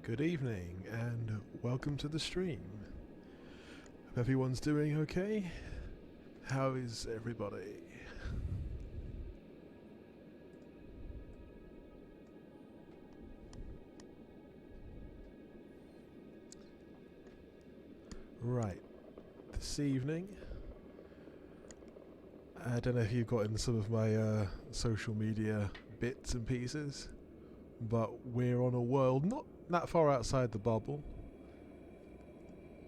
Good evening and welcome to the stream. Hope everyone's doing okay. How is everybody? Right, this evening, I don't know if you've got in some of my social media bits and pieces, but we're on a world not that far outside the bubble,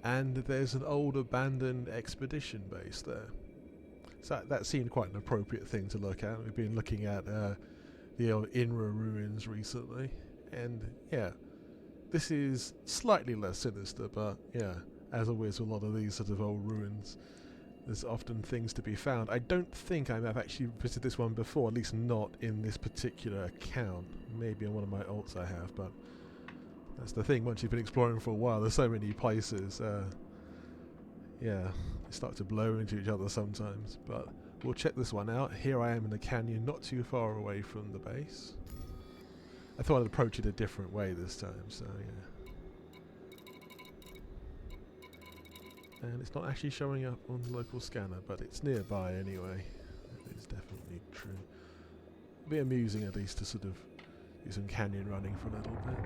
and there's an old abandoned expedition base there. So that seemed quite an appropriate thing to look at. We've been looking at the old Inra ruins recently, and yeah, this is slightly less sinister, but yeah, as always with a lot of these sort of old ruins, there's often things to be found. I don't think I've actually visited this one before, at least not in this particular account. Maybe on one of my alts I have, but that's the thing, once you've been exploring for a while, there's so many places, yeah, they start to blur into each other sometimes, but we'll check this one out. Here I am in a canyon not too far away from the base. I thought I'd approach it a different way this time, so yeah. And it's not actually showing up on the local scanner, but it's nearby anyway. That is definitely true. It'd be amusing at least to sort of do some canyon running for a little bit.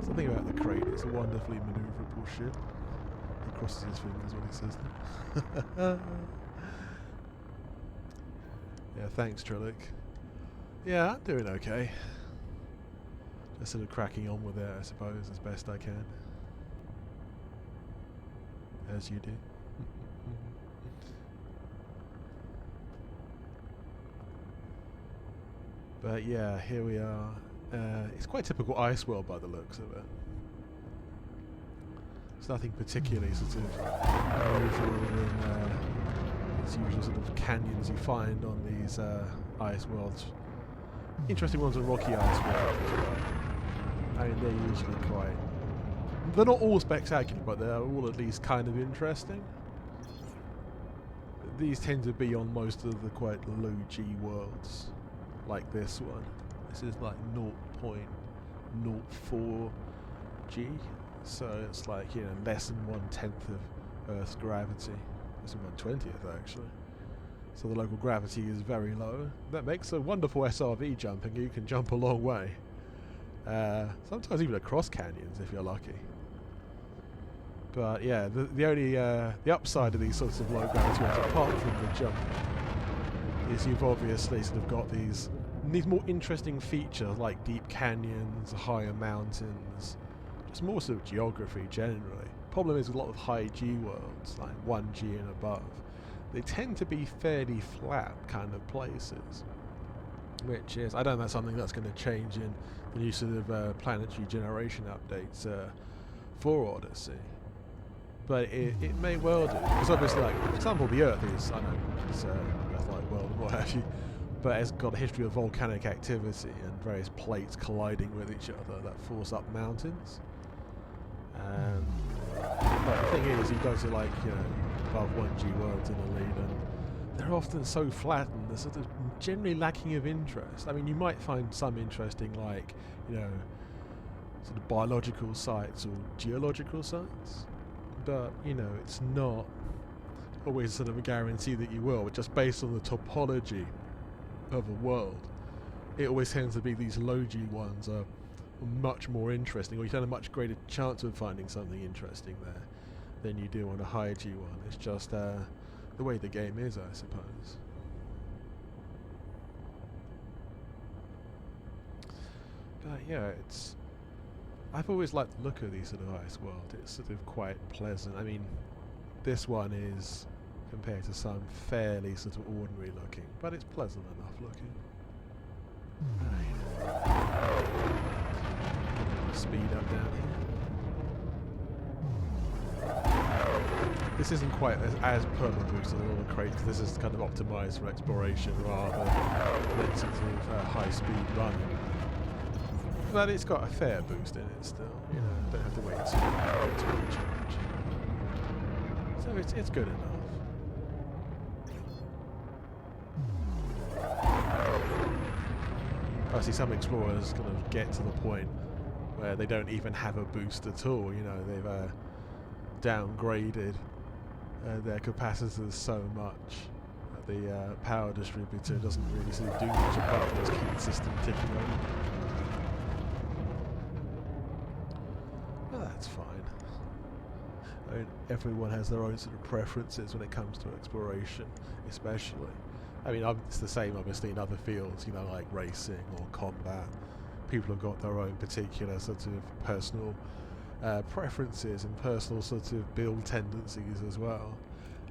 Something about the crate, it's a wonderfully manoeuvrable ship. He crosses his fingers when he says that. Yeah, thanks Trillic. Yeah, I'm doing okay. Just sort of cracking on with it, I suppose, as best I can. As you do. But yeah, here we are. It's quite typical ice world by the looks of it. It's nothing particularly sort of unusual in these usual sort of canyons you find on these ice worlds. Interesting ones on rocky ice worlds as well. I mean, they're usually quite... They're not all spectacular, but they're all at least kind of interesting. These tend to be on most of the quite low G worlds, like this one. This is like 0.04 G, so it's like, you know, less than 1/10 of Earth's gravity. Less than 1/20th actually. So the local gravity is very low. That makes a wonderful SRV jumping. You can jump a long way. Sometimes even across canyons if you're lucky. But yeah, the only the upside of these sorts of low gravity ones, apart from the jump, is you've obviously sort of got these more interesting features like deep canyons, higher mountains, just more sort of geography generally. Problem is with a lot of high G worlds, like 1G and above, they tend to be fairly flat kind of places, which is, I don't know, that's something that's going to change in the new sort of planetary generation updates for Odyssey. But it may well do, because obviously, like, for example, the Earth is, I know, it's Earth-like world and what have you, but it's got a history of volcanic activity and various plates colliding with each other that force up mountains. But the thing is, you go to, like, you know, above 1G worlds in Elite, and they're often so flat and they're sort of generally lacking of interest. I mean, you might find some interesting, like, you know, sort of biological sites or geological sites, but, you know, it's not always sort of a guarantee that you will, but just based on the topology of a world, it always tends to be these low G ones are much more interesting, or you have a much greater chance of finding something interesting there than you do on a high G one. It's just the way the game is, I suppose. But yeah, I've always liked the look of these sort of ice world. It's sort of quite pleasant. I mean, this one is, compared to some, fairly sort of ordinary looking, but it's pleasant enough looking. Right. Speed up down here. This isn't quite as perma-boosted as all the crates. This is kind of optimised for exploration rather than sort of high speed running. But it's got a fair boost in it still. You know, don't have to wait too long to recharge. So it's good enough. Obviously, some explorers kind of get to the point where they don't even have a boost at all. You know, they've downgraded their capacitors so much that the power distributor doesn't really sort of do much apart from just keep the system ticking over. Well, that's fine. I mean, everyone has their own sort of preferences when it comes to exploration, especially. I mean, it's the same obviously in other fields, you know, like racing or combat. People have got their own particular sort of personal preferences and personal sort of build tendencies as well.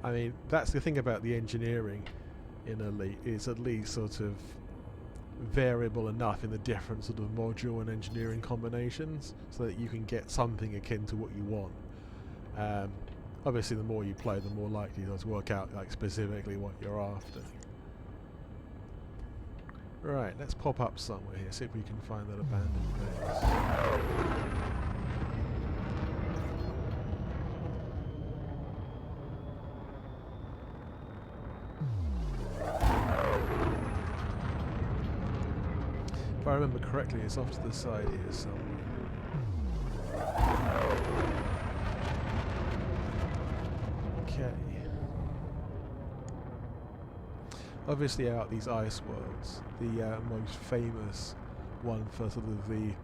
I mean, that's the thing about the engineering in Elite, is at least sort of variable enough in the different sort of module and engineering combinations so that you can get something akin to what you want. Obviously the more you play, the more likely it does work out like specifically what you're after. Right, let's pop up somewhere here, see if we can find that abandoned base. If I remember correctly, it's off to the side here somewhere. Okay. Obviously out these ice worlds, the most famous one for sort of the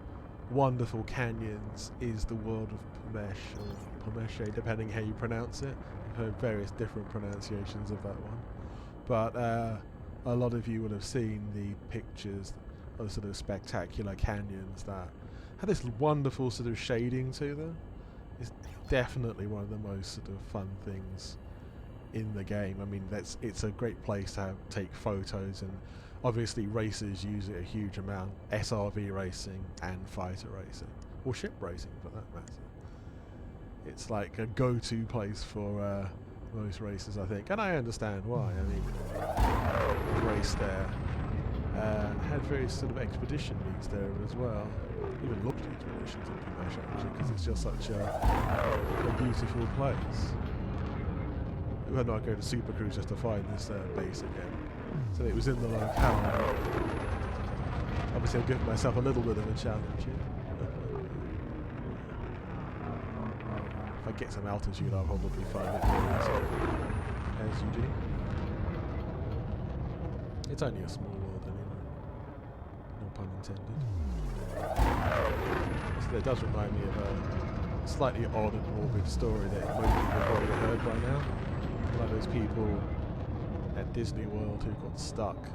wonderful canyons is the world of Pumesh, or Pumeshe, depending how you pronounce it. I've heard various different pronunciations of that one. But a lot of you will have seen the pictures of sort of spectacular canyons that have this wonderful sort of shading to them. It's definitely one of the most sort of fun things in the game. I mean, it's a great place to take photos, and obviously racers use it a huge amount. SRV racing and fighter racing, or ship racing for that matter. It's like a go-to place for most racers, I think, and I understand why. I mean, the race there had various sort of expedition meets there as well. Even looked at expeditions in Pumesh actually, because it's just such a beautiful place. We had not go to Super Cruise just to find this base again. So it was in the locale. Obviously I've given myself a little bit of a challenge here. If I get some altitude I'll probably find it more easy, as you do. It's only a small world anyway. No pun intended. So it does remind me of a slightly odd and morbid story that most people have probably heard by now. Like those people at Disney World who got stuck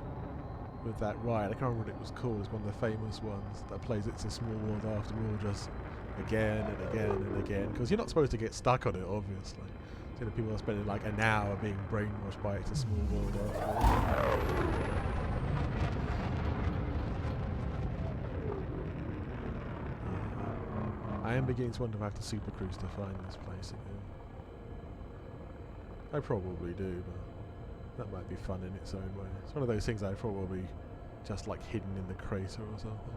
with that ride. I can't remember what it was called. It's one of the famous ones that plays It's a Small World After All just again and again and again. Because you're not supposed to get stuck on it, obviously. So the people are spending like an hour being brainwashed by It's a Small World After All. I am beginning to wonder if I have to Super Cruise to find this place again. I probably do, but that might be fun in its own way. It's one of those things I'd probably just like hidden in the crater or something.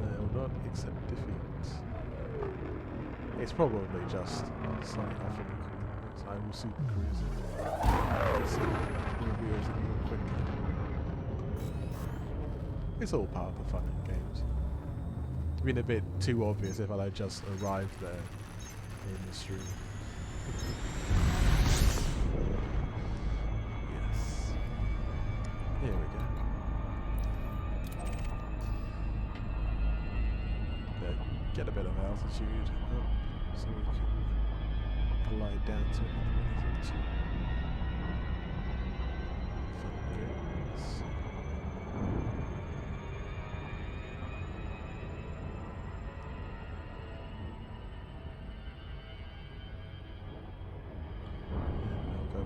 They'll not accept defeat. It's probably just slightly off in the coordinates. I will Super Cruise it. Let's see if it reveals it more quickly. It's all part of the fun in games. It'd been a bit too obvious if I had just arrived there in the stream. Yes. Here we go. There, get a bit of altitude up so we can glide down to it in a minute or two. Fun games.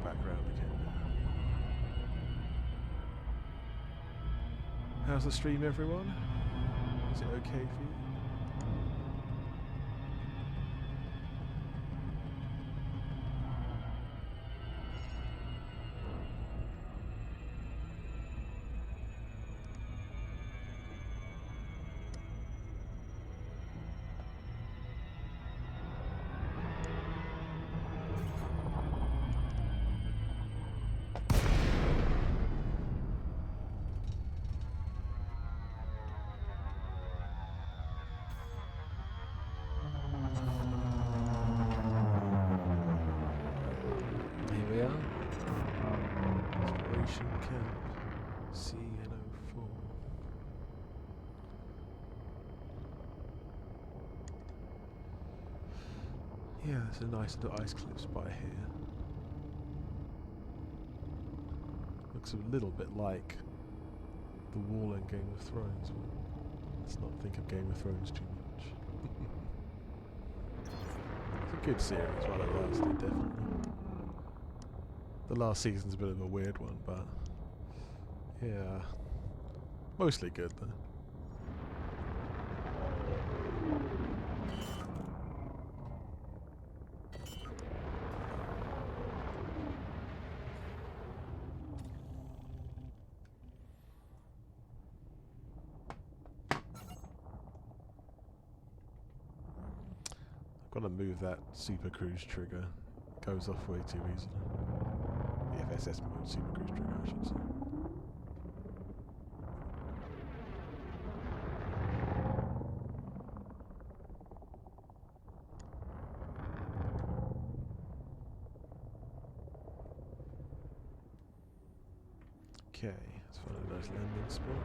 Back round again now. How's the stream, everyone? Is it okay for you? Observation Camp CN04. Yeah, there's a nice little ice cliffs by here. Looks a little bit like the wall in Game of Thrones. Let's not think of Game of Thrones too much. It's a good series while it lasted, definitely. The last season's a bit of a weird one, but yeah, mostly good though. I've got to move that Super Cruise trigger. It goes off way too easily. The FSS mode Super Cruise trigger, I should say. Okay, let's find a nice landing spot.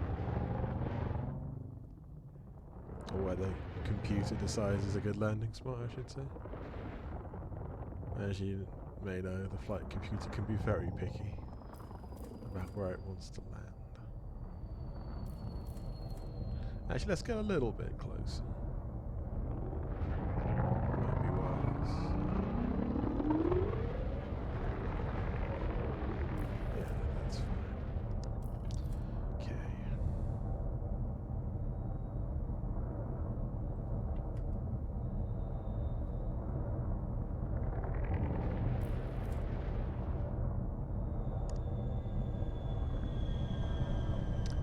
Or where the computer decides is a good landing spot, I should say. As you may know, the flight computer can be very picky about where it wants to land. Actually, let's go a little bit closer. Might be wise. Yeah, that's fine. Okay.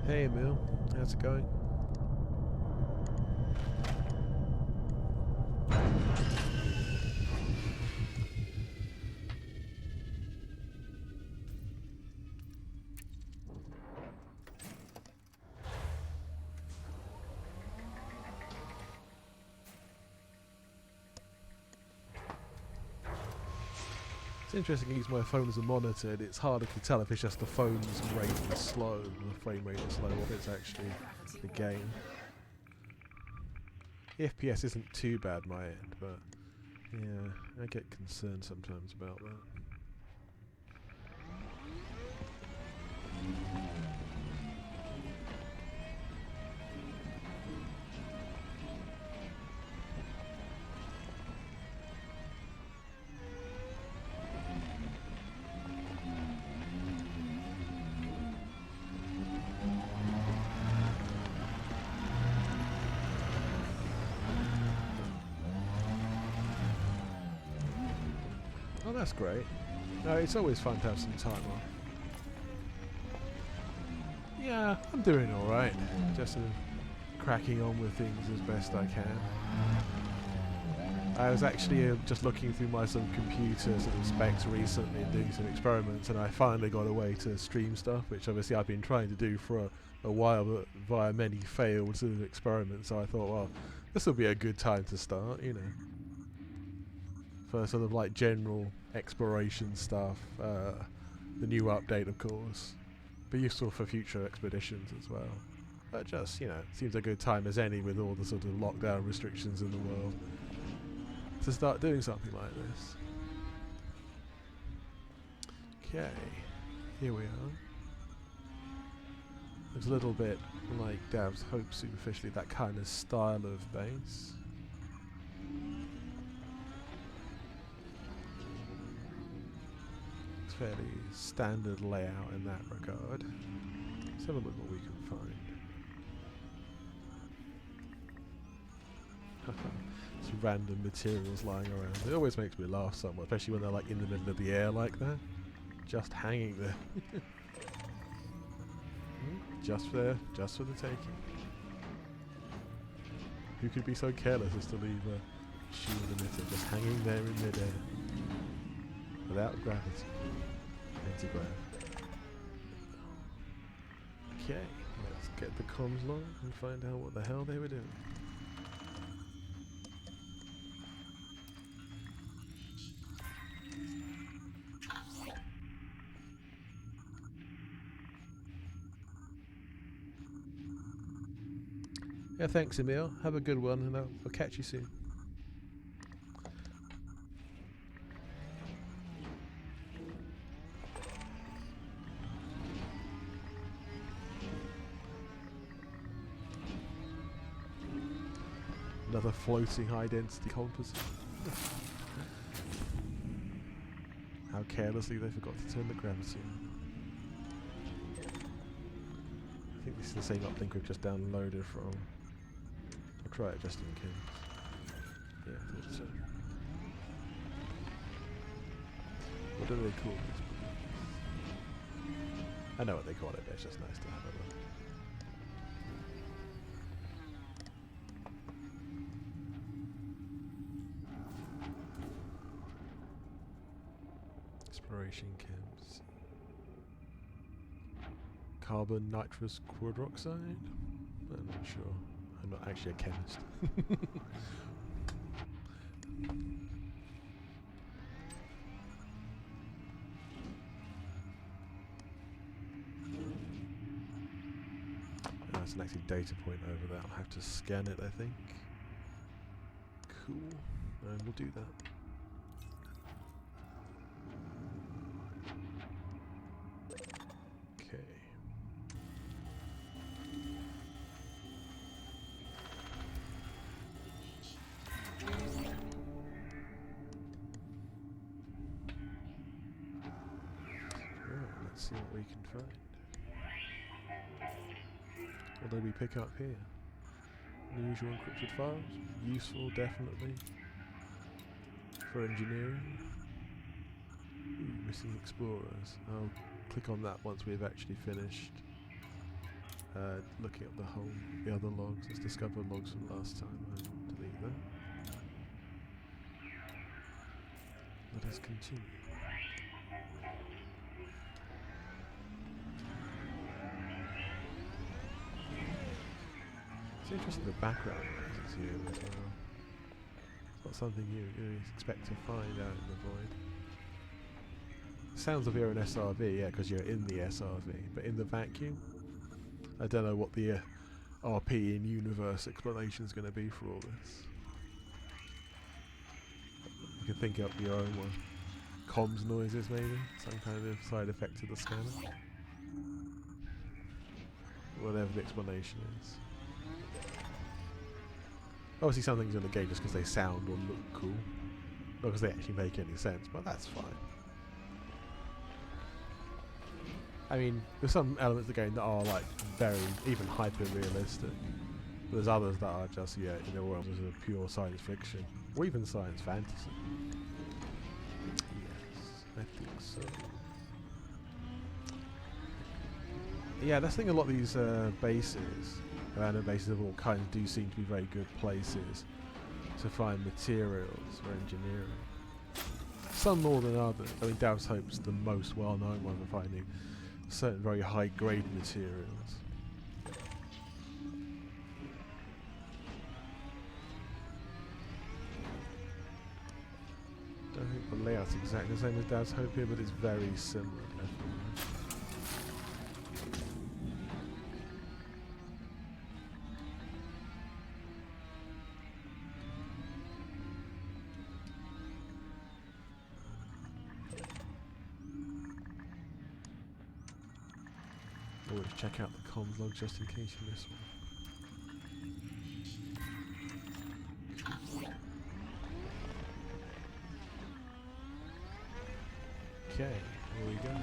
Hey Emil, how's it going? It's interesting to use my phone as a monitor, and it's harder to tell if it's just the phone's rate is slow, or the frame rate is slow, or if it's actually the game. The FPS isn't too bad my end, but yeah, I get concerned sometimes about that. Oh, that's great. No, it's always fun to have some time off. Yeah, I'm doing alright. Just cracking on with things as best I can. I was actually just looking through my computer sort of specs recently and doing some experiments, and I finally got a way to stream stuff, which obviously I've been trying to do for a while, but via many failed sort of experiments. So I thought, well, this will be a good time to start, you know. For sort of like general exploration stuff, the new update of course, be useful for future expeditions as well. But just, you know, seems a good time as any with all the sort of lockdown restrictions in the world to start doing something like this. Okay, here we are. It's a little bit like Dav's Hope superficially, that kind of style of base. Fairly standard layout in that regard. Let's have a look what we can find. Some random materials lying around. It always makes me laugh somewhat, especially when they're like in the middle of the air like that. Just hanging there. Just there, just for the taking. Who could be so careless as to leave a shield emitter just hanging there in midair? Without gravity. Anti-grav. Okay, let's get the comms log and find out what the hell they were doing. Yeah, thanks, Emil. Have a good one, and I'll catch you soon. Another floating high-density composite. How carelessly they forgot to turn the gravity on. I think this is the same uplink we've just downloaded from. I'll try it just in case. Yeah, I thought so. What do they call this? I know what they call it, but it's just nice to have a look. Exploration camps. Carbon nitrous quadroxide? I'm not sure. I'm not actually a chemist. That's an active data point over there. I'll have to scan it, I think. Cool. And we'll do that. Okay. Let's see what we can find. What do we pick up here? Unusual encrypted files. Useful, definitely. For engineering. Ooh, missing explorers. I'll click on that once we've actually finished looking at the other logs. Let's discover logs from last time. I'll delete that. Let us continue. It's interesting the background noises here as well. It's not something you expect to find out in the void. It sounds like you're an SRV, yeah, because you're in the SRV, but in the vacuum, I don't know what the RP in universe explanation is going to be for all this. You can think up your own one. Comms noises, maybe, some kind of side effect to the scanner. Whatever the explanation is. Obviously some things in the game just because they sound or look cool. Not because they actually make any sense, but that's fine. I mean, there's some elements of the game that are like very, even hyper-realistic. But there's others that are just, yeah, in the world of pure science fiction. Or even science fantasy. Yes, I think so. Yeah, that's the thing, a lot of these bases, random bases of all kinds, do seem to be very good places to find materials for engineering. Some more than others. I mean, Dav's Hope's the most well-known one for finding certain very high-grade materials. Don't think the layout's exactly the same as Dav's Hope here, but it's very similar, definitely. Always check out the comms log just in case you miss one. Okay, here we go.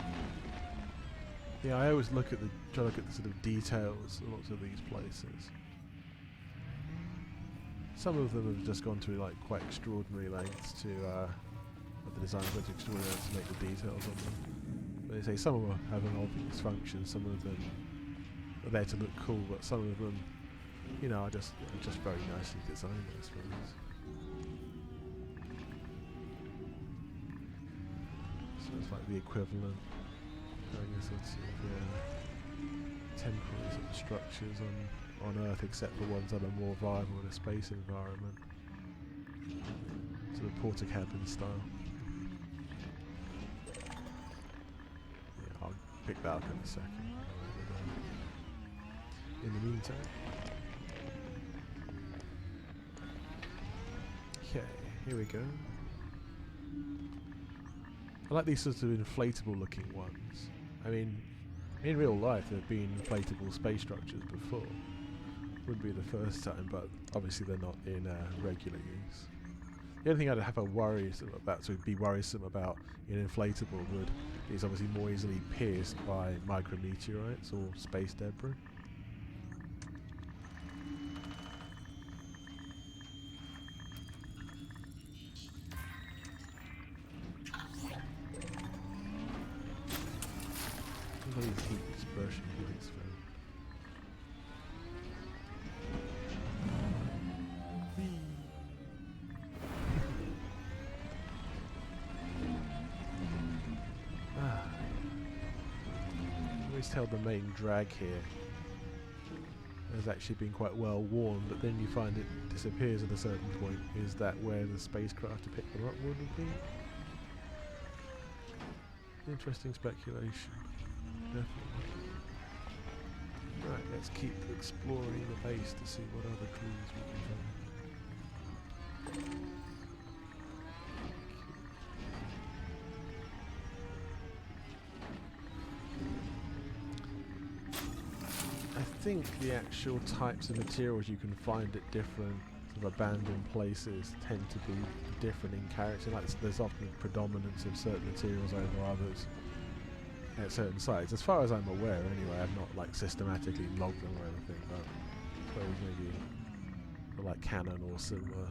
Yeah, I always try to look at the sort of details of lots of these places. Some of them have just gone to like quite extraordinary lengths to, the designers went to extraordinary lengths to make the details on them. But they say some of them have an obvious function, some of them are there to look cool, but some of them, you know, are just very nicely designed, I suppose. So it's like the equivalent, I guess, of temporary sort of structures on Earth, except for ones that are more viable in a space environment. Sort of porta cabin style. Yeah, I'll pick that up in a second. In the meantime, Okay, here we go. I like these sorts of inflatable looking ones. I mean, in real life there have been inflatable space structures before. Wouldn't be the first time, but obviously they're not in regular use. The only thing I'd have a worrisome about in inflatable wood is obviously more easily pierced by micrometeorites or space debris. Look at these heat dispersion points found. I always tell the main drag here has actually been quite well worn, but then you find it disappears at a certain point. Is that where the spacecraft to pick them up would have been? Interesting speculation. Definitely. Right, let's keep exploring the base to see what other clues we can find. I think the actual types of materials you can find at different sort of abandoned places tend to be different in character. Like there's often predominance of certain materials over others at certain sites. As far as I'm aware, anyway, I've not like systematically logged them or anything, but I suppose maybe for like Canon or similar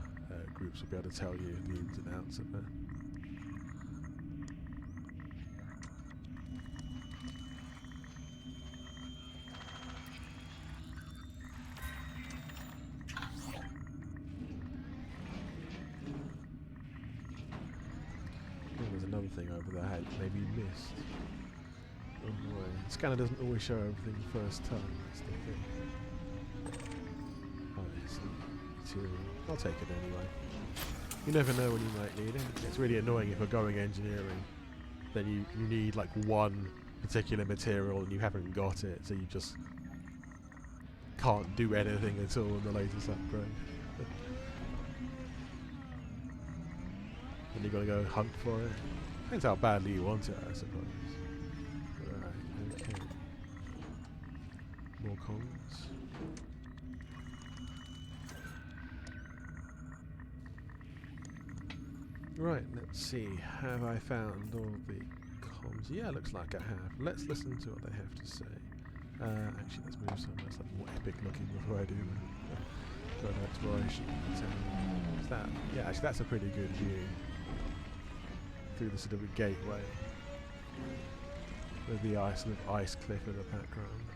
groups will be able to tell you the ins and outs of it. There's another thing over there I had maybe missed. Oh boy. The scanner doesn't always show everything the first time, that's the thing. Oh, it's material. I'll take it anyway. You never know when you might need it. It's really annoying if you're going engineering, then you need like one particular material and you haven't got it, so you just can't do anything at all in the latest upgrade. And you've got to go hunt for it. Depends how badly you want it, I suppose. Right, okay. More comms. Right, let's see. Have I found all the comms? Yeah, looks like I have. Let's listen to what they have to say. Actually, let's move somewhere slightly more epic looking before I do further exploration. Is that? Yeah, actually, that's a pretty good view through the sort of a gateway with the ice cliff in the background.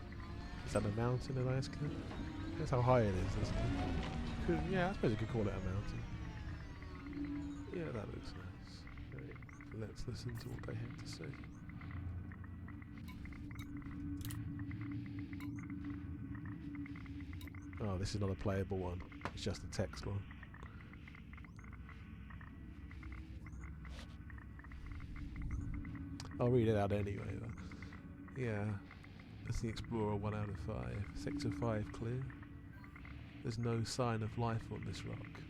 Is that a mountain, an ice cliff? That's how high it is, isn't it? Yeah, I suppose you could call it a mountain. Yeah, that looks nice. Right, let's listen to what they have to say. Oh, this is not a playable one. It's just a text one. I'll read it out anyway, though. Yeah, that's the Explorer 1 out of 5. Sector 5 clear. There's no sign of life on this rock.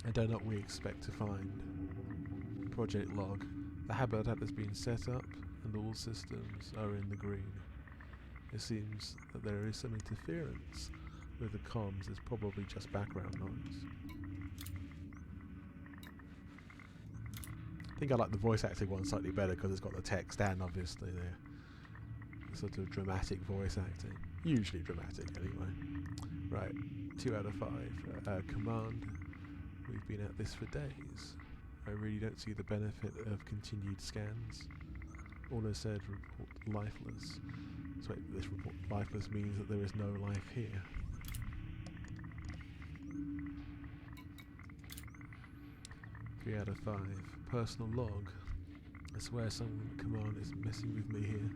I don't know what we expect to find. Project log. The habitat has been set up and all systems are in the green. It seems that there is some interference with the comms. It's probably just background noise. I think I like the voice acting one slightly better because it's got the text and obviously the sort of dramatic voice acting. Usually dramatic anyway. Right, 2 out of 5. Command. We've been at this for days. I really don't see the benefit of continued scans. Auto said report lifeless. So wait, this report lifeless means that there is no life here. Three out of 5. Personal log. I swear some command is messing with me here.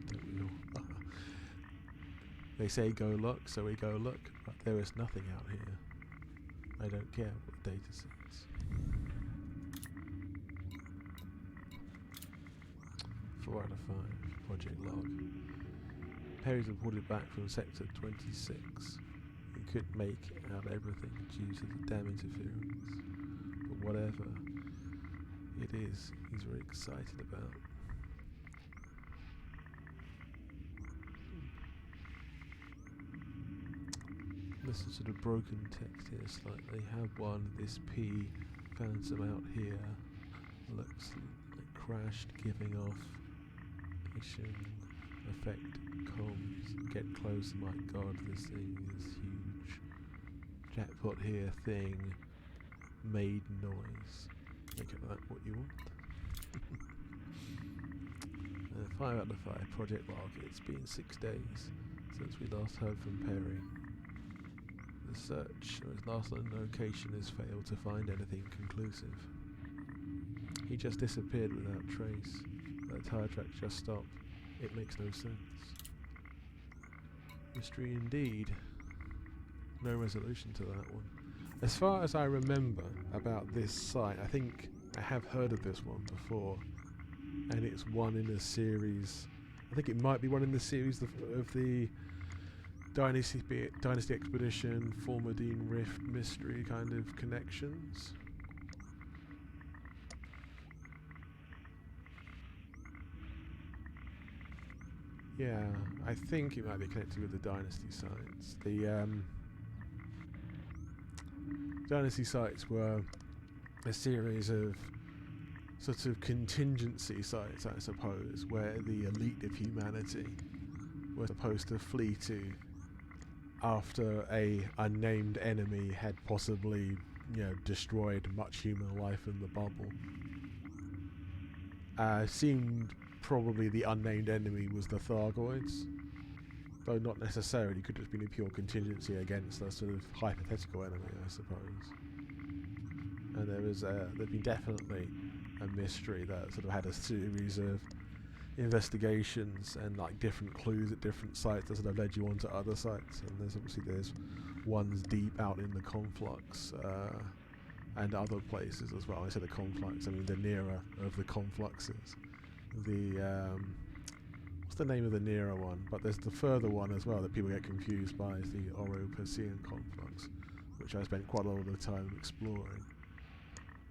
Don't we all? They say go look, so we go look, but there is nothing out here. I don't care what the data says. 4 out of 5. Project log. Perry's reported back from Sector 26. couldn't make out everything due to the dam interference. But whatever it is, he's very excited about. This is sort of broken text here slightly. Have one, this P, found some out here. Looks like crashed, giving off. Mission, effect, comms, get close, my god, this thing is huge. Jackpot here, thing, made noise. Make of that what you want. 5 out of 5, Project Log. It's been 6 days since we last heard from Perry. The search of his last known location has failed to find anything conclusive. He just disappeared without trace. That tire track just stopped. It makes no sense. Mystery indeed. No resolution to that one. As far as I remember about this site, I think I have heard of this one before, and it's one in a series. I think it might be one in the series of the Dynasty Expedition, Formidine Rift mystery kind of connections. Yeah, I think it might be connected with the Dynasty sites. The Dynasty sites were a series of sort of contingency sites, I suppose, where the elite of humanity were supposed to flee to after a unnamed enemy had possibly, destroyed much human life in the bubble. Seemed probably the unnamed enemy was the Thargoids, though not necessarily. Could have just been a pure contingency against a sort of hypothetical enemy, I suppose. And there's been definitely a mystery that sort of had a series of investigations and like different clues at different sites that sort of led you on to other sites. And there's ones deep out in the conflux and other places as well. I say the conflux, I mean the nearer of the confluxes. What's the name of the nearer one? But there's the further one as well that people get confused by, is the Oro-Persean conflux, which I spent quite a lot of time exploring.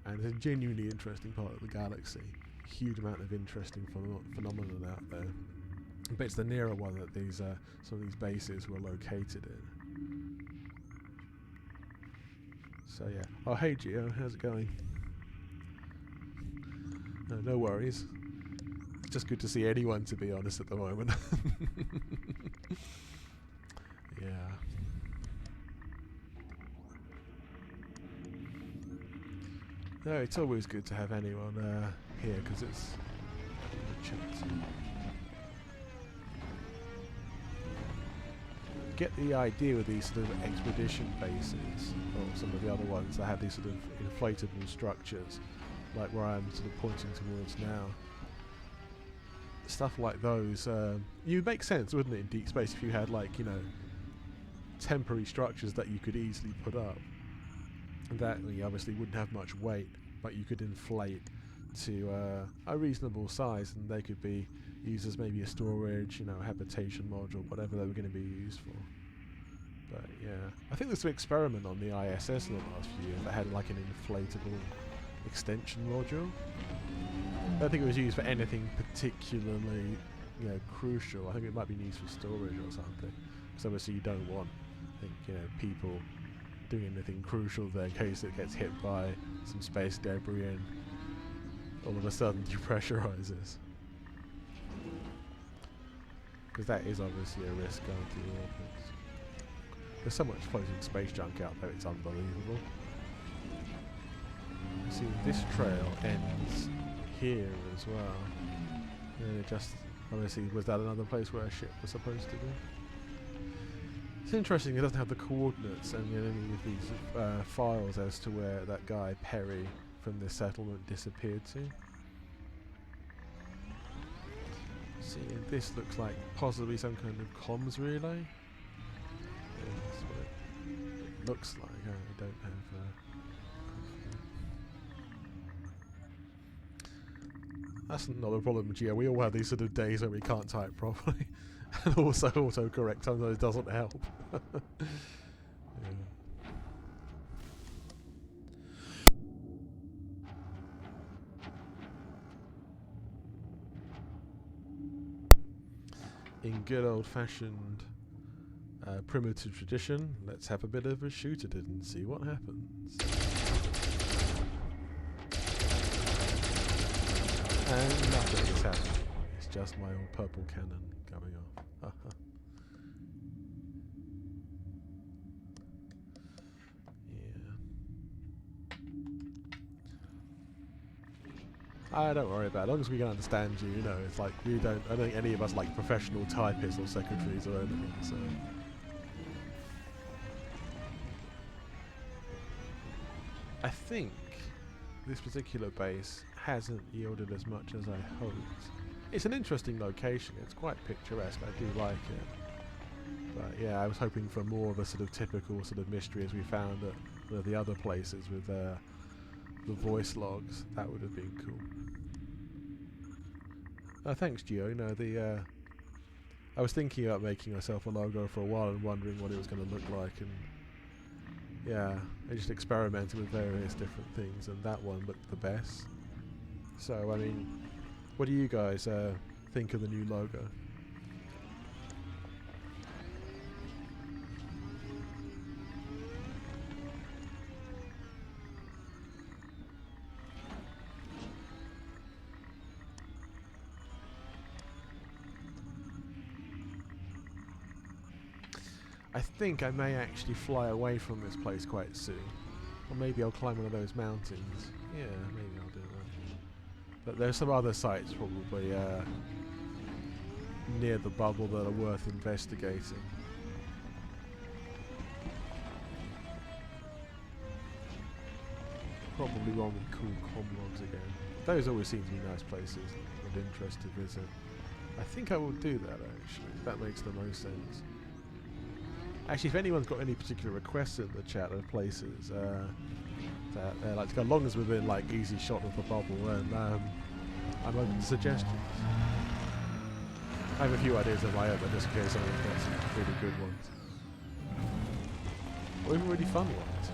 And it's a genuinely interesting part of the galaxy. Huge amount of interesting phenomenon out there. But it's the nearer one that these some of these bases were located in. So yeah. Oh hey Gio, how's it going? No worries. It's just good to see anyone, to be honest, at the moment. Yeah. No, it's always good to have anyone here, because it's get the idea with these sort of expedition bases, or some of the other ones that have these sort of inflatable structures, like where I'm sort of pointing towards now. Stuff like those, you'd make sense, wouldn't it, in deep space, if you had temporary structures that you could easily put up. That obviously wouldn't have much weight, but you could inflate to a reasonable size, and they could be used as maybe a storage, habitation module, whatever they were going to be used for. But yeah, I think there's an experiment on the ISS in the last few years that had like an inflatable extension module. I don't think it was used for anything particularly, crucial. I think it might be used for storage or something. Because obviously you don't want, people doing anything crucial there in case it gets hit by some space debris and all of a sudden depressurizes. Because that is obviously a risk going through the orbits. There's so much floating space junk out there, it's unbelievable. See, this trail ends here as well. And it just, obviously, was that another place where a ship was supposed to be? It's interesting, it doesn't have the coordinates and any of these files as to where that guy, Perry, from this settlement disappeared to. See, this looks like possibly some kind of comms relay. Yeah, that's what it looks like. I don't have... That's not a problem, Gio. We all have these sort of days where we can't type properly. And also autocorrect sometimes doesn't help. in good old-fashioned primitive tradition, let's have a bit of a shoot at it and see what happens. And nothing is happening. It's just my old purple cannon going off. Don't worry about it. As long as we can understand you, you know, it's like we don't. I don't think any of us like professional typists or secretaries or anything. So. I think this particular base hasn't yielded as much as I hoped. It's an interesting location. It's quite picturesque. I do like it. But yeah, I was hoping for more of a sort of typical sort of mystery as we found at the other places with the voice logs. That would have been cool. Thanks, Gio. You know, I was thinking about making myself a logo for a while and wondering what it was going to look like, and yeah, I just experimented with various different things, and that one looked the best. So, I mean, what do you guys think of the new logo? I think I may actually fly away from this place quite soon. Or maybe I'll climb one of those mountains. Yeah, maybe I'll do that. But there's some other sites probably near the bubble that are worth investigating. Probably one with cool comlogs again. Those always seem to be nice places of interest to visit. I think I will do that actually. That makes the most sense. Actually, if anyone's got any particular requests in the chat of places that they like to go, as long as within like easy shot of the bubble, then I'm open to suggestions. I have a few ideas of my own, but just in case anyone's got some really good ones. Or even really fun ones.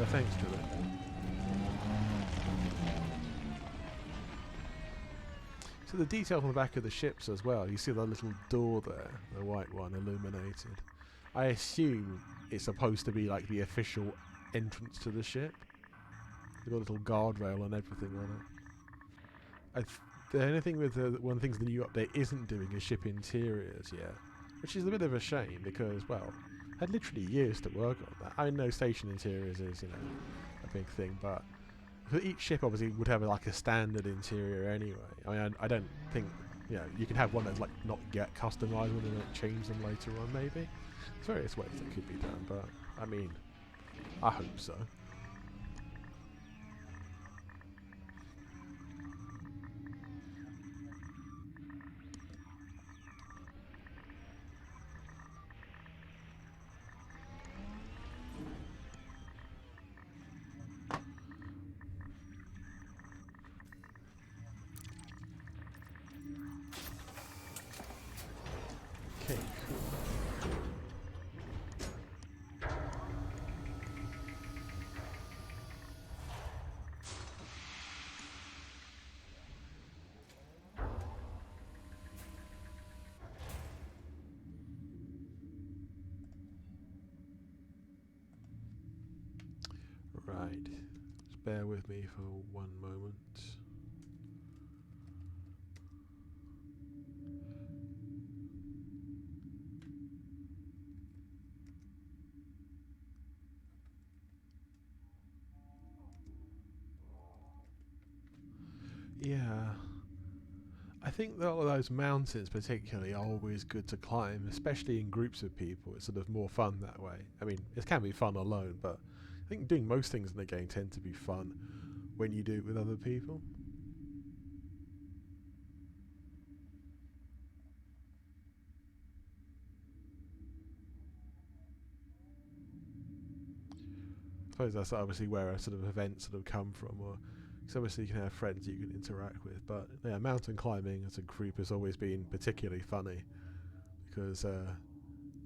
Thanks to that. So the detail on the back of the ships as well, you see the little door there, the white one illuminated. I assume it's supposed to be like the official entrance to the ship. They've got a little guardrail and everything on it. The only thing with one of the things the new update isn't doing is ship interiors yet, which is a bit of a shame because, well, I had literally years to work on that. I know station interiors is, you know, a big thing, but each ship obviously would have like a standard interior anyway. I mean, I don't think, you know, you can have one that's like not get customized and then change them later on maybe. There's various ways that could be done, but I mean, I hope so. Okay, cool. Right, just bear with me for one moment. Yeah, I think that all those mountains particularly are always good to climb, especially in groups of people. It's sort of more fun that way. I mean, it can be fun alone, but I think doing most things in the game tend to be fun when you do it with other people. I suppose that's obviously where a sort of event sort of come from, or because obviously you can have friends you can interact with. But yeah, mountain climbing as a group has always been particularly funny because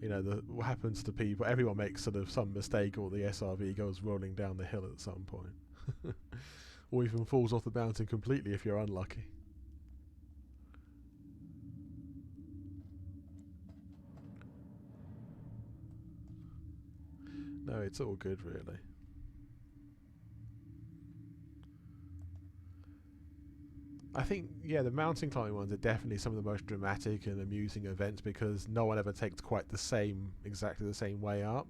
You know, what happens to people? Everyone makes sort of some mistake, or the SRV goes rolling down the hill at some point, or even falls off the mountain completely if you're unlucky. No, it's all good, really. I think, yeah, the mountain climbing ones are definitely some of the most dramatic and amusing events because no one ever takes quite exactly the same way up.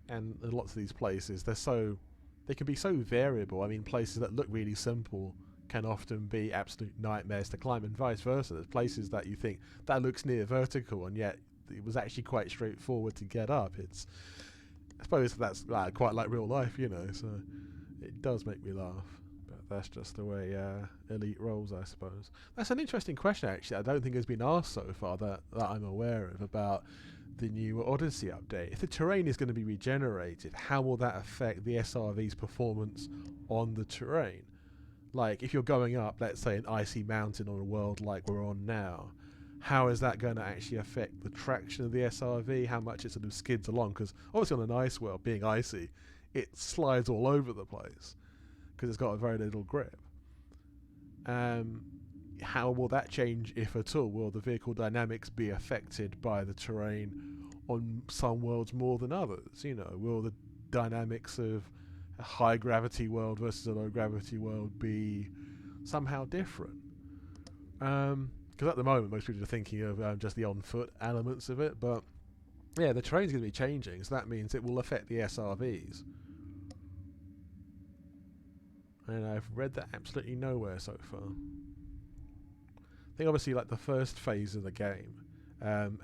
And in lots of these places, they can be so variable. I mean, places that look really simple can often be absolute nightmares to climb, and vice versa. There's places that you think that looks near vertical, and yet it was actually quite straightforward to get up. I suppose that's quite like real life, you know. So it does make me laugh. That's just the way Elite rolls, I suppose. That's an interesting question, actually. I don't think has been asked so far that I'm aware of about the new Odyssey update. If the terrain is going to be regenerated, how will that affect the SRV's performance on the terrain? Like, if you're going up, let's say, an icy mountain on a world like we're on now, how is that going to actually affect the traction of the SRV? How much it sort of skids along? Because obviously on an ice world, being icy, it slides all over the place because it's got a very little grip. How will that change, if at all? Will the vehicle dynamics be affected by the terrain on some worlds more than others? You know, will the dynamics of a high gravity world versus a low gravity world be somehow different? Because at the moment, most people are thinking of just the on-foot elements of it, but yeah, the terrain's going to be changing, so that means it will affect the SRVs. And I've read that absolutely nowhere so far. I think obviously like the first phase of the game,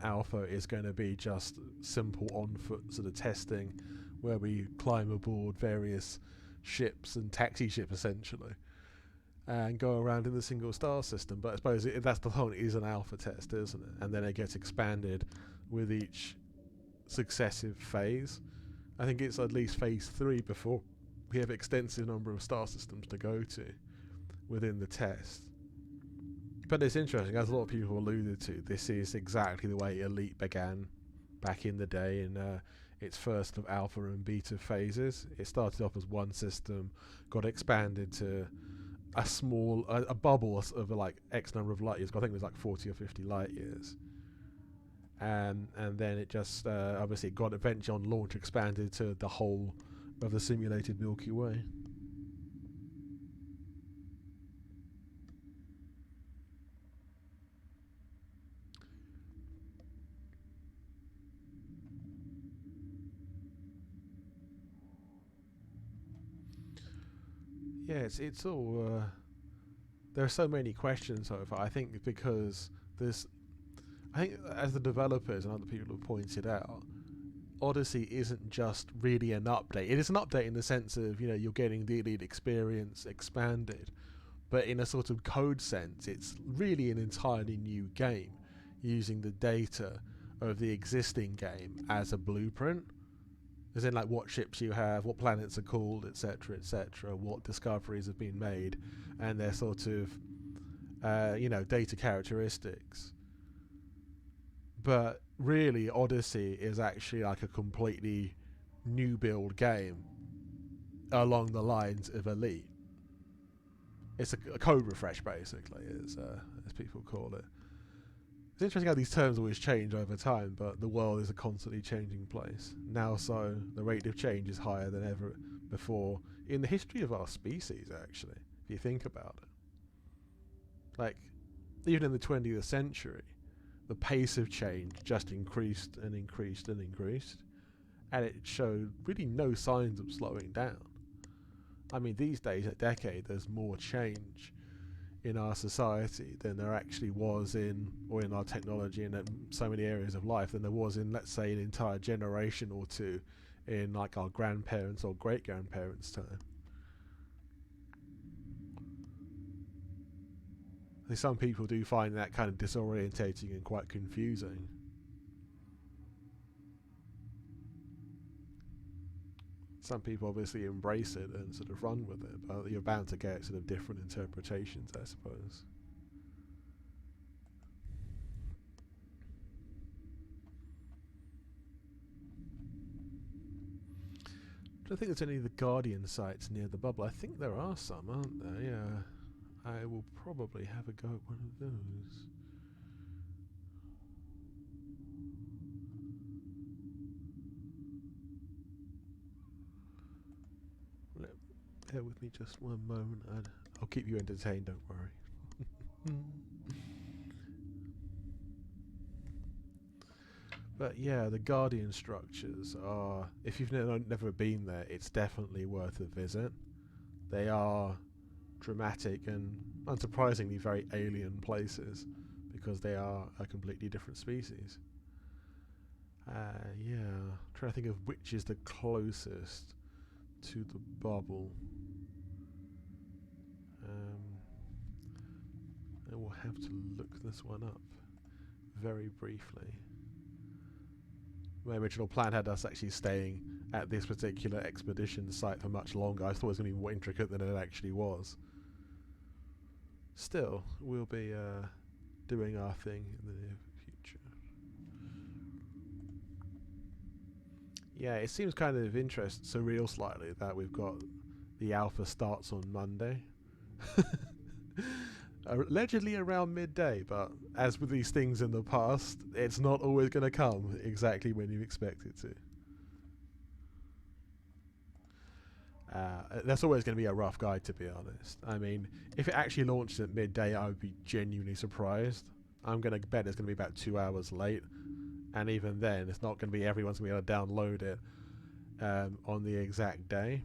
Alpha, is going to be just simple on-foot sort of testing where we climb aboard various ships and taxi ship essentially and go around in the single star system. But I suppose that's the point, it is an alpha test, isn't it? And then it gets expanded with each successive phase. I think it's at least phase 3 before we have extensive number of star systems to go to within the test. But it's interesting, as a lot of people alluded to, this is exactly the way Elite began back in the day in its first of alpha and beta phases. It started off as one system, got expanded to a bubble of like X number of light years. I think it was like 40 or 50 light years. And then it just obviously got eventually on launch expanded to the whole of the simulated Milky Way. Yeah, it's all. There are so many questions so far. I think because I think as the developers and other people have pointed out, Odyssey isn't just really an update. It is an update in the sense of, you know, you're getting the Elite experience expanded, but in a sort of code sense, it's really an entirely new game, using the data of the existing game as a blueprint. As in, like, what ships you have, what planets are called, etc., etc., what discoveries have been made, and their sort of, data characteristics. But really, Odyssey is actually like a completely new build game along the lines of Elite. It's a code refresh, basically, as people call it. It's interesting how these terms always change over time, but the world is a constantly changing place. Now, so the rate of change is higher than ever before in the history of our species, actually, if you think about it. Like, even in the 20th century, the pace of change just increased and increased and increased, and it showed really no signs of slowing down. I mean, these days, a decade, there's more change in our society than there actually was in our technology and in so many areas of life than there was in, let's say, an entire generation or two in like our grandparents or great-grandparents' time. I think some people do find that kind of disorientating and quite confusing. Some people obviously embrace it and sort of run with it, but you're bound to get sort of different interpretations, I suppose. don't think there's any of the Guardian sites near the bubble. I think there are some, aren't there? Yeah. I will probably have a go at one of those. Bear with me just one moment. I'll keep you entertained, don't worry. But yeah, the Guardian structures are, if you've never been there, it's definitely worth a visit. They are dramatic and unsurprisingly very alien places because they are a completely different species. Yeah, I'm trying to think of which is the closest to the bubble. I will have to look this one up very briefly. My original plan had us actually staying at this particular expedition site for much longer. I thought it was going to be more intricate than it actually was. Still, we'll be doing our thing in the near future. Yeah, it seems kind of surreal slightly that we've got the alpha starts on Monday. Allegedly around midday, but as with these things in the past, it's not always going to come exactly when you expect it to. That's always going to be a rough guide, to be honest. I mean, if it actually launched at midday, I would be genuinely surprised. I'm going to bet it's going to be about 2 hours late, and even then, it's not going to be everyone's going to be able to download it on the exact day.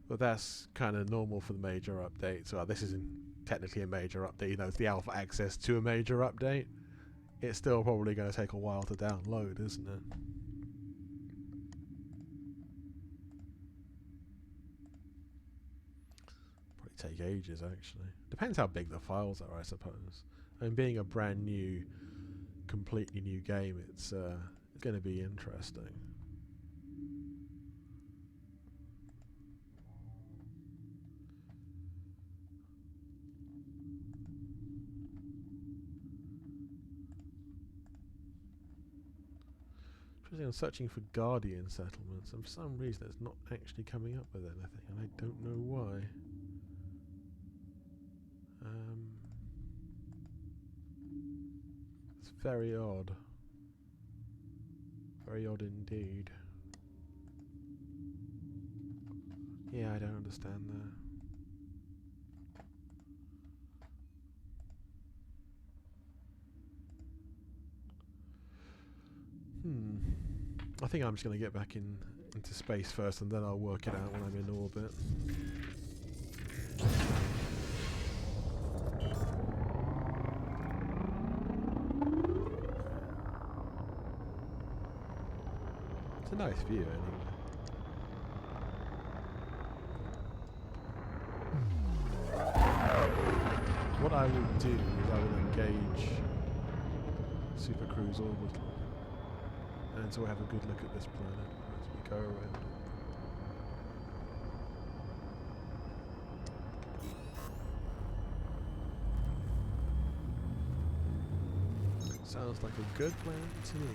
But that's kind of normal for the major updates. Well, this isn't technically a major update, it's the alpha access to a major update. It's still probably going to take a while to download, isn't it? Probably take ages, actually. Depends how big the files are, I suppose. I mean, being a brand new, completely new game, it's going to be interesting. I'm searching for Guardian settlements, and for some reason it's not actually coming up with anything, and I don't know why. It's very odd. Very odd indeed. Yeah, I don't understand that. I think I'm just going to get back into space first, and then I'll work it out when I'm in orbit. It's a nice view, anyway. What I will do is I will engage Super Cruise Orbital. And so we'll have a good look at this planet as we go around it. Sounds like a good plan to me.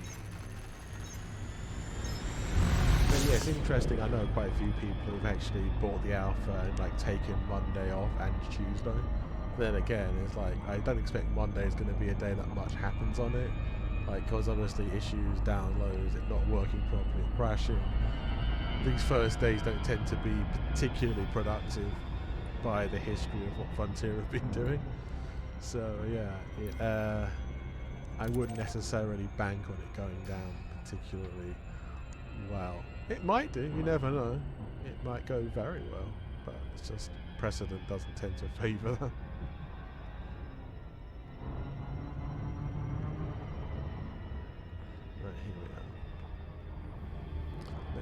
But yeah, it's interesting. I know quite a few people who've actually bought the alpha and taken Monday off and Tuesday. Then again, it's I don't expect Monday is going to be a day that much happens on it. Because obviously issues, downloads, it not working properly, crashing. These first days don't tend to be particularly productive by the history of what Frontier have been doing. So yeah, I wouldn't necessarily bank on it going down particularly well. It might do, you never know. It might go very well, but it's just precedent doesn't tend to favour that.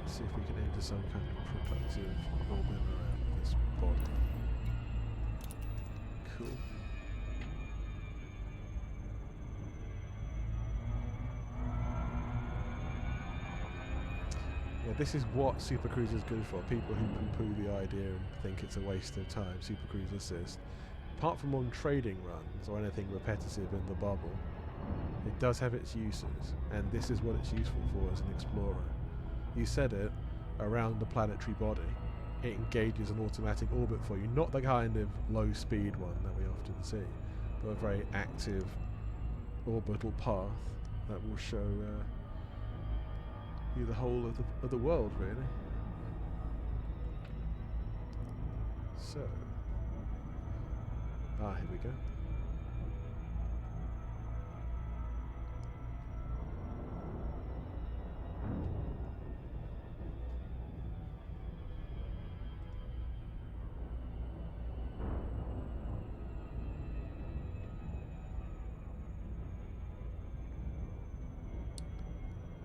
See if we can enter some kind of productive orbit around this body. Cool. Yeah, this is what Super Cruise is good for. People who poo-poo the idea and think it's a waste of time, Super Cruise Assist. Apart from on trading runs or anything repetitive in the bubble, it does have its uses, and this is what it's useful for as an explorer. You said it, around the planetary body, it engages an automatic orbit for you, not the kind of low-speed one that we often see, but a very active orbital path that will show you the whole of the world, really. So, here we go.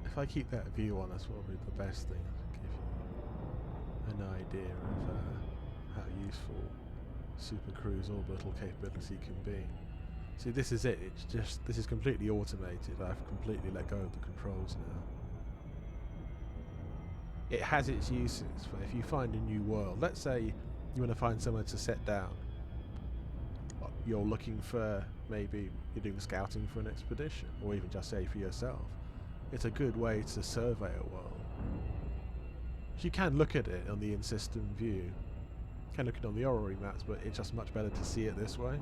If I keep that view on, that's probably the best thing to give you an idea of how useful Super Cruise orbital capability can be. See, this is it. It's just, this is completely automated. I've completely let go of the controls now. It has its uses for if you find a new world. Let's say you want to find somewhere to set down. You're looking for, maybe you're doing scouting for an expedition, or even just say for yourself. It's a good way to survey a world. You can look at it on the in-system view. You can look at it on the Orrery maps, but it's just much better to see it this way.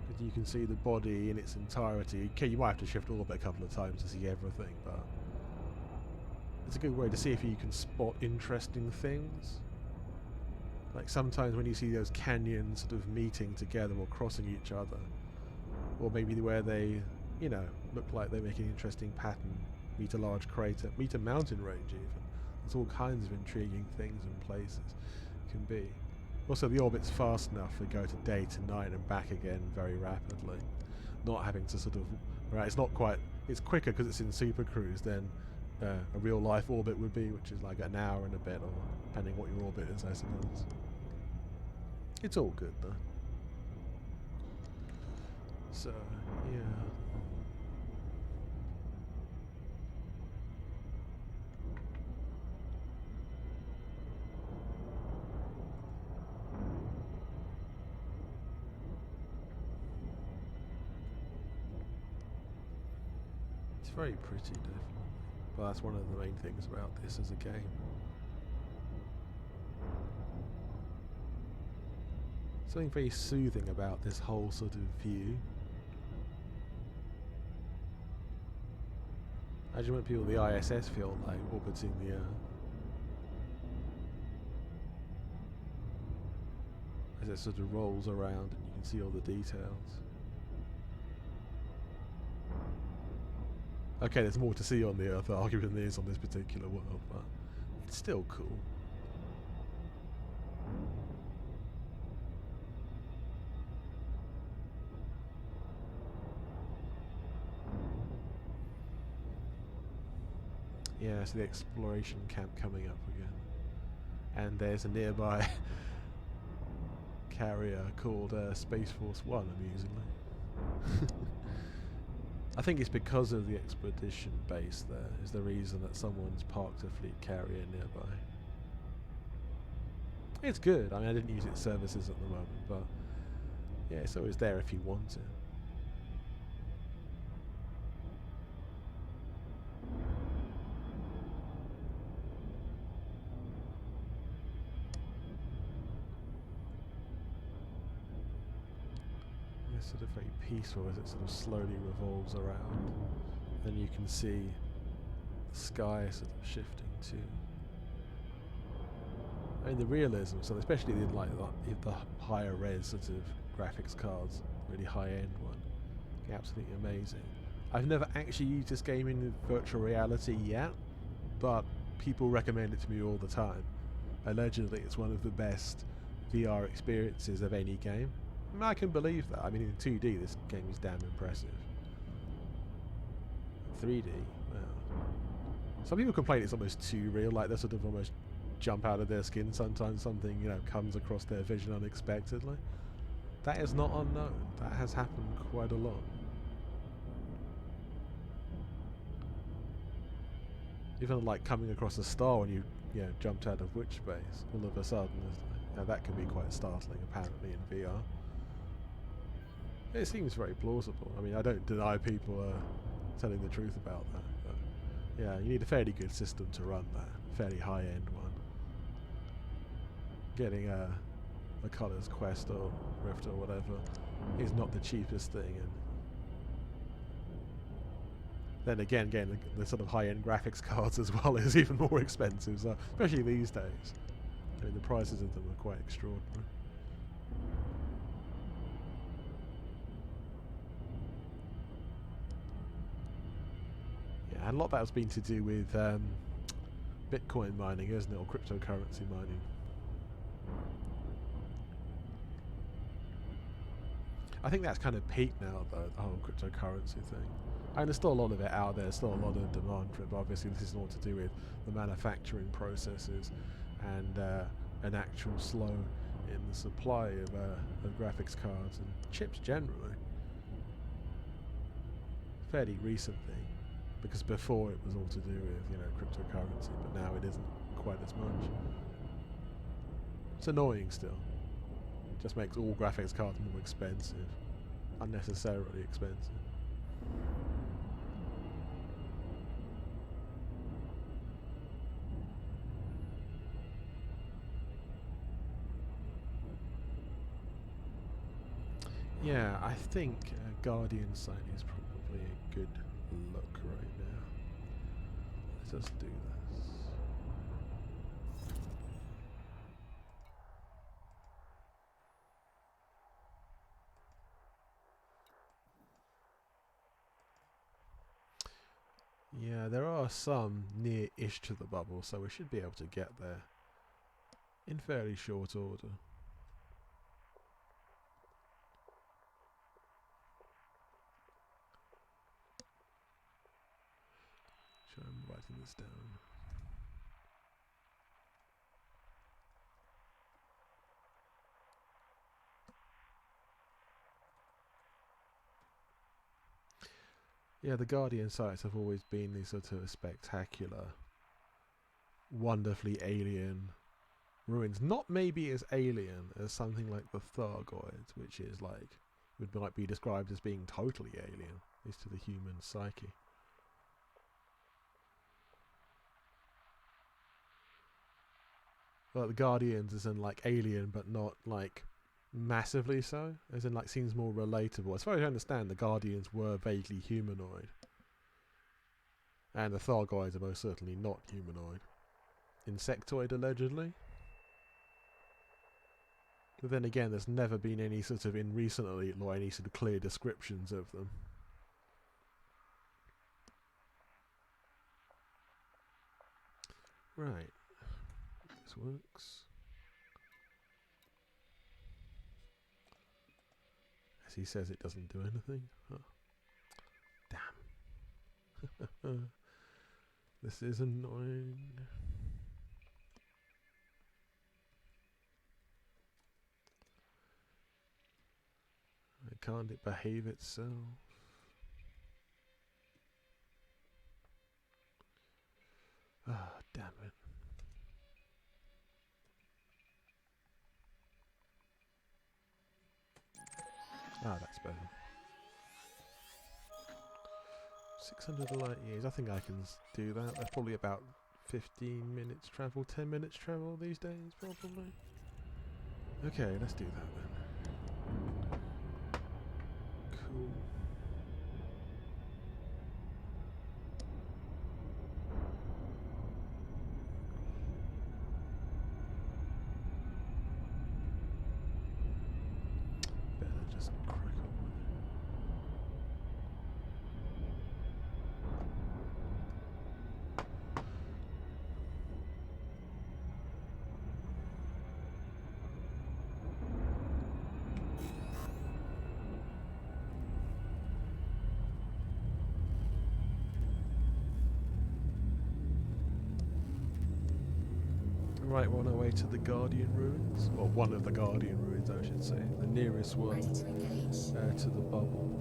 Because you can see the body in its entirety. Okay, you might have to shift orbit a couple of times to see everything, but it's a good way to see if you can spot interesting things. Like sometimes when you see those canyons sort of meeting together or crossing each other, or maybe where they, you know, look like they make an interesting pattern, meet a large crater, meet a mountain range even. There's all kinds of intriguing things and places can be. Also, the orbit's fast enough to go to day to night and back again very rapidly. Not having to sort of, right, it's not quite, it's quicker because it's in Super Cruise than a real life orbit would be, which is like an hour and a bit, or depending what your orbit is, I suppose. It's all good though. So, yeah. It's very pretty, definitely. But that's one of the main things about this as a game. Something very soothing about this whole sort of view. Imagine when people the ISS feel like orbiting the Earth. As it sort of rolls around and you can see all the details. Okay, there's more to see on the Earth, arguably, than there is on this particular world, but it's still cool. Yeah, so the exploration camp coming up again. And there's a nearby carrier called Space Force One, amusingly. I think it's because of the expedition base there is the reason that someone's parked a fleet carrier nearby. It's good. I mean, I didn't use its services at the moment, but yeah, it's always there if you want it. It's sort of very peaceful as it sort of slowly revolves around. Then you can see the sky sort of shifting too. I mean, the realism, so especially in like the higher res sort of graphics cards, really high end one, absolutely amazing. I've never actually used this game in virtual reality yet, but people recommend it to me all the time. Allegedly, it's one of the best VR experiences of any game. I mean, I can believe that. I mean, in 2D, this game is damn impressive. 3D, well, some people complain it's almost too real, like they sort of almost jump out of their skin sometimes something, you know, comes across their vision unexpectedly. That is not unknown. That has happened quite a lot. Even like coming across a star when you jumped out of Witch Base, all of a sudden, that can be quite startling apparently in VR. It seems very plausible. I mean, I don't deny people are telling the truth about that, but yeah, you need a fairly good system to run that, fairly high-end one. Getting a Colours Quest or Rift or whatever is not the cheapest thing, and then again, getting the sort of high-end graphics cards as well is even more expensive, so especially these days. I mean, the prices of them are quite extraordinary. Yeah, and a lot of that has been to do with Bitcoin mining, isn't it, or cryptocurrency mining. I think that's kind of peaked now, though, the whole cryptocurrency thing. And there's still a lot of it out there, still a lot of demand for it, but obviously this is all to do with the manufacturing processes and an actual slow in the supply of graphics cards and chips generally. Fairly recent thing, because before it was all to do with cryptocurrency, but now it isn't quite as much. It's annoying still. It just makes all graphics cards more expensive, unnecessarily expensive. Yeah, I think Guardian site is probably a good look right now. Let us do this. Yeah, there are some near-ish to the bubble, so we should be able to get there in fairly short order. I'm writing this down. Yeah, the Guardian sites have always been these sort of spectacular, wonderfully alien ruins. Not maybe as alien as something like the Thargoids, which is like, might be described as being totally alien, at least to the human psyche. Well, the Guardians is in like alien, but not like massively so, as in like seems more relatable. As far as I understand, the Guardians were vaguely humanoid, and the Thargoids are most certainly not humanoid. Insectoid, allegedly. But then again, there's never been any sort of, in recently, or any sort of clear descriptions of them. Right. This works. As he says, it doesn't do anything. Oh. Damn. This is annoying. Can't it behave itself? Ah, oh, damn it. Ah, that's better. 600 light years. I think I can do that. That's probably about 15 minutes travel, 10 minutes travel these days, probably. Okay, let's do that then. Cool. Better just crack on with it. Right, we're on our way to the Guardian ruins, or one of the Guardian ruins, I should say, the nearest one to the bubble.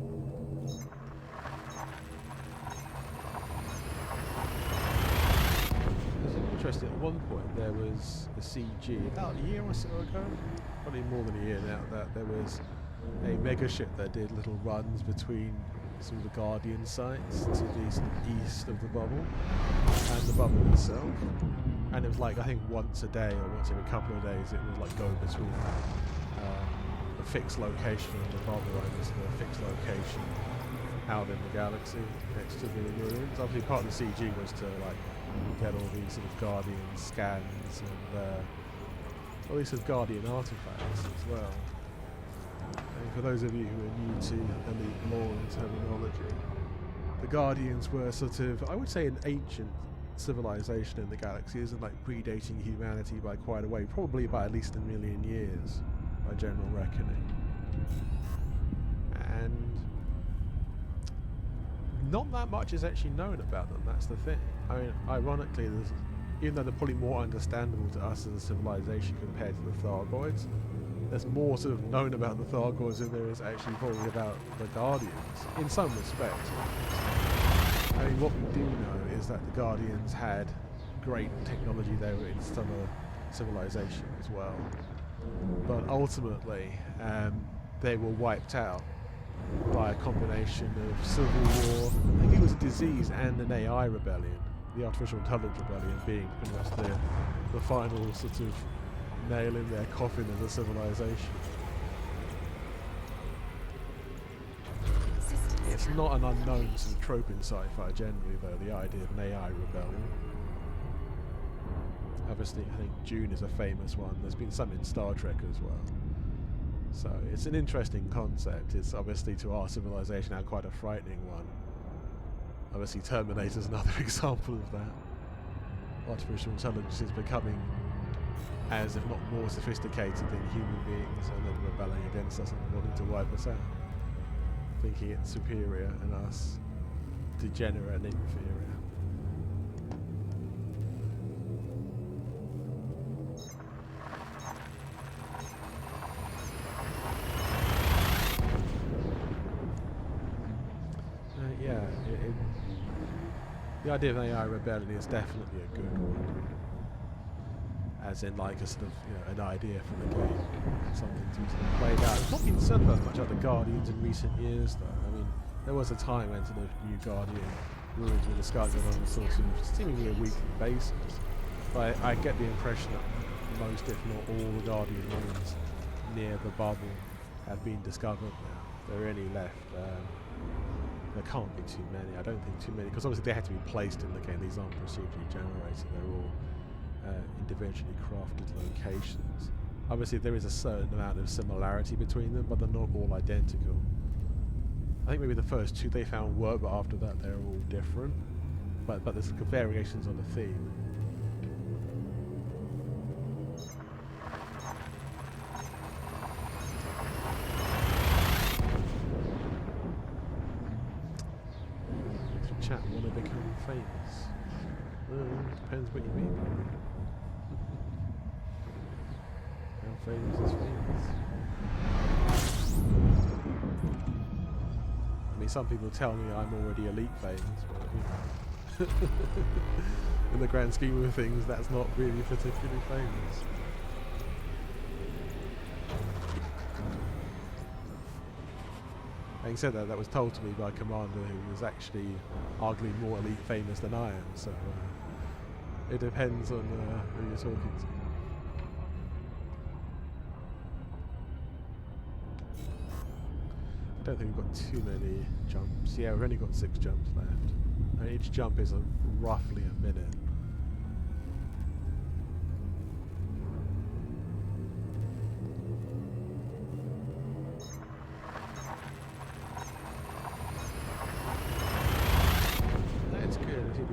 one point there was a CG about a year or so ago, probably more than a year now, that there was a mega ship that did little runs between some of the Guardian sites to the sort of east of the bubble and the bubble itself. And it was like, I think once a day or once every couple of days it would like go between a fixed location in the bubble and a fixed location out in the galaxy next to the ruins. Obviously part of the CG was to like get all these sort of Guardian scans and all these sort of Guardian artifacts as well. And for those of you who are new to Elite lore and terminology, the Guardians were sort of, I would say, an ancient civilization in the galaxy, isn't like predating humanity by quite a way, probably by at least 1 million years by general reckoning. And not that much is actually known about them, that's the thing. I mean, ironically, even though they're probably more understandable to us as a civilization compared to the Thargoids, there's more sort of known about the Thargoids than there is actually probably about the Guardians, in some respects. I mean, what we do know is that the Guardians had great technology. They were in summer civilization as well. But ultimately, they were wiped out by a combination of civil war, I think it was a disease, and an AI rebellion. The artificial intelligence rebellion being pretty much the final sort of nail in their coffin as a civilization. It's not an unknown sort of trope in sci-fi generally, though, the idea of an AI rebellion. Obviously, I think Dune is a famous one. There's been some in Star Trek as well. So it's an interesting concept. It's obviously, to our civilization now, quite a frightening one. Obviously Terminator is another example of that. Artificial intelligence is becoming as, if not more sophisticated than human beings, and then rebelling against us and wanting to wipe us out. Thinking it's superior and us degenerate and inferior. The idea of an AI rebellion is definitely a good one. As in, like, a sort of, an idea for the game, something to sort of played out. It's not been said that much about the Guardians in recent years, though. I mean, there was a time when sort of new Guardian ruins were discovered on a sort of seemingly a weekly basis. But I get the impression that most, if not all, the Guardian ruins near the bubble have been discovered now. If there are any left. There can't be too many. I don't think too many, because obviously they had to be placed in the game. These aren't procedurally generated. They're all individually crafted locations. Obviously there is a certain amount of similarity between them, but they're not all identical. I think maybe the first two they found were, but after that they're all different. But there's variations on the theme. Chat want to become famous? Depends what you mean. How famous is famous? I mean, some people tell me I'm already elite famous, but in the grand scheme of things, that's not really particularly famous. Having said that, that was told to me by a commander who was actually arguably more elite famous than I am, so it depends on who you're talking to. I don't think we've got too many jumps. Yeah, we've only got 6 jumps left. And each jump is roughly a minute.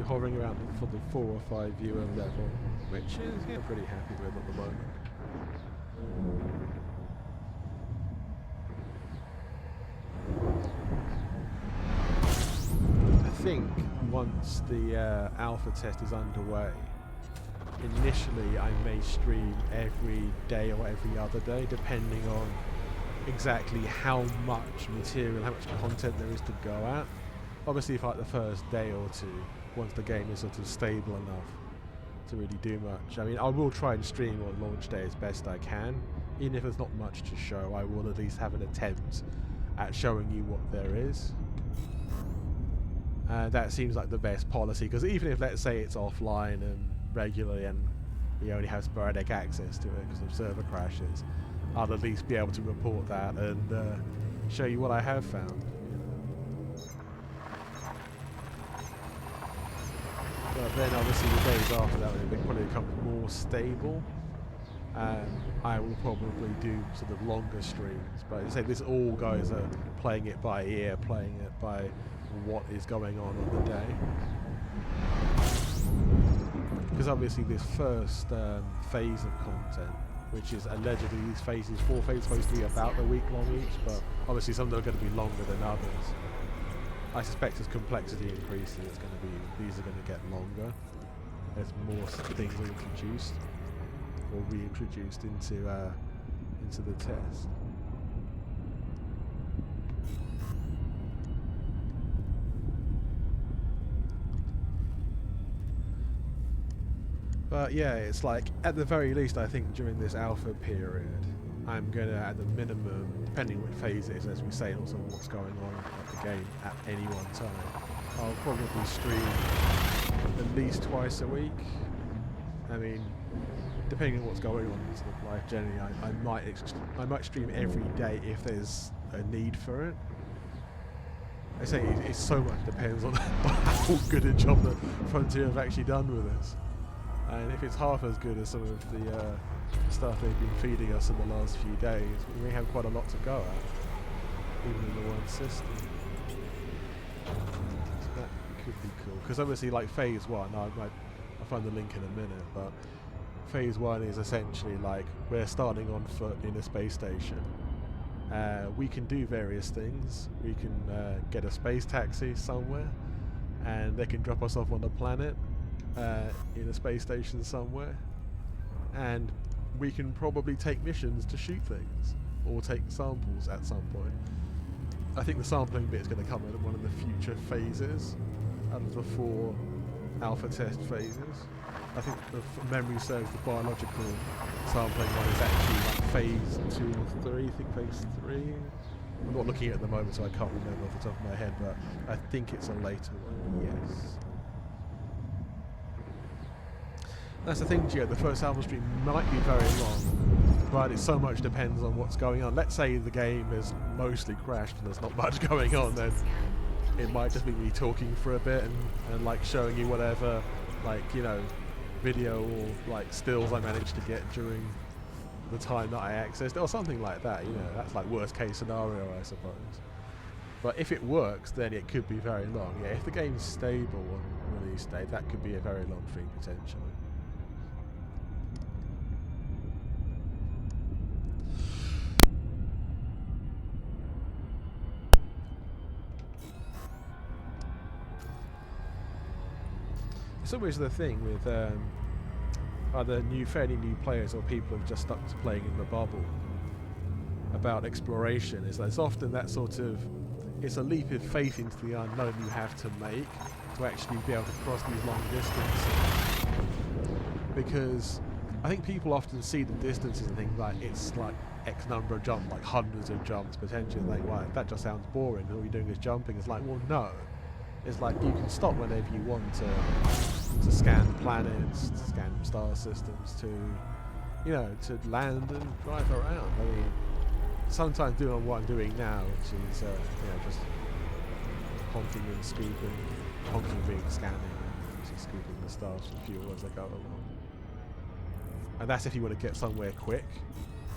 Hovering around for the 4 or 5 viewer level, which is pretty happy with at the moment. I think once the alpha test is underway, initially I may stream every day or every other day, depending on exactly how much material, how much content there is to go at. Obviously, for like the first day or two, once the game is sort of stable enough to really do much. I mean, I will try and stream on launch day as best I can. Even if there's not much to show, I will at least have an attempt at showing you what there is. That seems like the best policy, because even if, let's say, it's offline and regularly and we only have sporadic access to it because of server crashes, I'll at least be able to report that and show you what I have found. But then obviously the days after that, when it probably becomes more stable, I will probably do sort of longer streams. But as I say, this all guys are playing it by ear, playing it by what is going on the day. Because obviously this first phase of content, which is allegedly these phases, 4 phases, supposed to be about a week long each, but obviously some of them are going to be longer than others. I suspect as complexity increases, it's going to be, these are going to get longer as more things are introduced or reintroduced into the test. But yeah, it's like, at the very least, I think during this alpha period, I'm going to, at the minimum, depending what phase it is, as we say, and also what's going on at the game at any one time, I'll probably stream at least twice a week. I mean, depending on what's going on in sort of life generally, I might stream every day if there's a need for it. I say it so much depends on how good a job that Frontier have actually done with this. And if it's half as good as some of the stuff they've been feeding us in the last few days, we may have quite a lot to go at, even in the one system. So that could be cool. Because obviously, like phase 1, I'll find the link in a minute, but phase 1 is essentially like we're starting on foot in a space station. We can do various things. We can get a space taxi somewhere, and they can drop us off on a planet in a space station somewhere, and we can probably take missions to shoot things or take samples at some point. I think the sampling bit is going to come in one of the future phases out of the 4 alpha test phases. I think, if memory serves, the biological sampling one is actually like phase 2 or 3. I think phase 3. I'm not looking at the moment, so I can't remember off the top of my head, but I think it's a later one. Yes. That's the thing, Gio, the first alpha stream might be very long, but it so much depends on what's going on. Let's say the game is mostly crashed and there's not much going on, then it might just be me talking for a bit and like showing you whatever, like, you know, video or like stills I managed to get during the time that I accessed, or something like that, you know. That's like worst case scenario, I suppose. But if it works, then it could be very long. Yeah, if the game's stable on release date, that could be a very long stream potentially. It's always the thing with either fairly new players or people who've just stuck to playing in the bubble about exploration, is that it's often that sort of, it's a leap of faith into the unknown you have to make to actually be able to cross these long distances. Because I think people often see the distances and think like it's like X number of jumps, like hundreds of jumps potentially, like, wow, that just sounds boring, all you're doing is jumping. It's like, well, no. It's like you can stop whenever you want to scan planets, to scan star systems, to, you know, to land and drive around. I mean, sometimes doing what I'm doing now, which is, you know, just honking and scooping, honking being scanning, and just scooping the stars from fuel as they go along. And that's if you want to get somewhere quick,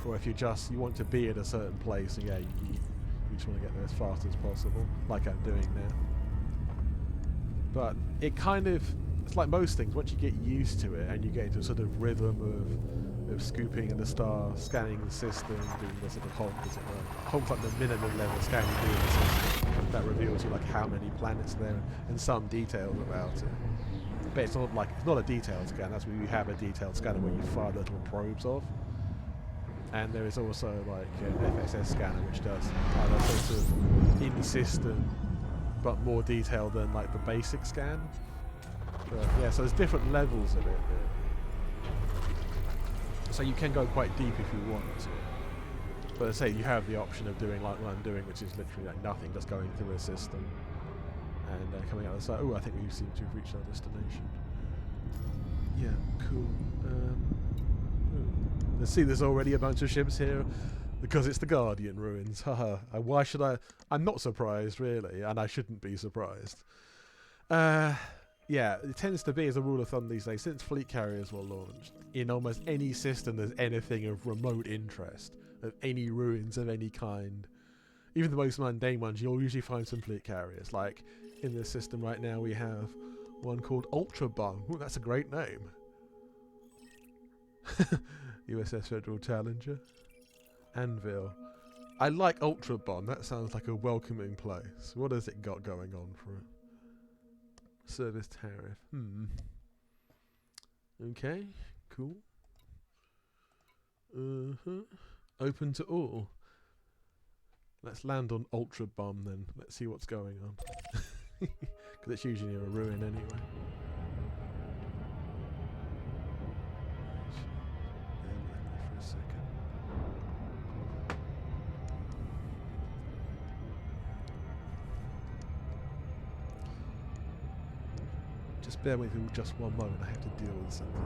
or if you want to be at a certain place, and yeah, you just want to get there as fast as possible, like I'm doing now. But it kind of, it's like most things, once you get used to it and you get into a sort of rhythm of scooping in the star, scanning the system, doing the sort of honk, as it were. Honk's like the minimum level scan you do in the system. That reveals you like how many planets there and some details about it. But it's not like, it's not a detailed scan, that's where you have a detailed scanner where you fire little probes off. And there is also like an FSS scanner which does either sort of in-system but more detailed than like the basic scan. But yeah, so there's different levels of it. So you can go quite deep if you want to. But as I say, you have the option of doing like what I'm doing, which is literally like nothing, just going through a system and coming out the side. Oh, I think we seem to have reached our destination. Yeah, cool. Let's see, there's already a bunch of ships here because it's the Guardian ruins. Haha. Why should I? I'm not surprised, really, and I shouldn't be surprised. Yeah, it tends to be as a rule of thumb these days, since fleet carriers were launched, in almost any system there's anything of remote interest, of any ruins of any kind. Even the most mundane ones, you'll usually find some fleet carriers. Like, in this system right now we have one called Ultra Bomb. Ooh, that's a great name. USS Federal Challenger. Anvil. I like Ultra Bomb, that sounds like a welcoming place. What has it got going on for it? Service tariff. Okay, cool. Open to all. Let's land on Ultra Bomb then. Let's see what's going on. Because it's usually near a ruin anyway. Bear with me for a second. Just bear with me just one moment, I have to deal with something.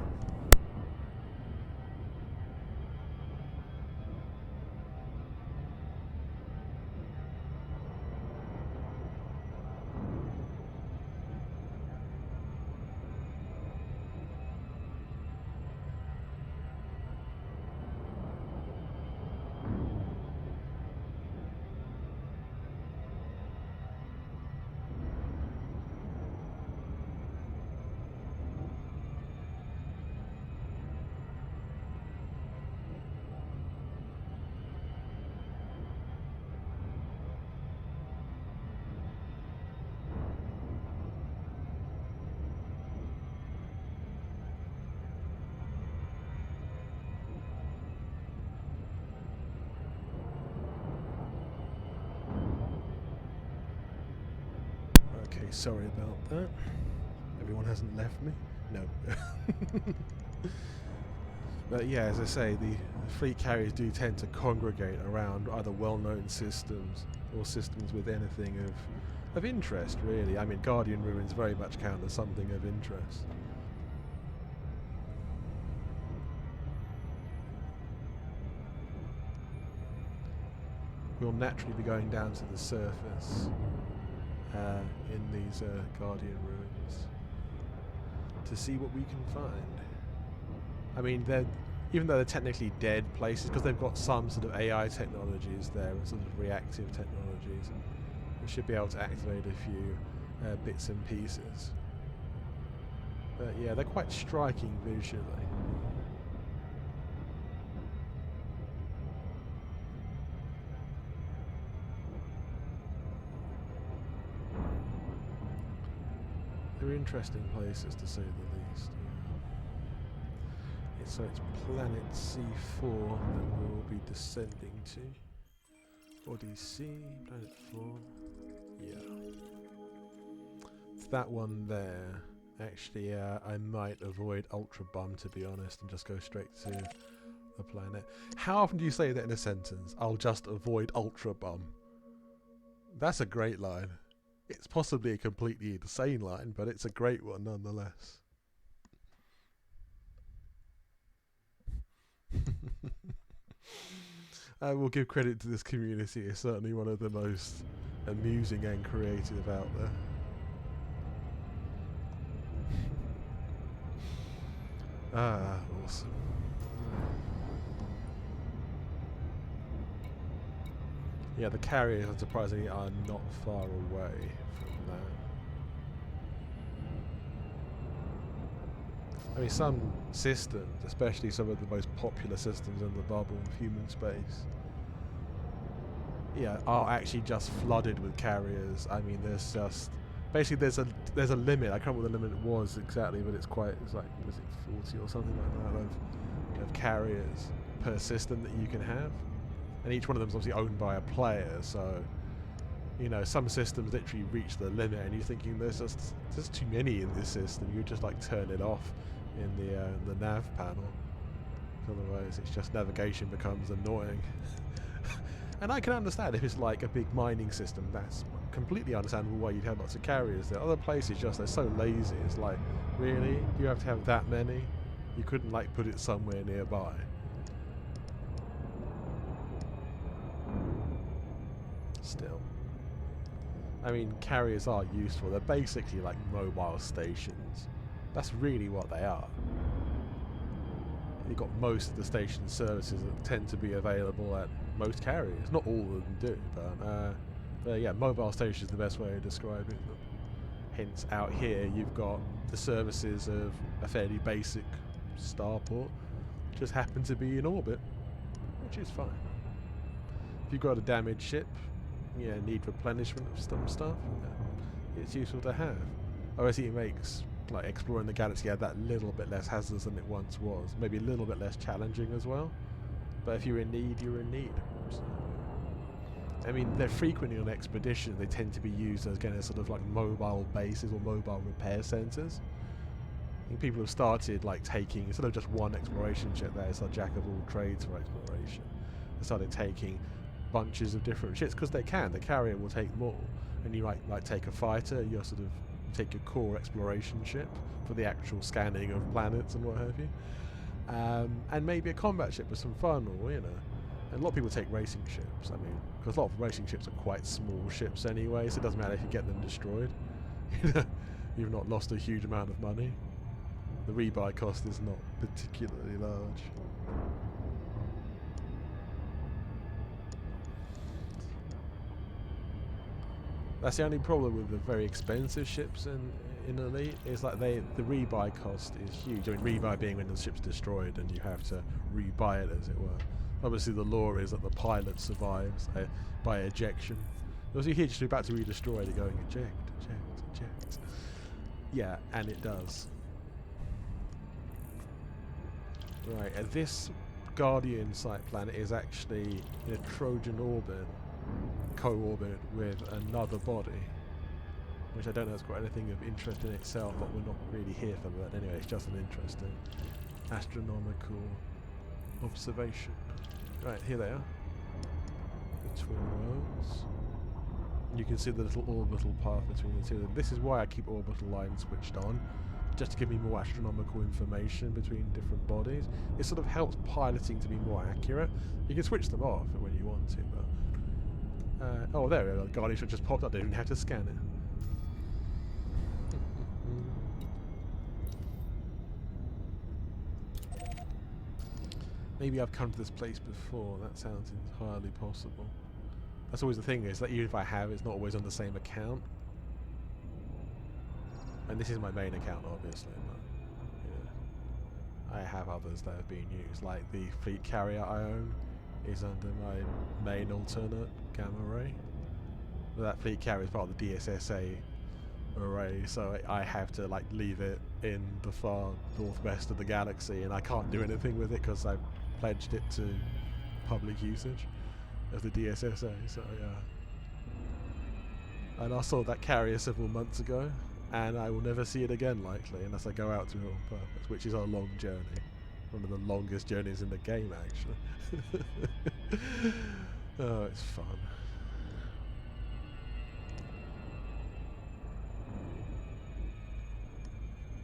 Okay, sorry about that. Everyone hasn't left me? No. But yeah, as I say, the fleet carriers do tend to congregate around either well-known systems or systems with anything of interest, really. I mean, Guardian ruins very much count as something of interest. We'll naturally be going down to the surface in these Guardian ruins to see what we can find. I mean, even though they're technically dead places, because they've got some sort of AI technologies there, and sort of reactive technologies, we should be able to activate a few bits and pieces. But yeah, they're quite striking visually. They're interesting places, to say the least. Yeah. So it's planet C4 that we'll be descending to. Body C, planet 4. Yeah. It's that one there. Actually, I might avoid Ultra Bomb, to be honest, and just go straight to the planet. How often do you say that in a sentence? I'll just avoid Ultra Bomb. That's a great line. It's possibly a completely insane line, but it's a great one nonetheless. I will give credit to this community. It's certainly one of the most amusing and creative out there. Ah, awesome. Yeah, the carriers, unsurprisingly, are not far away from that. I mean, some systems, especially some of the most popular systems in the bubble of human space, yeah, are actually just flooded with carriers. I mean, there's just basically there's a limit. I can't remember what the limit was exactly, but it's like, was it 40 or something like that of carriers per system that you can have. And each one of them is obviously owned by a player, so you know, some systems literally reach the limit, and you're thinking there's too many in this system. You just like turn it off in the nav panel, Otherwise, it's just navigation becomes annoying. And I can understand if it's like a big mining system. That's completely understandable why you'd have lots of carriers there. Other places just they're so lazy. It's like, really? You have to have that many? You couldn't like put it somewhere nearby. Still. I mean, carriers are useful. They're basically like mobile stations. That's really what they are. You've got most of the station services that tend to be available at most carriers. Not all of them do, but yeah, mobile station is the best way of describing them. Hence, out here you've got the services of a fairly basic starport, just happen to be in orbit, which is fine. If you've got a damaged ship, yeah, need replenishment of some stuff, yeah, it's useful to have. Obviously, it makes like exploring the galaxy that little bit less hazardous than it once was, maybe a little bit less challenging as well. But if you're in need, you're in need. So, I mean, they're frequently on expedition. They tend to be used as again as sort of like mobile bases or mobile repair centres. I think people have started like taking, instead of just one exploration ship there, it's a jack of all trades for exploration. They started taking bunches of different ships because they can. The carrier will take more, and you like take a fighter. You're sort of take your core exploration ship for the actual scanning of planets and what have you, and maybe a combat ship with some fun, or you know, and a lot of people take racing ships. I mean, because a lot of racing ships are quite small ships anyway, so it doesn't matter if you get them destroyed. You've not lost a huge amount of money. The rebuy cost is not particularly large. That's the only problem with the very expensive ships in Elite, is like the rebuy cost is huge. I mean, rebuy being when the ship's destroyed and you have to rebuy it, as it were. Obviously the law is that the pilot survives by ejection. Obviously here just about to be destroyed, you're going eject, eject, eject. Yeah, and it does. Right, and this Guardian site planet is actually in a Trojan orbit, co-orbit with another body, which I don't know has got anything of interest in itself, but we're not really here for that anyway. It's just an interesting astronomical observation. Right, here they are, the twin worlds. You can see the little orbital path between the two of them. This is why I keep orbital lines switched on, just to give me more astronomical information between different bodies. It sort of helps piloting to be more accurate. You can switch them off when you want to, but oh, there we go. The Guardian ship just popped up. They didn't have to scan it. Maybe I've come to this place before. That sounds entirely possible. That's always the thing, is that even if I have, it's not always on the same account. And this is my main account, obviously, but you know, I have others that have been used. Like the fleet carrier I own is under my main alternate gamma ray. But that fleet carrier is part of the DSSA array, so I have to like leave it in the far northwest of the galaxy, and I can't do anything with it because I've pledged it to public usage of the DSSA. So yeah, and I saw that carrier several months ago, and I will never see it again likely unless I go out to it on purpose, which is a long journey. One of the longest journeys in the game, actually. Oh, it's fun.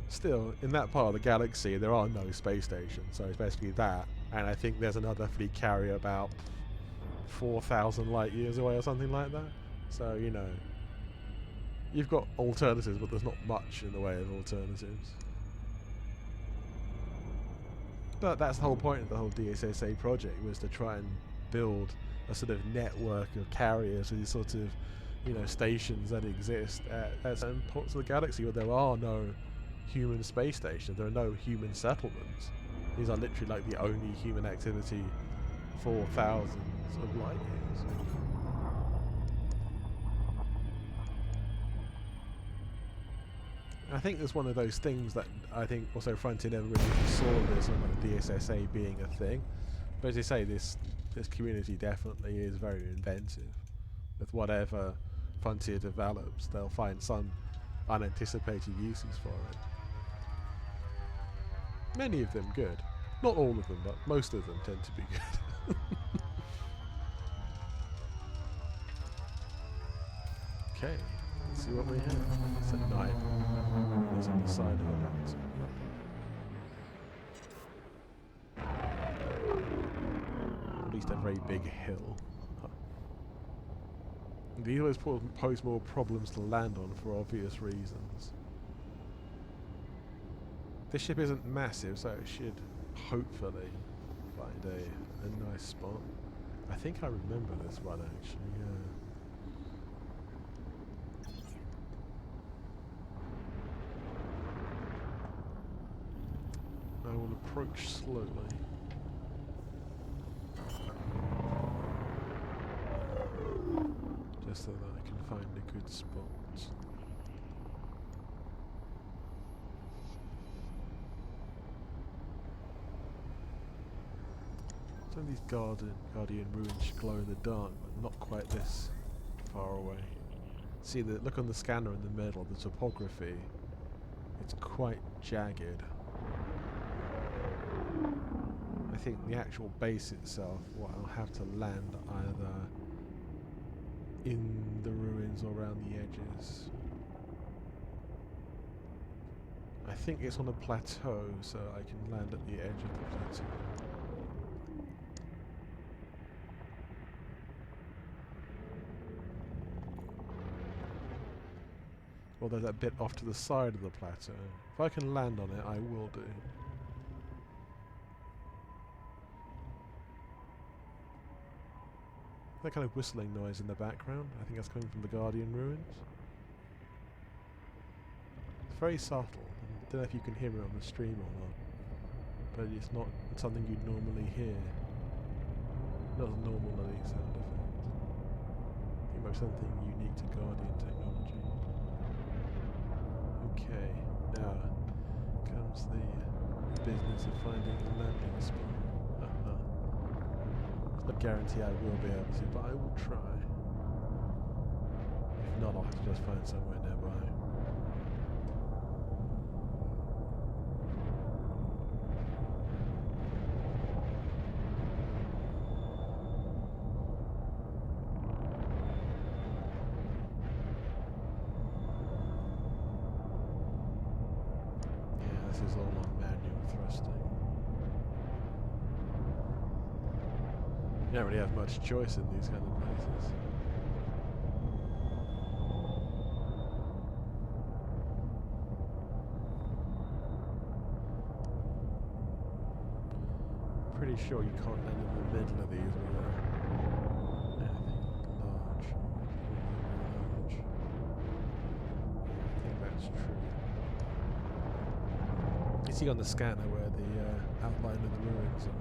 Still, in that part of the galaxy, there are no space stations, so it's basically that. And I think there's another fleet carrier about 4,000 light years away or something like that. So, you know, you've got alternatives, but there's not much in the way of alternatives. But that's the whole point of the whole DSSA project, was to try and build a sort of network of carriers, these sort of, you know, stations that exist at certain parts of the galaxy where there are no human space stations, there are no human settlements. These are literally like the only human activity for thousands of light years. I think it's one of those things that I think also Frontier never really saw this, like the DSSA being a thing. But as you say, this community definitely is very inventive. With whatever Frontier develops, they'll find some unanticipated uses for it. Many of them good. Not all of them, but most of them tend to be good. Okay, let's see what we have. It's a knife. It's on the side of the house. At least a very big hill. Huh. These always pose more problems to land on for obvious reasons. This ship isn't massive, so it should hopefully find a nice spot. I think I remember this one actually, yeah. I will approach slowly. Just so that I can find a good spot. Some of these Guardian ruins glow in the dark, but not quite this far away. See, look on the scanner in the middle, the topography. It's quite jagged. I think the actual base itself, well, I'll have to land either in the ruins or around the edges. I think it's on a plateau, so I can land at the edge of the plateau. Or there's that bit off to the side of the plateau. If I can land on it, I will do. That kind of whistling noise in the background, I think that's coming from the Guardian ruins. It's very subtle. I don't know if you can hear it on the stream or not, but it's not something you'd normally hear. Not a normal Lily sound effect. I think that's something unique to Guardian technology. Okay, now comes the business of finding a landing spot. I guarantee I will be able to, but I will try. If not, I'll have to just find somewhere nearby. Yeah, this is all on manual thrusting. You don't really have much choice in these kind of places. Pretty sure you can't land in the middle of these without anything large. I think that's true. You see on the scanner where the outline of the ruins are.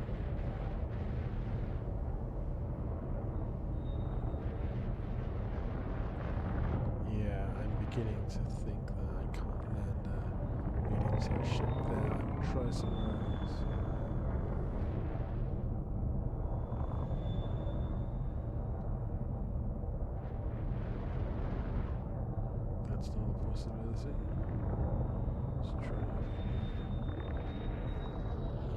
Beginning to think that I can't land a medium-sized ship there. I will try somewhere else. That's not a possibility. Let's try.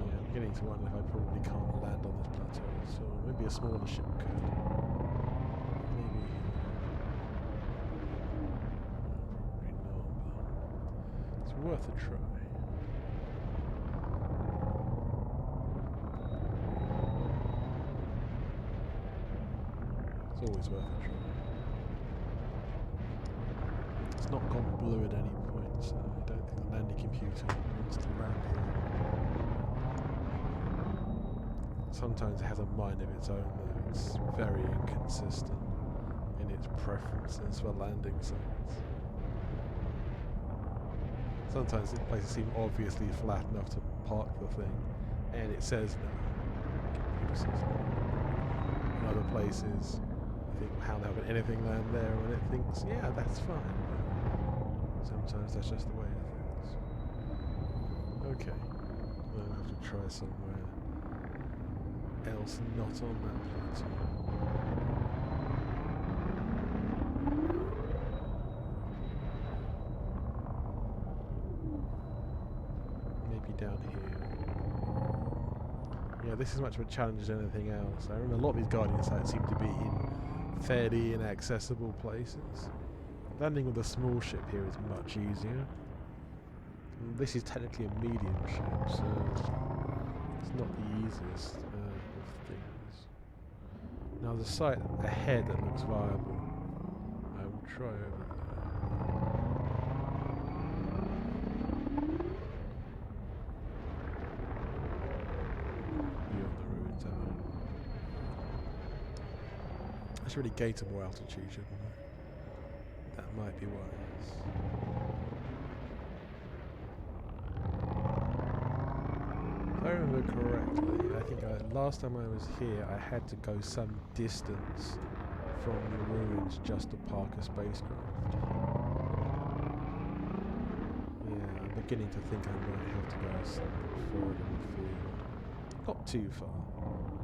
Yeah, I'm beginning to wonder if I probably can't land on this plateau, so maybe a smaller ship could. Maybe. Worth a try. It's always worth a try. It's not gone blue at any point, so I don't think the landing computer wants to land here. Sometimes it has a mind of its own, though. It's very inconsistent in its preferences for landing sites. Sometimes places seem obviously flat enough to park the thing, and it says no. In other places, I think, how can anything land there? And it thinks, yeah, that's fine. But sometimes that's just the way it thinks. Okay, we'll have to try somewhere else, not on that plateau. Down here. this is much of a challenge than anything else. I remember a lot of these Guardian sites seem to be in fairly inaccessible places. Landing with a small ship here is much easier. And this is technically a medium ship, so it's not the easiest of things. Now there's a site ahead that looks viable. I will try over there. Beyond the ruins, I mean. I should really gain some more altitude, shouldn't I? That might be wise. If I remember correctly, I think last time I was here I had to go some distance from the ruins just to park a spacecraft. Yeah, I'm beginning to think I might have to go something further afield. Not too far.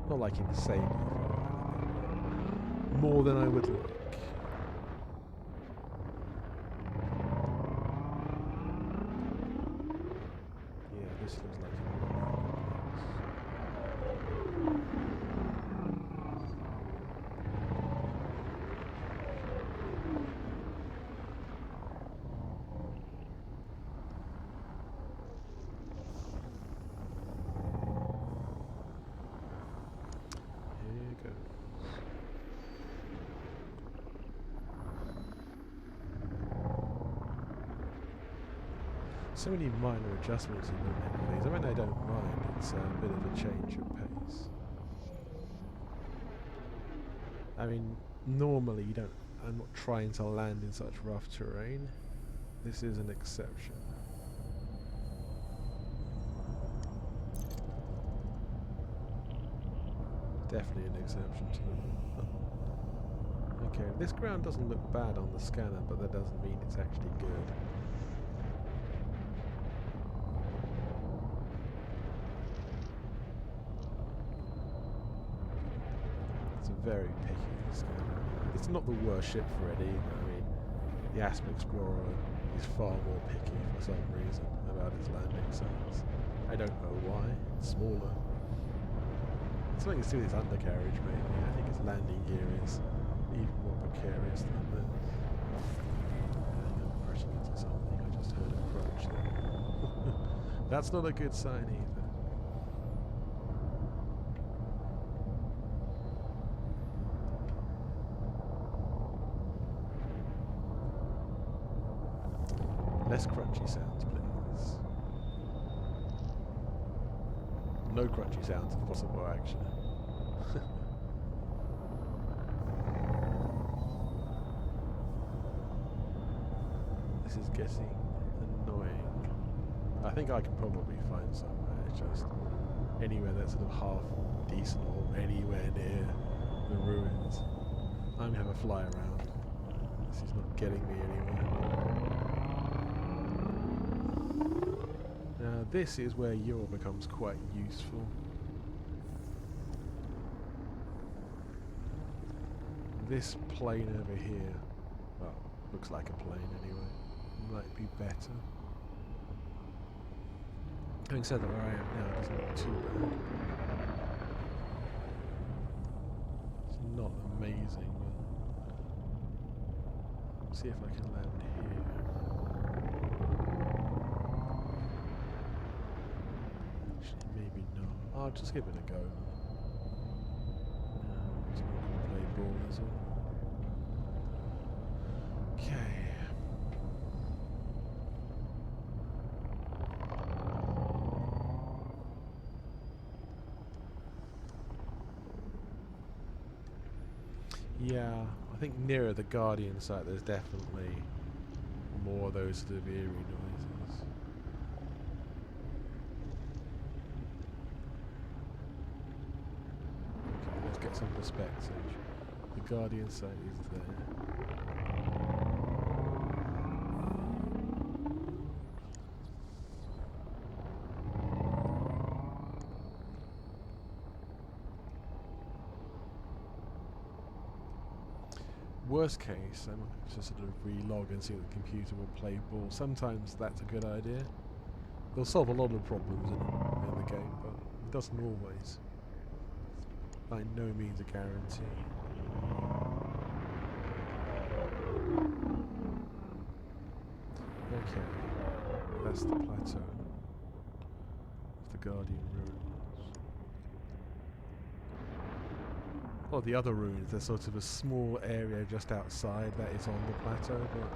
Not like insanely far. More than I would like. This looks like a really good Here goes. So many minor adjustments in the these. I mean, I don't mind. It's a bit of a change of pace. I mean, normally I'm not trying to land in such rough terrain. This is an exception. Definitely an exception to the rule. Okay, this ground doesn't look bad on the scanner, but that doesn't mean it's actually good. Very picky scanner. It's not the worst ship for it either. I mean, the Asp Explorer is far more picky for some reason about its landing sites. I don't know why. It's smaller. It's something to do with its undercarriage, maybe. I think its landing gear is even more precarious than this. I think I'm crashing into something. I just heard a crunch there. That's not a good sign either. Less crunchy sounds, please. No crunchy sounds if possible, actually. This is getting annoying. I think I can probably find somewhere, just anywhere that's sort of half decent or anywhere near the ruins. I'm gonna have a fly around. This is not getting me anywhere. Now this is where Ural becomes quite useful. This plane over here, well, looks like a plane anyway, might be better. Having said that, where I am now doesn't look too bad. It's not amazing, but see if I can land here. Maybe not. I'll just give it a go. No, it's not going to play ball, is it? Okay. Yeah, I think nearer the Guardian site there's definitely more of those sort of eerie noises. Okay, let's get some perspective. The Guardian site is there. Worst case, I'm going to sort of relog and see if the computer will play ball. Sometimes that's a good idea. They'll solve a lot of problems in the game, but it doesn't always. by no means a guarantee. Okay, that's the plateau of the Guardian Ruins. Well, the other ruins, there's sort of a small area just outside that is on the plateau, but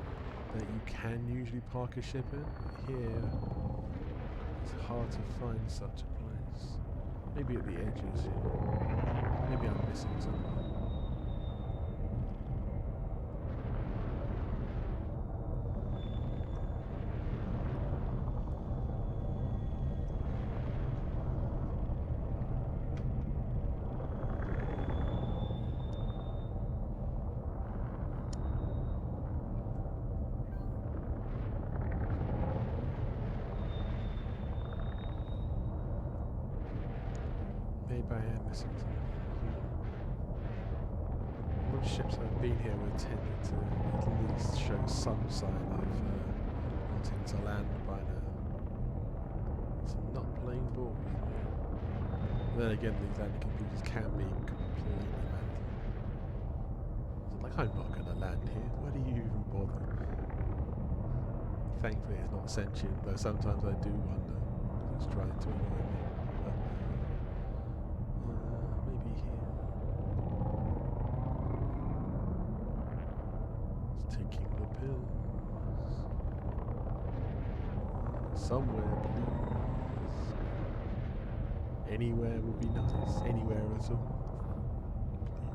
that you can usually park a ship in. Here, it's hard to find such a place. Maybe at the edges here. Maybe I'm missing something. Maybe I am missing something. Most ships that have been here were tended to at least show some sign of wanting to land by now. It's not playing ball with me. Then again, these landing computers can be completely mental. It's like, I'm not going to land here. Why do you even bother? Thankfully, it's not sentient, though sometimes I do wonder. It's trying to annoy me. Maybe here. It's taking the pills. Somewhere, please. Anywhere would be nice. Anywhere at all.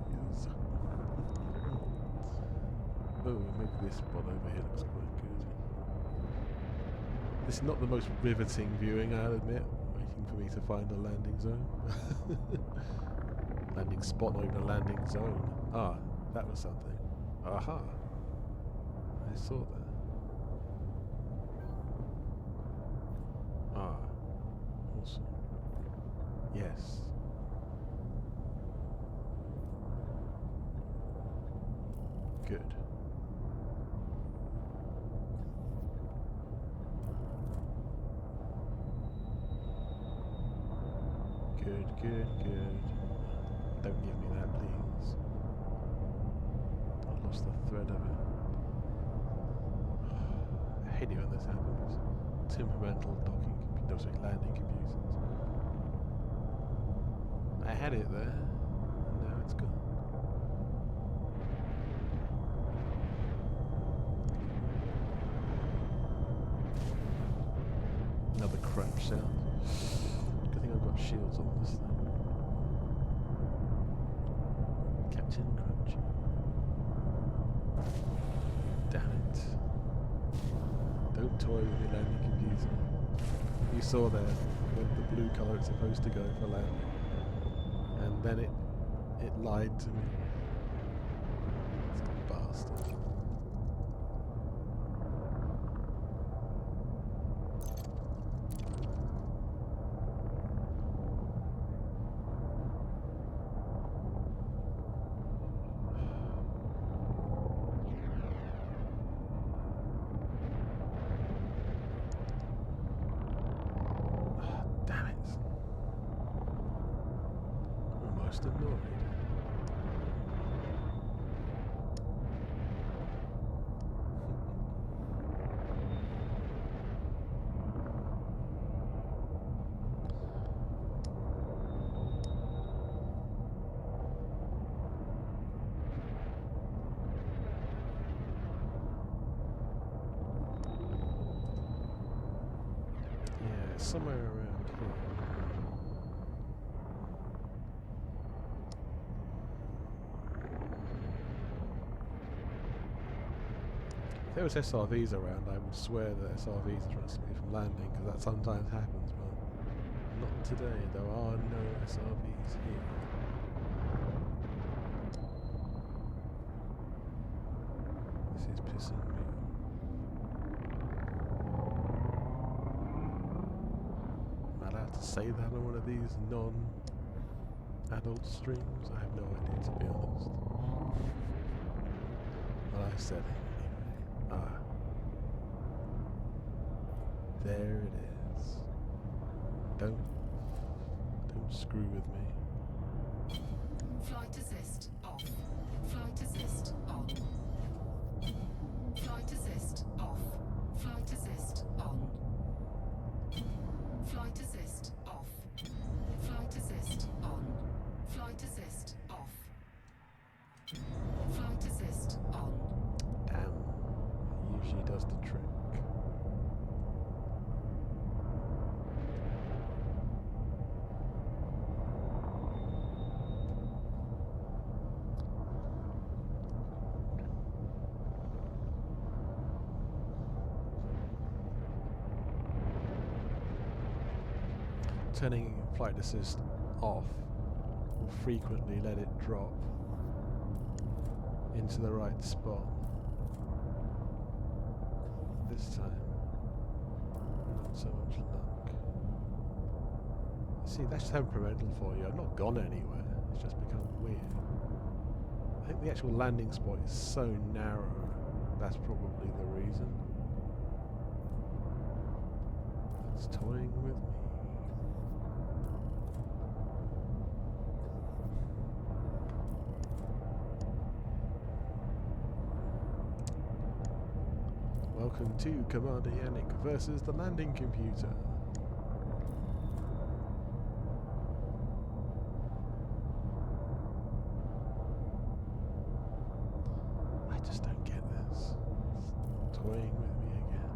Please. Oh, maybe this spot over here looks quite good. This is not the most riveting viewing, I'll admit. Waiting for me to find a landing zone. Landing spot, not even a landing zone. Ah, that was something. Aha. I saw that. Ah. Awesome. Yes. Good. Good, good, good. Don't give me that, please. I lost the thread of it. I hate it when this happens. Temperamental docking computers, sorry, landing computers. I had it there, and now it's gone. Another crap sound. Good thing I've got shields on this thing. Captain Crunch. Damn it. Don't toy with your landing computer. You saw there with the blue colour it's supposed to go for landing. And then it lied to me. It's a bastard. Damn it. Almost annoyed. Yeah, somewhere around here. If there was SRVs around, I would swear that SRVs are trying to stop me from landing, because that sometimes happens, but not today. There are no SRVs here. This is pissing me off. Am I allowed to say that on one of these non-adult streams? I have no idea, to be honest. But I said it anyway. Ah. There it is. Don't screw with me. turning flight assist off will frequently let it drop into the right spot. This time, not so much luck. See, that's temperamental for you. I've not gone anywhere. It's just become weird. I think the actual landing spot is so narrow. That's probably the reason. It's toying with me. Welcome to Commander Yannick versus the landing computer. I just don't get this. It's toying with me again.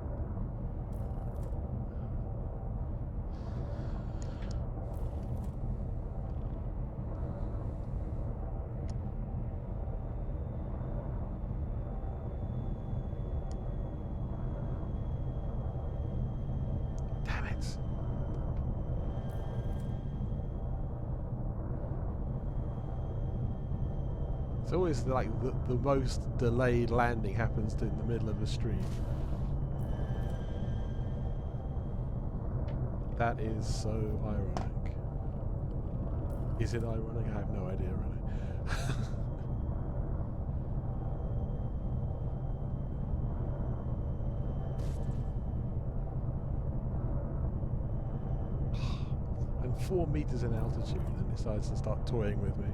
Damn it. It's always like the most delayed landing happens in the middle of the stream. That is so ironic. Is it ironic? I have no idea really. I'm 4 meters in altitude and it decides to start toying with me.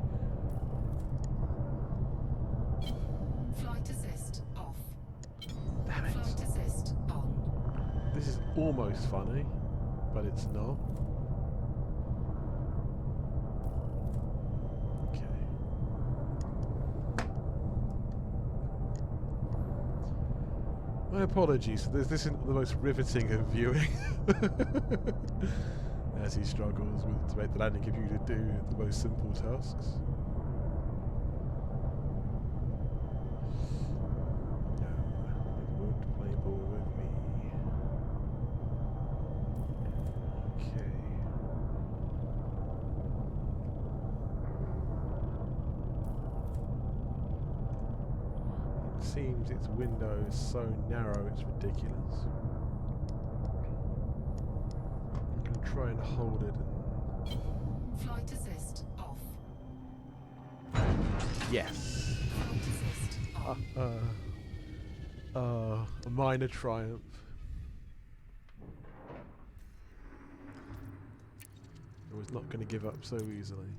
Flight assist off. Damn it. Flight assist on. This is almost funny, but it's not. Okay. My apologies. This isn't the most riveting of viewing. As he struggles to make the landing computer do the most simple tasks. No, it won't play ball with me. Okay. It seems its window is so narrow it's ridiculous. Try and hold it and... Flight assist off. Yes! Flight assist on. A minor triumph. I was not going to give up so easily.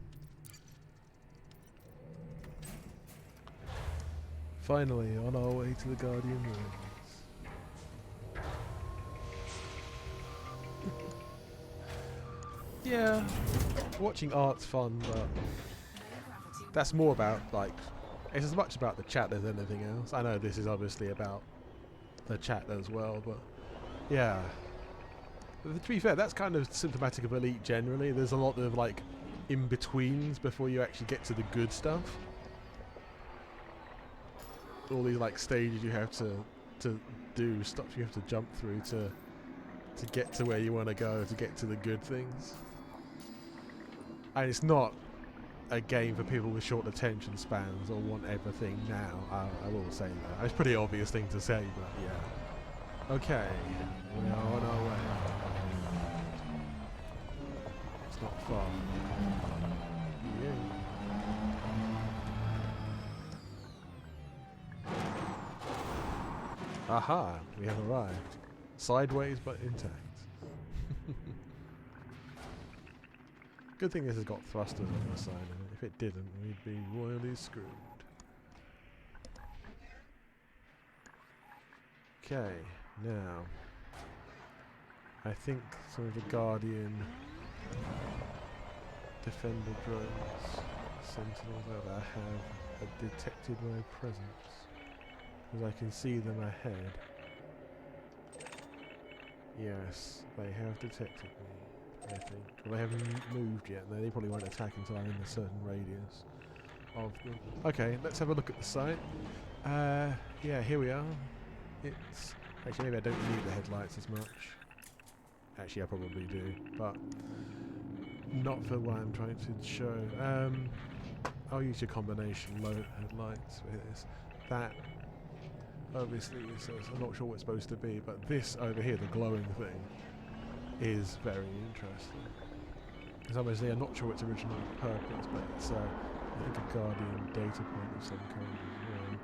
Finally, on our way to the Guardian Ruins. Yeah, watching art's fun, but that's more about, like, it's as much about the chat as anything else. I know this is obviously about the chat as well, but yeah. But to be fair, that's kind of symptomatic of Elite generally. There's a lot of, like, in-betweens before you actually get to the good stuff. All these, like, stages you have to do, stuff you have to jump through to get to where you want to go, to get to the good things. And it's not a game for people with short attention spans or want everything now. I will say that. It's a pretty obvious thing to say, but yeah. Okay, we are on our way. It's not far. Yeah. Aha, we have arrived. Sideways but intact. Good thing this has got thrusters on the side of it. If it didn't, we'd be royally screwed. Okay, now I think some of the Guardian Defender drones, Sentinels over have detected my presence, as I can see them ahead. Yes, they have detected me, I think. Well, they haven't moved yet, they probably won't attack until I'm in a certain radius of them. Okay, let's have a look at the site. Yeah, here we are. It's... Actually, maybe I don't need the headlights as much. Actually, I probably do, but not for what I'm trying to show. I'll use your combination low headlights with this. That obviously is, I'm not sure what it's supposed to be, but this over here, the glowing thing, is very interesting. Because obviously I'm not sure its original purpose, but it's I think a Guardian data point of some kind as well.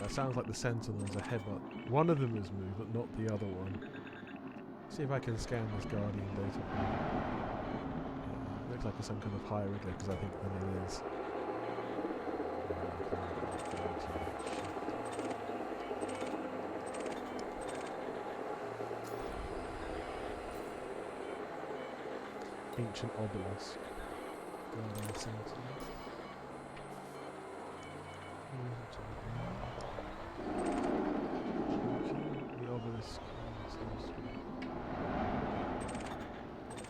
That sounds like the Sentinels ahead, but one of them has moved, but not the other one. See if I can scan this Guardian data point. Looks like it's some kind of hieroglyphs, I think that it is. Ancient obelisk. Guardian Sentinel. The obelisk.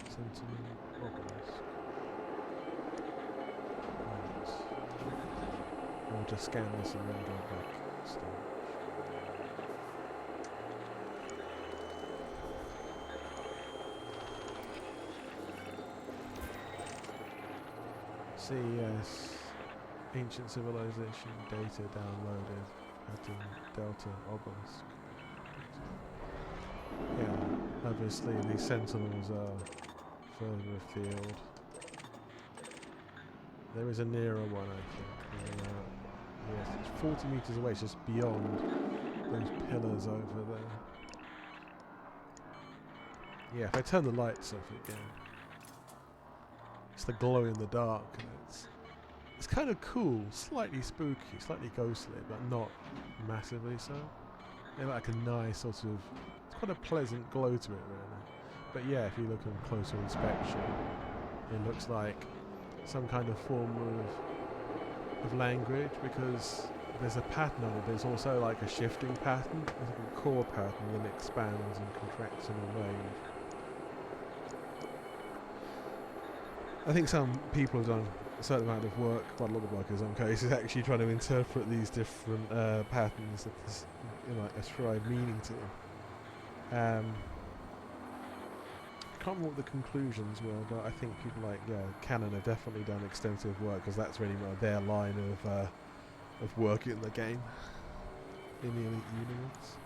Sentinel obelisk. Right. We'll just scan this and then go back. CES, Ancient Civilization data downloaded at Delta Obelisk. Yeah, obviously the Sentinels are further afield. There is a nearer one, I think. Yes, it's 40 meters away, it's just beyond those pillars over there. Yeah, if I turn the lights off again, it's the glow in the dark, and it's kind of cool, slightly spooky, slightly ghostly, but not massively so. It's like a nice sort of, it's quite a pleasant glow to it really. But yeah, if you look at closer inspection, it looks like some kind of form of language, because there's a pattern on it, but it's also like a shifting pattern. It's like a core pattern that expands and contracts in a wave. I think some people have done a certain amount of work, quite a lot of work in some cases, actually trying to interpret these different patterns that this, ascribe meaning to them. I can't remember what the conclusions were, but I think people like Canon have definitely done extensive work, because that's really their line of work in the game, in the Elite universe.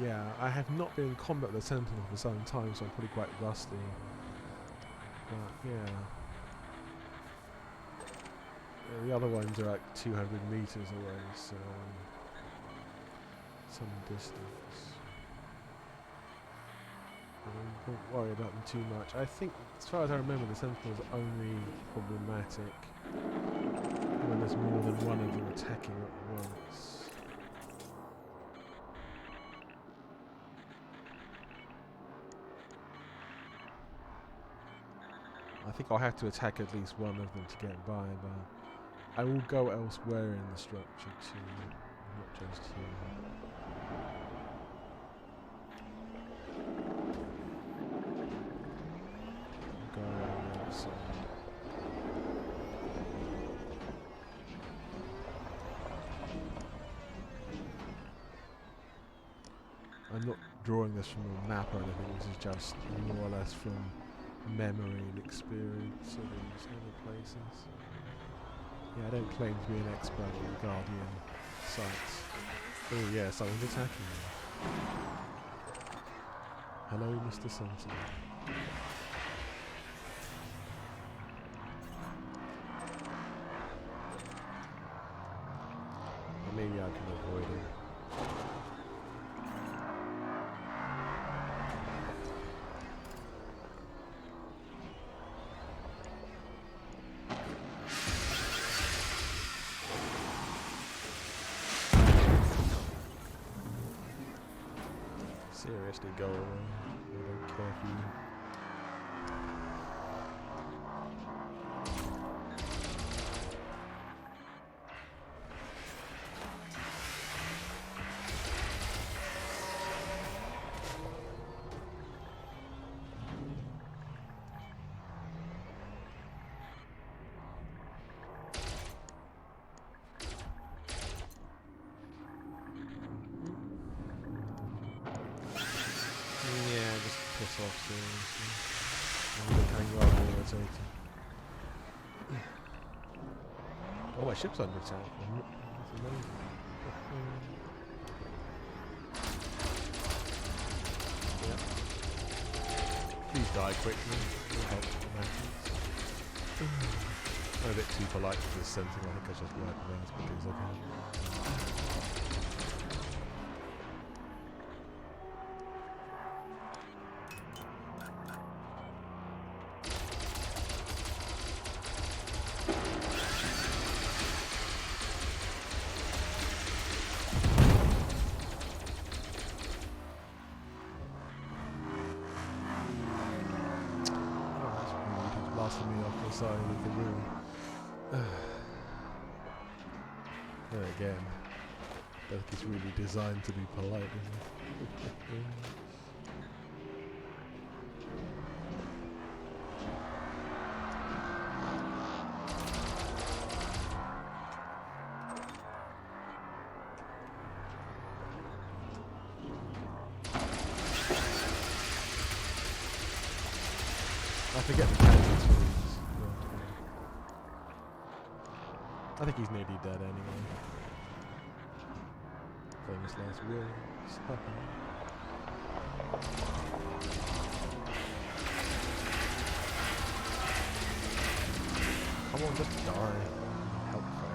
Yeah, I have not been in combat with the Sentinel for some time, so I'm probably quite rusty. But yeah. The other ones are like 200 meters away, so some distance. I won't worry about them too much. I think, as far as I remember, the Sentinels are only problematic when there's more than one of them attacking at once. I think I'll have to attack at least one of them to get by, but I will go elsewhere in the structure too, not just here. I'll go around the outside. I'm not drawing this from a map or anything, this is just more or less from memory and experience of these other places. Yeah, I don't claim to be an expert on Guardian sites. Oh yeah, someone's attacking me. Hello, Mr. Sentinel. Or maybe I can avoid it. Seriously, go away. I don't care for you. Oh, my ship's under attack. That's amazing. Yeah. Please die quickly. It'll help the matches. I'm a bit too polite to this sentinel. I think I just wipe them out as quickly as I can. Blasting me off the side of the room. Then again, I think it's really designed to be polite, isn't it? I forget the tangents for these. I think he's nearly dead anyway. Famous last words. Come on, just die. Help for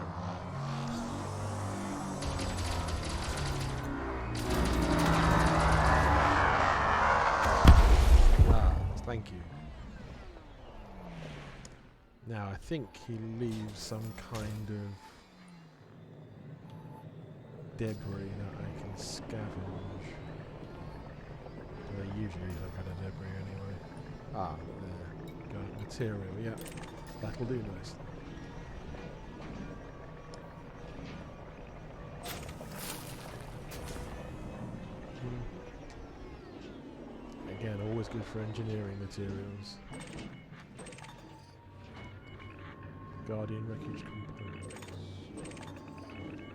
thank you. Now I think he leaves some kind of debris that I can scavenge. They usually leave that kind of debris anyway. Ah, there. Got material, yeah. That'll do nicely. Again, always good for engineering materials. Guardian wreckage components.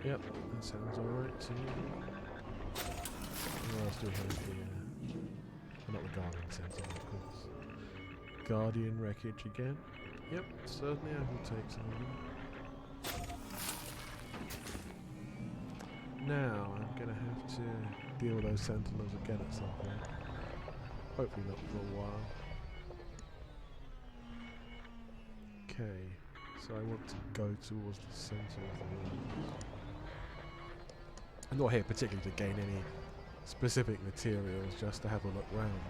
Yep, that sounds alright to me. What else do we have here? Well, not the Guardian Sentinel, of course. Guardian wreckage again. Yep, certainly I will take some of them. Now, I'm going to have to deal with those Sentinels again at some point. Hopefully not for a while. Okay. So I want to go towards the centre of the room. I'm not here particularly to gain any specific materials, just to have a look round.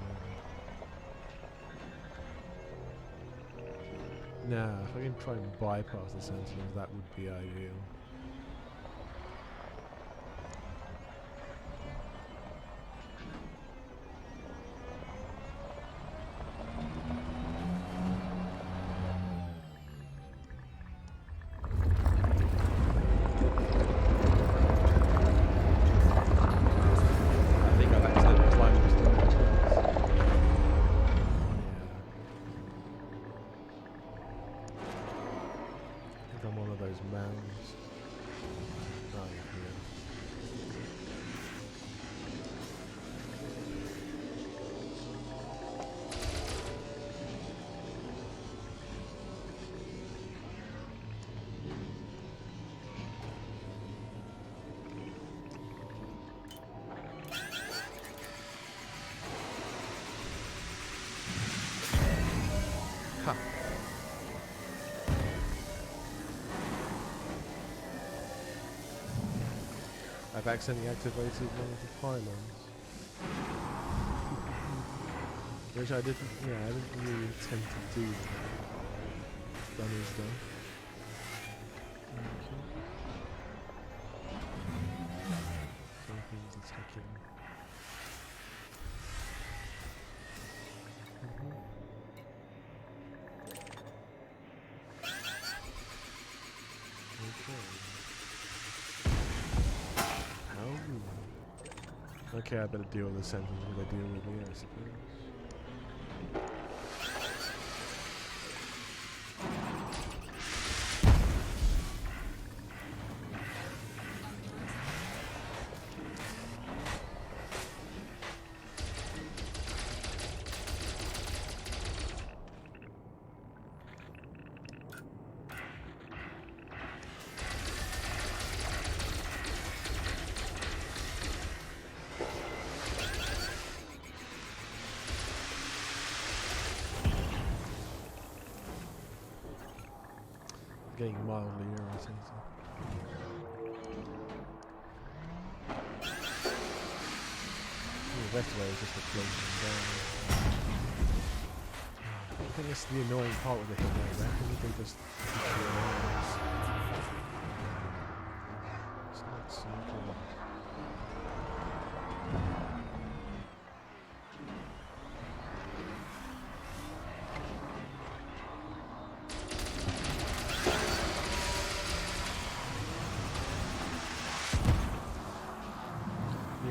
Now, if I can try and bypass the sentinels, that would be ideal. I've accidentally activated one of the pylons. Which I didn't really intend to do. Done is done. Something's attacking. Okay, I better deal with the sentinels when they deal with me, I suppose. Getting mildly irritated. The best way is just to close them down. I think that's the annoying part with the hit like that. I think they just keep you around. It's not so good.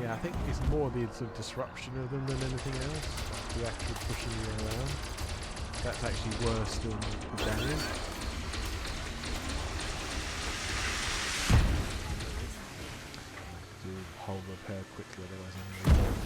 Yeah, I think it's more the sort of disruption of them than anything else. The actual pushing you around. That's actually worse than the damage. Do hull repair quickly, otherwise I'm going to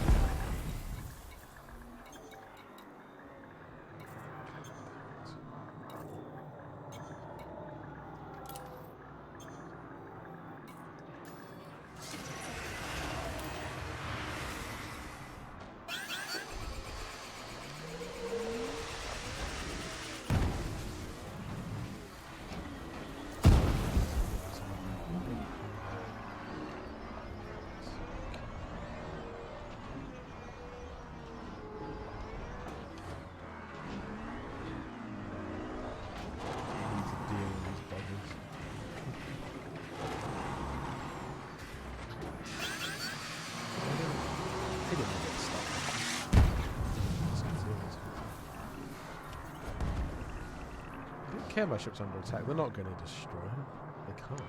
care my ship's under attack. They're not going to destroy it. They can't.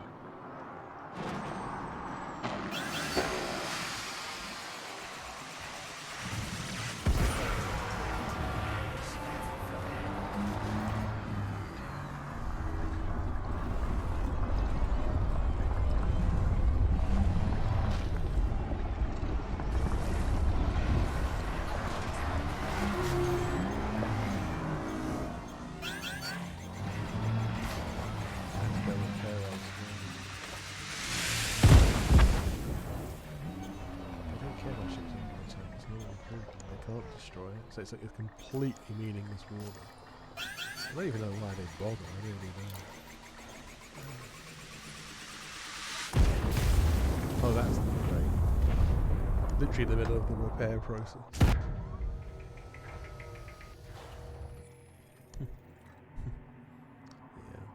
Destroy it, so it's like a completely meaningless war. I don't even know why they bother, I really don't. Oh, that's great. Literally in the middle of the repair process. Yeah.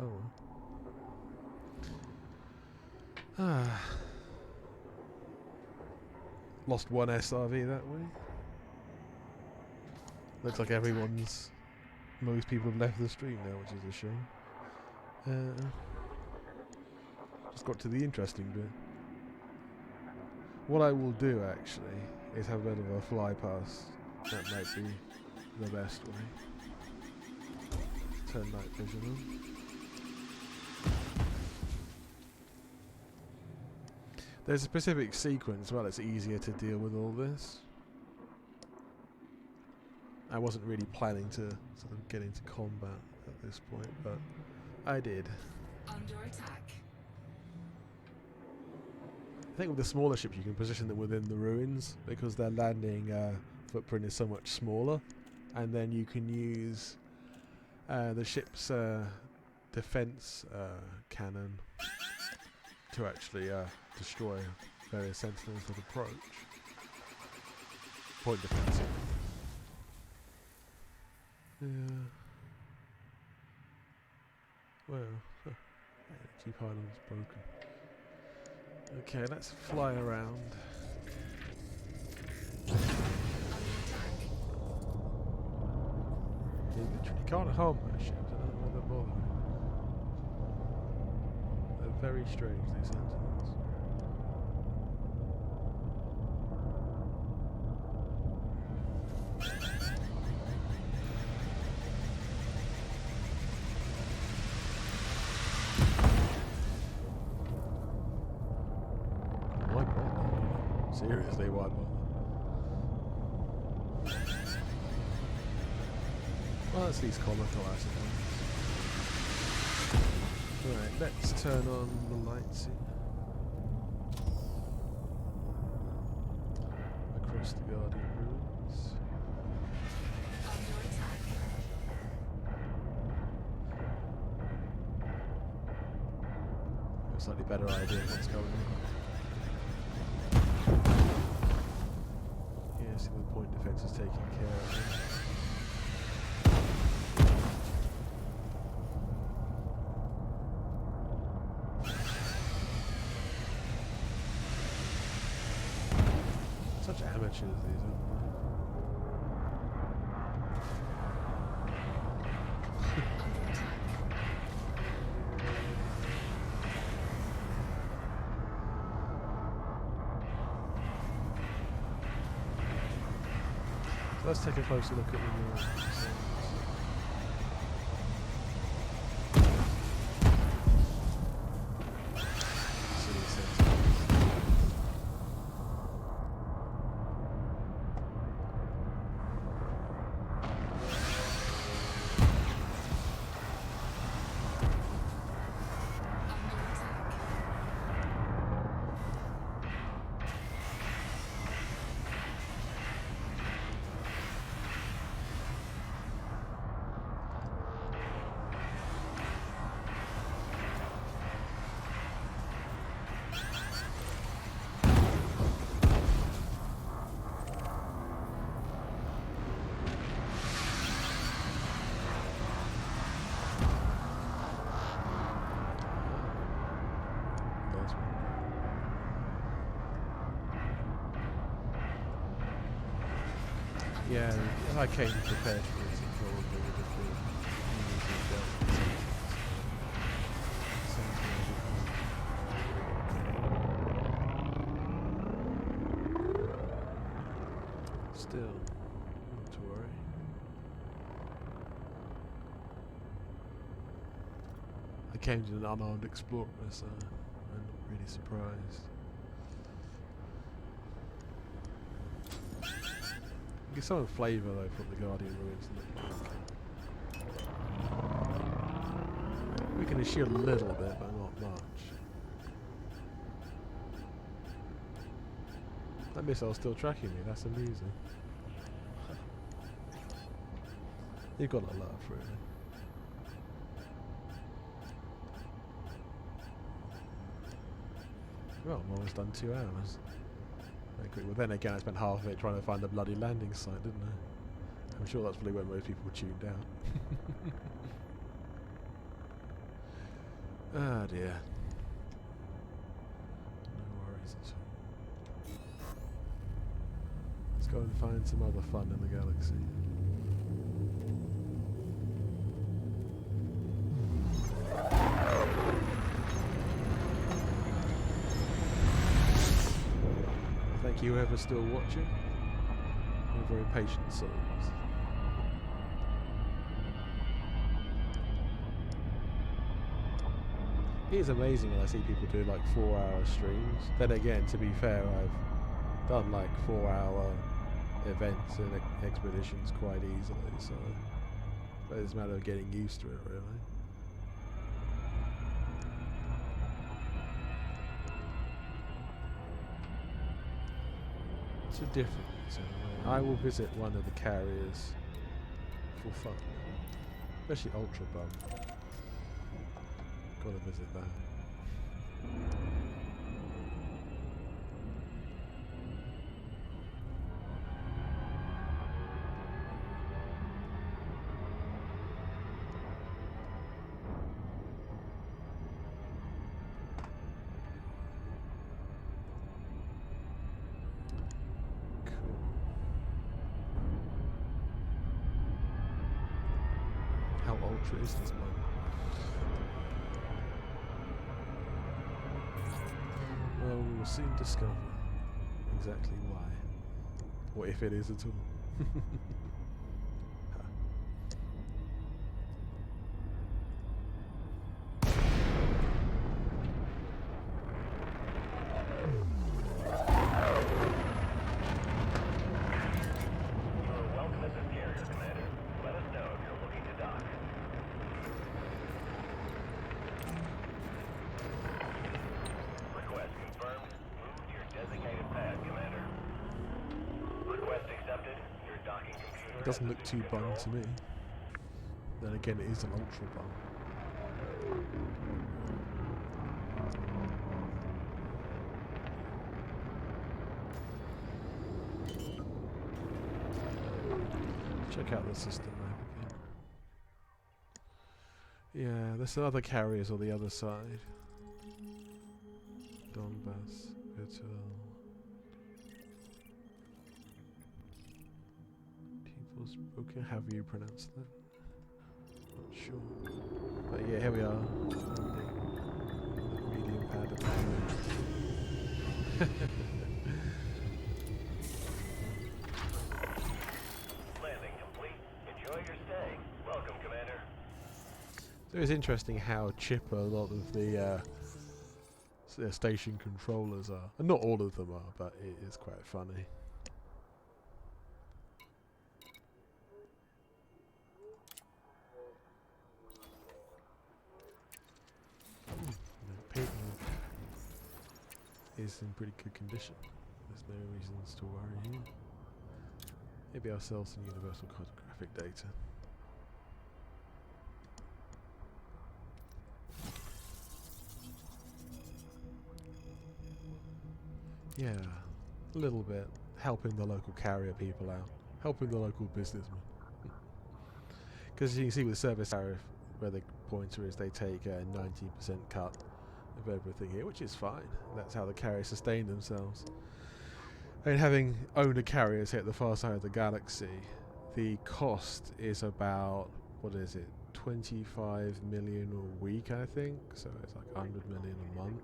Oh well. Ah. Lost one SRV that way. Looks like most people have left the stream now, which is a shame. Just got to the interesting bit. What I will do actually is have a bit of a fly past. That might be the best way. Turn night vision on. There's a specific sequence, well, it's easier to deal with all this. I wasn't really planning to sort of get into combat at this point, but I did. Under attack. I think with the smaller ships you can position them within the ruins because their landing footprint is so much smaller, and then you can use the ship's defense cannon to actually destroy various sentinels that approach. Point defensive. Yeah. Well, keep islands broken. Okay, let's fly around. You literally can't harm my ships, I don't know why they're bothering. They're very strange, these sentinels. Why bother? Seriously, why bother? Well, that's least comical, I suppose. Right, let's turn on the lights here. Across the Guardian ruins. Under attack. slightly better idea of what's going on. Yeah, see the point defense is taking care of it. Such amateurs, these, aren't they? Under attack. So let's take a closer look at the ruins. Yeah, if I came prepared for this, it probably would have been easy dealt with something. Still, not to worry. I came to an unarmed explorer, so I'm not really surprised. Get some flavour though from the Guardian Ruins. We can issue a little bit, but not much. That missile's still tracking me, that's amusing. You've got a laugh, really. Well, I'm almost done 2 hours. Well, then again, I spent half of it trying to find the bloody landing site, didn't I? I'm sure that's probably when most people tuned out. Ah dear. No worries at all. Let's go and find some other fun in the galaxy. Thank you whoever's still watching. You're very patient souls. It is amazing when I see people do like 4-hour streams. Then again, to be fair, I've done like 4-hour events and expeditions quite easily, so it's a matter of getting used to it, really. It's a difference. I will visit one of the carriers for fun, especially Ultra Bum. Gotta visit that. How ultra is this one? Well, we will soon discover exactly why. Or if it is at all. Doesn't look too bum to me. Then again, it is an ultra bum. check out the system map again. Yeah, there's some other carriers on the other side. Donbass, Hotel. People's Broker, however you pronounce that. Not sure. But yeah, here we are. Medium pad of Landing complete. Enjoy your stay. Welcome, Commander. So it's interesting how chipper a lot of the station controllers are. And not all of them are, but it is quite funny. The paintwork is in pretty good condition. There's no reasons to worry here. Maybe I'll sell some universal cartographic data. Yeah, a little bit. Helping the local carrier people out. Helping the local businessmen. Because you can see with service tariff, where the pointer is, they take a 90% cut of everything here, which is fine. That's how the carriers sustain themselves. And having owned a carrier at the far side of the galaxy, the cost is about, what is it, 25 million a week, I think. So it's like 100 million a month.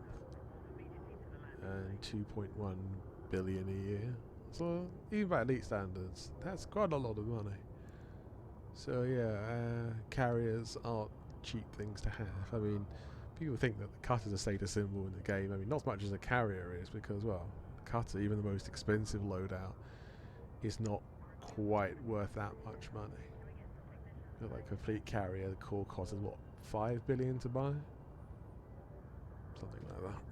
And 2.1 billion a year. So even by elite standards, that's quite a lot of money. So yeah, carriers aren't cheap things to have. I mean, people think that the cutter is a status symbol in the game. I mean, not as much as a carrier is, because, well, the cutter, even the most expensive loadout, is not quite worth that much money. Like a fleet carrier, the core cost is what, 5 billion to buy? Something like that.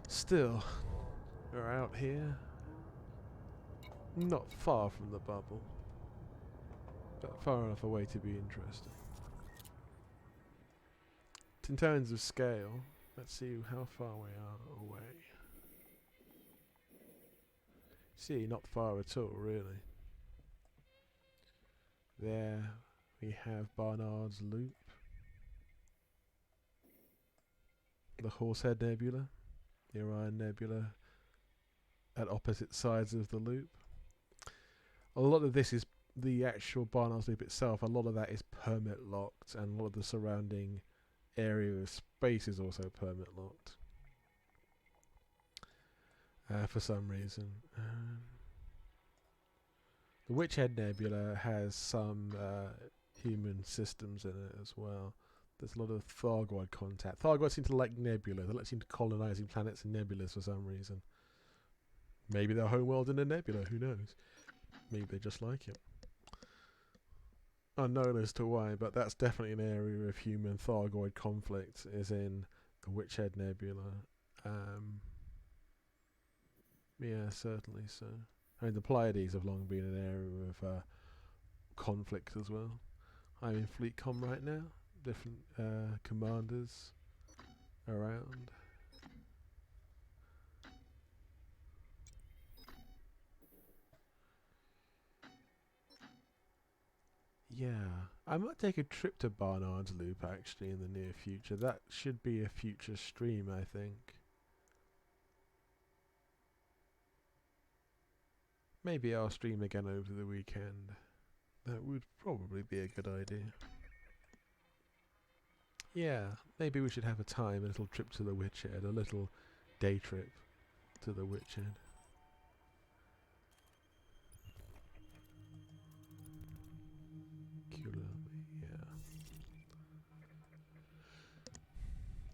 Still, we're out here, not far from the bubble, but far enough away to be interesting. In terms of scale, let's see how far we are away. See, not far at all, really. There we have Barnard's Loop, the Horsehead Nebula, the Orion Nebula at opposite sides of the loop. A lot of this is the actual Barnard's Loop itself. A lot of that is permit locked, and a lot of the surrounding area of space is also permit locked for some reason. The Witchhead Nebula has some human systems in it as well. There's a lot of Thargoid contact. Thargoids seem to like nebula. They seem to colonizing planets and nebulas for some reason. Maybe they're homeworld in a nebula, who knows? Maybe they just like it. Unknown as to why, but that's definitely an area of human Thargoid conflict, is in the Witchhead Nebula. Yeah, certainly so. I mean, the Pleiades have long been an area of conflict as well. I'm in FleetCom right now. Different commanders around. Yeah, I might take a trip to Barnard's Loop actually in the near future. That should be a future stream, I think. Maybe I'll stream again over the weekend. That would probably be a good idea. Yeah, maybe we should have a time, a little trip to the Witchhead, a little day trip to the Witchhead. Yeah.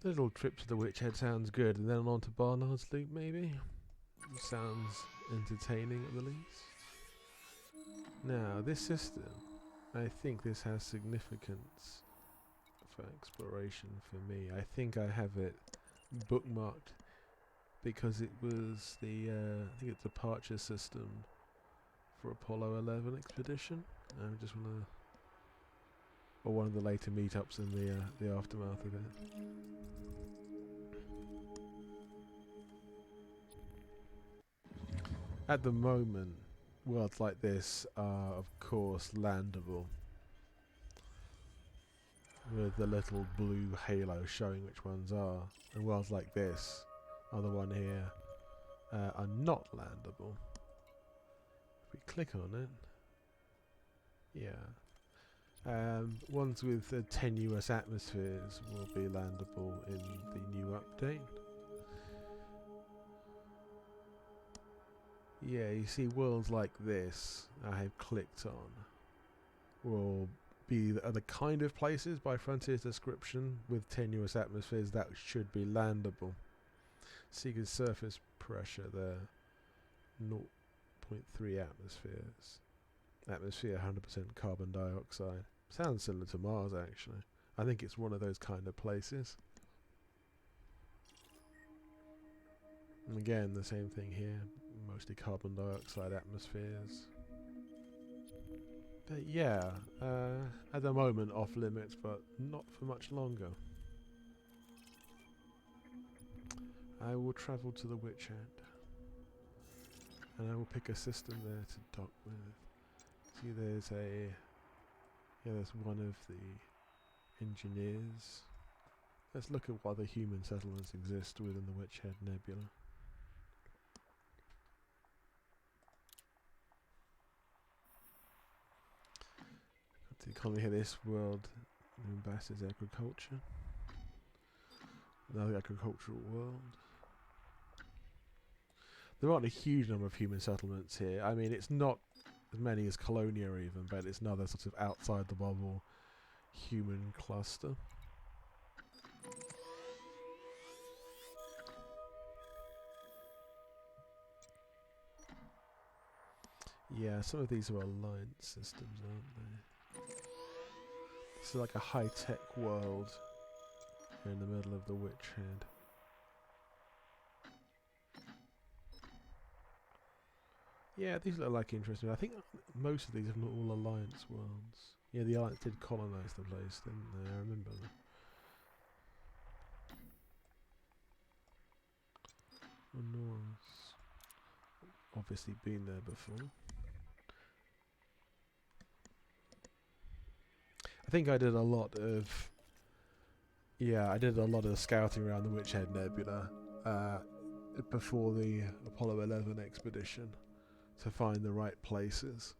A little trip to the Witchhead sounds good, and then on to Barnard's Loop maybe? Sounds entertaining at the least. Now, this system, I think this has significance for exploration for me. I think I have it bookmarked because it was the I think it's departure system for Apollo 11 expedition. I just want to, or one of the later meetups in the aftermath of it. At the moment, worlds like this are, of course, landable, with the little blue halo showing which ones are. And worlds like this, are the one here, are not landable. If we click on it, yeah. Ones with tenuous atmospheres will be landable in the new update. Yeah, you see worlds like this I have clicked on will be the kind of places by Frontier's description with tenuous atmospheres that should be landable. Seeker's surface pressure there, 0.3 atmospheres. Atmosphere 100% carbon dioxide. Sounds similar to Mars actually. I think it's one of those kind of places. And again, the same thing here. Mostly carbon dioxide atmospheres. But yeah, at the moment off limits, but not for much longer. I will travel to the Witch Head. And I will pick a system there to dock with. See, there's there's one of the engineers. Let's look at what other human settlements exist within the Witch Head Nebula. The economy here, this world embraces agriculture. Another agricultural world. There aren't a huge number of human settlements here. I mean, it's not as many as Colonia even, but it's another sort of outside the bubble human cluster. Yeah, some of these are alliance systems, aren't they? This is like a high-tech world here in the middle of the Witch Head. Yeah, these look like interesting. I think most of these are not all alliance worlds. Yeah, the alliance did colonize the place, didn't they? I remember that. Honoris. Obviously been there before. I think I did a lot of scouting around the Witch Head Nebula before the Apollo 11 expedition to find the right places.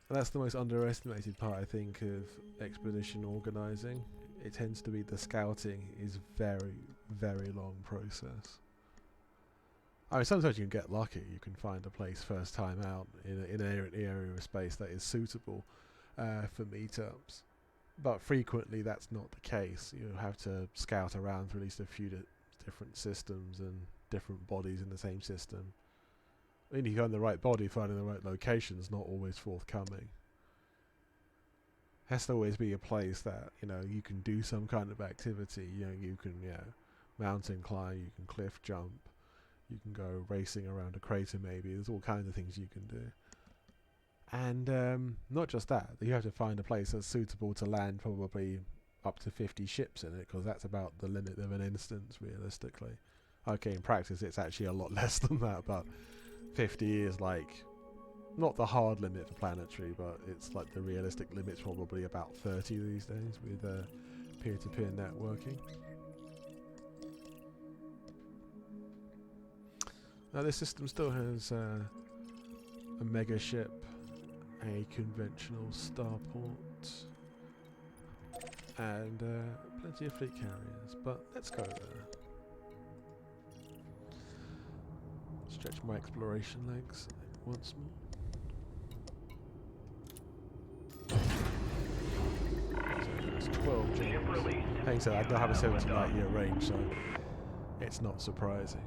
And that's the most underestimated part, I think, of expedition organising. It tends to be the scouting is very, very long process. I mean, sometimes you can get lucky. You can find a place first time out in an area of space that is suitable for meetups. But frequently that's not the case. You have to scout around for at least a few different systems and different bodies in the same system. I mean, you find the right body, finding the right location is not always forthcoming. Has to always be a place that, you know, you can do some kind of activity. You know, you can, mountain climb, you can cliff jump. You can go racing around a crater maybe. There's all kinds of things you can do. And not just that, you have to find a place that's suitable to land probably up to 50 ships in it, because that's about the limit of an instance realistically. Okay, in practice it's actually a lot less than that, but 50 is like, not the hard limit for planetary, but it's like the realistic limit's probably about 30 these days with peer-to-peer networking. Now this system still has a mega ship, a conventional starport, and plenty of fleet carriers, but let's go there. Stretch my exploration legs once more. So it's 12 James. Having said I don't have a 70 light year range, so it's not surprising.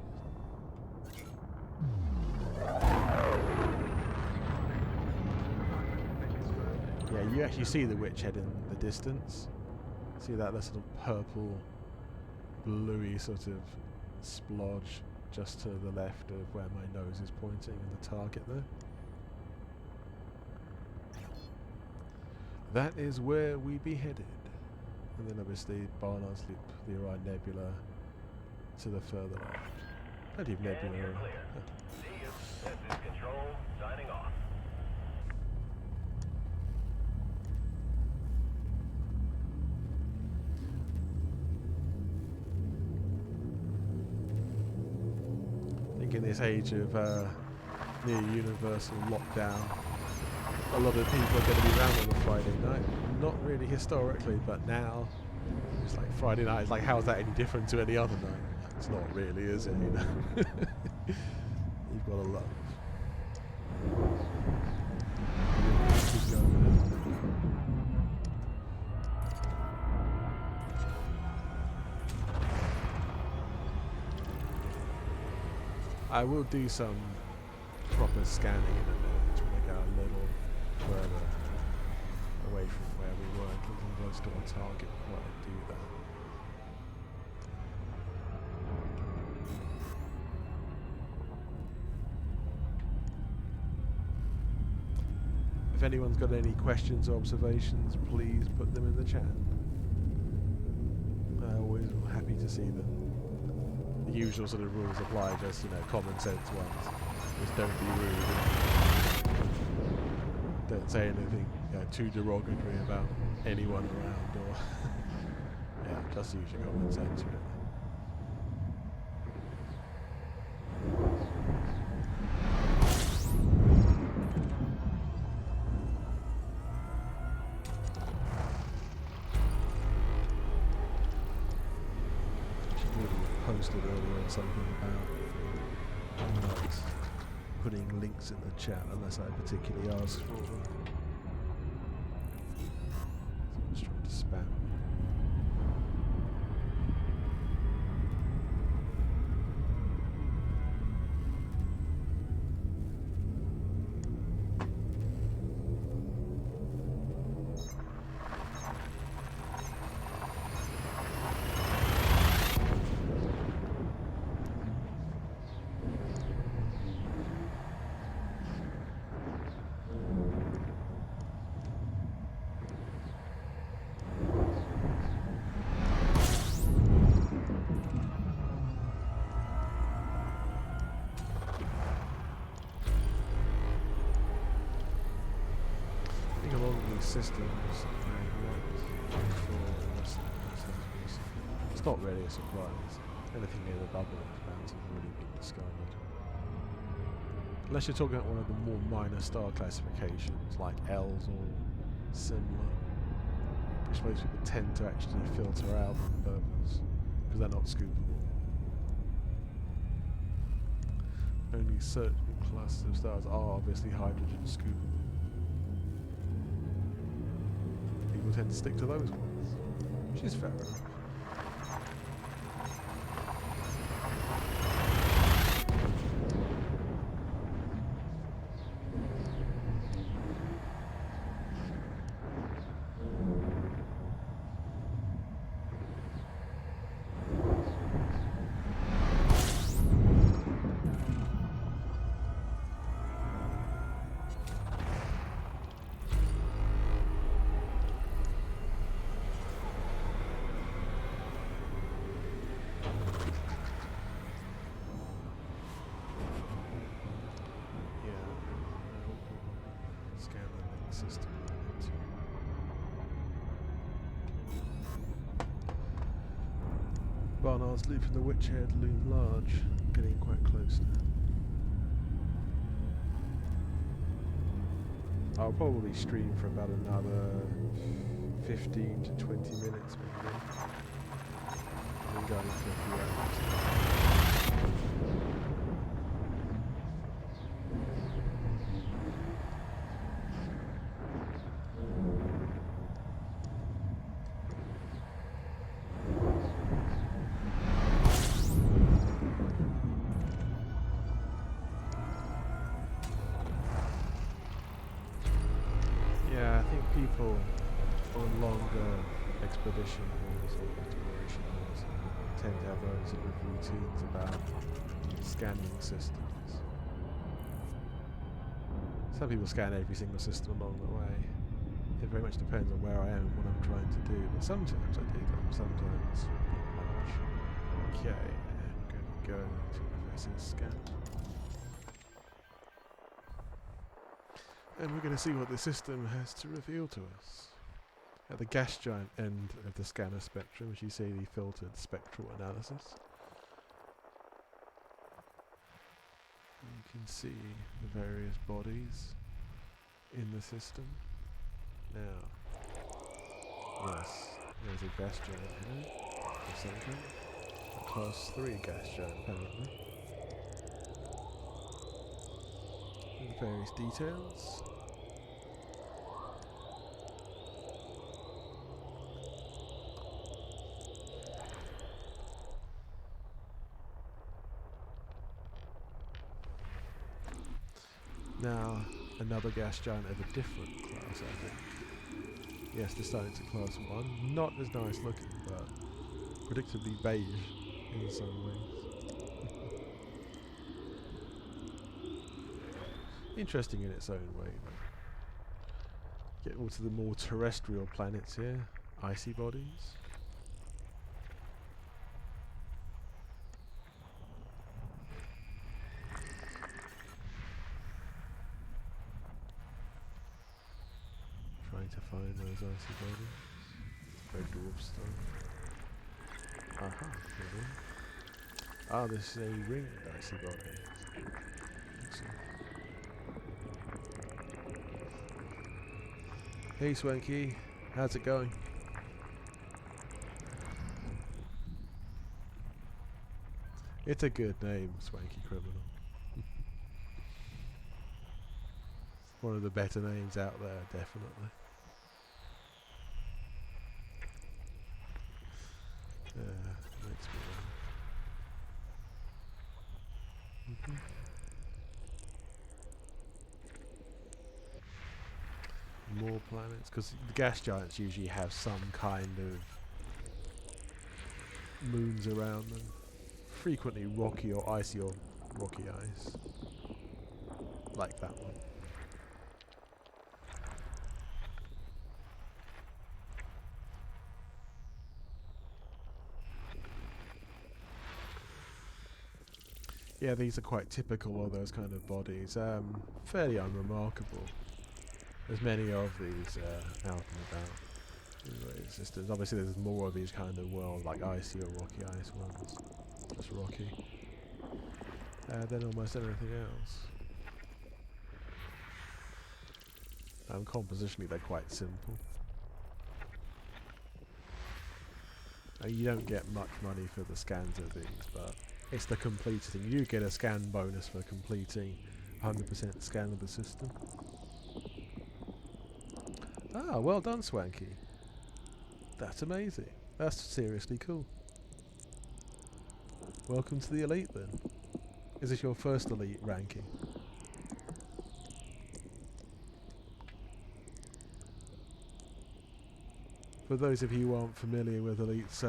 Yeah, you actually see the Witch Head in the distance. See that little purple, bluey sort of splodge just to the left of where my nose is pointing and the target there. That is where we be headed. And then obviously Barnard's Loop, the Orion Nebula to the further left. Plenty of And nebula. you're clear. See you. This is Control, signing off. I think in this age of near universal lockdown, a lot of people are going to be around on a Friday night. Not really historically, but now it's like Friday night is like, how is that any different to any other night? It's not really, is it? You know, you've got a lot. Keep going. I will do some proper scanning in a minute when I go a little further away from where we were, getting close to our target while I do that. If anyone's got any questions or observations, please put them in the chat. I'm always happy to see them. The usual sort of rules apply, just, you know, common sense ones. Just don't be rude. Don't say anything, you know, too derogatory about anyone around, or yeah, just use your common sense, really. Posted earlier or something about not putting links in the chat unless I particularly ask for them. I'm just trying to spam. Systems it's not really a surprise. Anything near the bubble has already been discovered. Unless you're talking about one of the more minor star classifications like L's or similar, which most people tend to actually filter out on purpose because they're not scoopable. Only certain classes of stars are obviously hydrogen scoopable. People tend to stick to those ones, which is fair enough. System. Barnard's Loop and the Witch-Head loom large, getting quite close now. I'll probably stream for about another 15 to 20 minutes maybe. And then going for a few hours. People on longer expedition hauls or exploration hauls tend to have those sort of routines about scanning systems. Some people scan every single system along the way. It very much depends on where I am and what I'm trying to do, but sometimes I do them, sometimes not much. Okay, I'm going to go to analysis scan. And we're going to see what the system has to reveal to us. At the gas giant end of the scanner spectrum, as you see the filtered spectral analysis, you can see the various bodies in the system. Now, yes, there's a gas giant here, the center, a class 3 gas giant apparently. And the various details. Now, another gas giant of a different class, I think. Yes, decided to class 1. Not as nice looking, but predictably beige in some ways. Interesting in its own way, though. Get all to the more terrestrial planets here. Icy bodies. Trying to find those icy bodies. Red dwarf stone. Aha, maybe. Ah, this is a ringed icy body. Excellent. Hey Swanky, how's it going? It's a good name, Swanky Criminal. One of the better names out there, definitely. Makes me more planets, because the gas giants usually have some kind of moons around them. Frequently rocky or icy or rocky ice. Like that one. Yeah, these are quite typical of those kind of bodies. Fairly unremarkable. There's many of these out and about in various systems. Obviously there's more of these kind of worlds, like icy or rocky ice ones. Just rocky. Than almost anything else. Compositionally they're quite simple. You don't get much money for the scans of these, but it's the completing. You do get a scan bonus for completing 100% scan of the system. Ah, well done, Swanky. That's amazing. That's seriously cool. Welcome to the elite then. Is this your first elite ranking? For those of you who aren't familiar with Elite's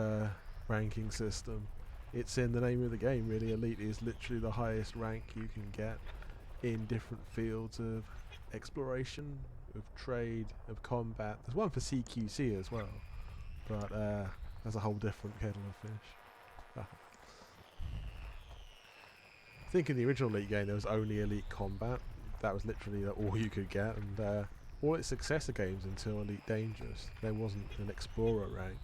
ranking system, it's in the name of the game really. Elite is literally the highest rank you can get in different fields of exploration, of trade, of combat. There's one for CQC as well, but that's a whole different kettle of fish. I think in the original Elite game there was only Elite Combat. That was literally all you could get, and all its successor games until Elite Dangerous, there wasn't an Explorer rank.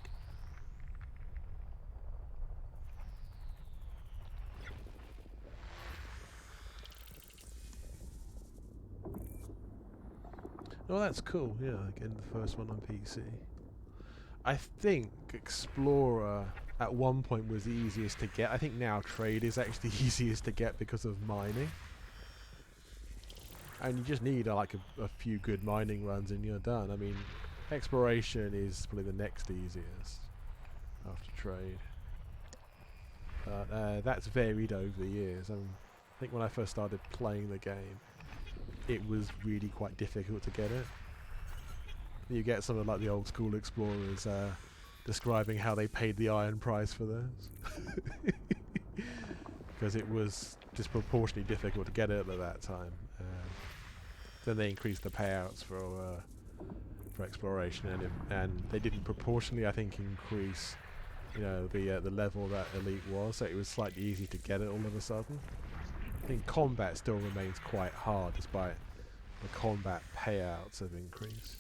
Oh, that's cool, yeah, again the first one on PC. I think Explorer at one point was the easiest to get. I think now Trade is actually the easiest to get because of mining. And you just need like a few good mining runs and you're done. I mean, Exploration is probably the next easiest after Trade. But that's varied over the years. I think when I first started playing the game, it was really quite difficult to get it. You get some of like the old school explorers describing how they paid the iron price for those. Because it was disproportionately difficult to get it at that time. Then they increased the payouts for exploration, and they didn't proportionally, I think, increase you know, the level that Elite was, so it was slightly easy to get it all of a sudden. I think combat still remains quite hard despite the combat payouts have increased.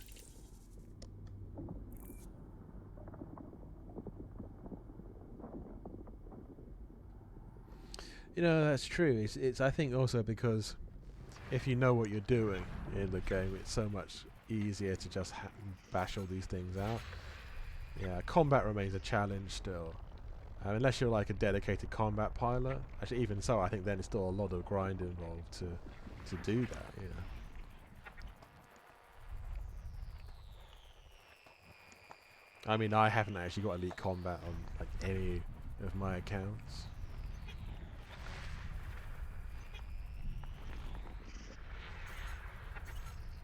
You know, that's true. It's I think also because if you know what you're doing in the game, it's so much easier to just bash all these things out. Yeah, combat remains a challenge still. Unless you're like a dedicated combat pilot. Actually, even so, I think then it's still a lot of grind involved to do that, you know. I mean, I haven't actually got Elite Combat on like any of my accounts.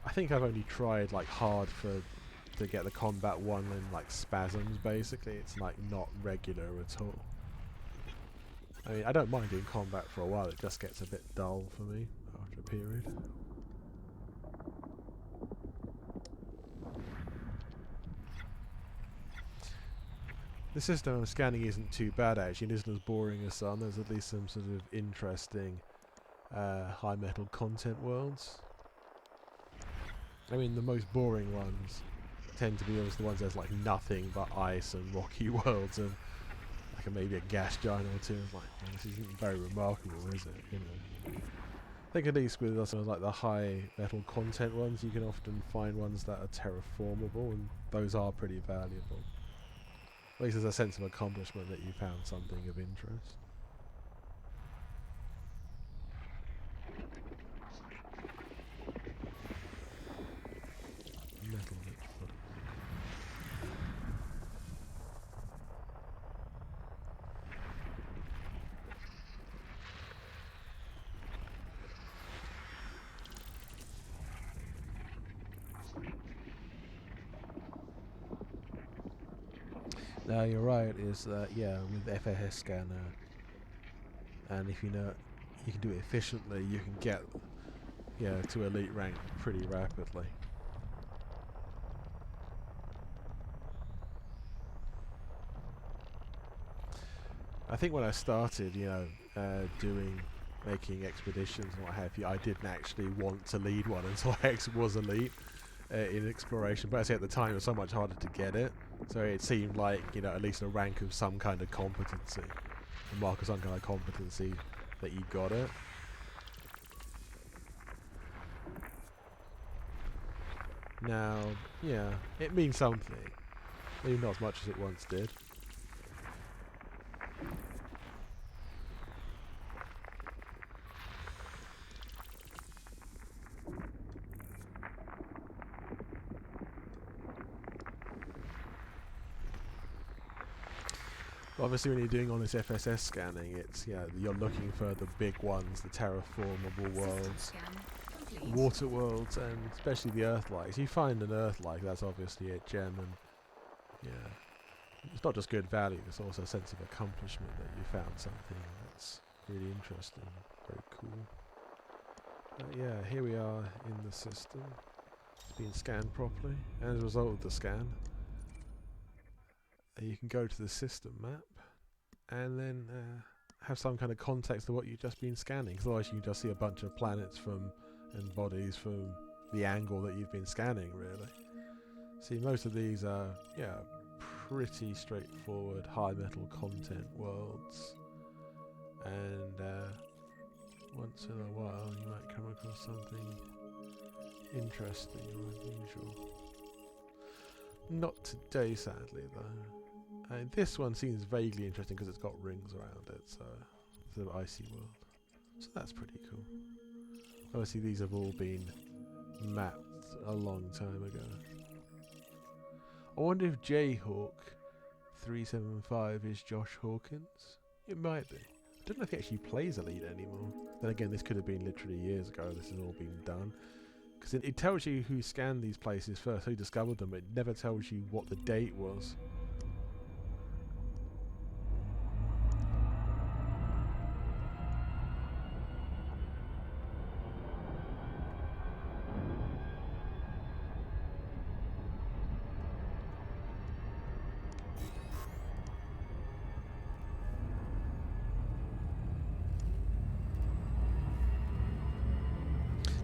I think I've only tried like hard to get the combat one in like spasms. Basically, it's like not regular at all. I mean, I don't mind doing combat for a while. It just gets a bit dull for me after a period. The system I'm scanning isn't too bad actually. It isn't as boring as some. There's at least some sort of interesting high metal content worlds. I mean, the most boring ones tend to be always the ones there's like nothing but ice and rocky worlds and like maybe a gas giant or two. It's like, well, this isn't very remarkable, is it? You know. I think at least with some of like the high metal content ones, you can often find ones that are terraformable, and those are pretty valuable. At least there's a sense of accomplishment that you found something of interest. Metal rich foot. No, you're right. Is that yeah, with FSS scanner, and if you know you can do it efficiently, you can get to elite rank pretty rapidly. I think when I started, making expeditions and what have you, I didn't actually want to lead one until I was elite in exploration. But I say at the time it was so much harder to get it, so it seemed like at least a rank of some kind of competency, a mark of some kind of competency that you got it. Now, yeah, it means something, maybe not as much as it once did. Obviously, when you're doing all this FSS scanning, it's you're looking for the big ones, the terraformable worlds, water worlds, and especially the Earth-likes. You find an Earth-like, that's obviously a gem, and it's not just good value; it's also a sense of accomplishment that you found something that's really interesting, very cool. But yeah, here we are in the system. It's being scanned properly, and as a result of the scan, you can go to the system map and then have some kind of context of what you've just been scanning, because otherwise you can just see a bunch of planets and bodies from the angle that you've been scanning, really. See, most of these are pretty straightforward high metal content worlds, and once in a while you might come across something interesting or unusual. Not today, sadly, though. This one seems vaguely interesting because it's got rings around it, so it's an icy world. So that's pretty cool. Obviously, these have all been mapped a long time ago. I wonder if Jayhawk 375 is Josh Hawkins. It might be. I don't know if he actually plays Elite anymore. Then again, this could have been literally years ago. This has all been done. Because it tells you who scanned these places first, who discovered them. It never tells you what the date was.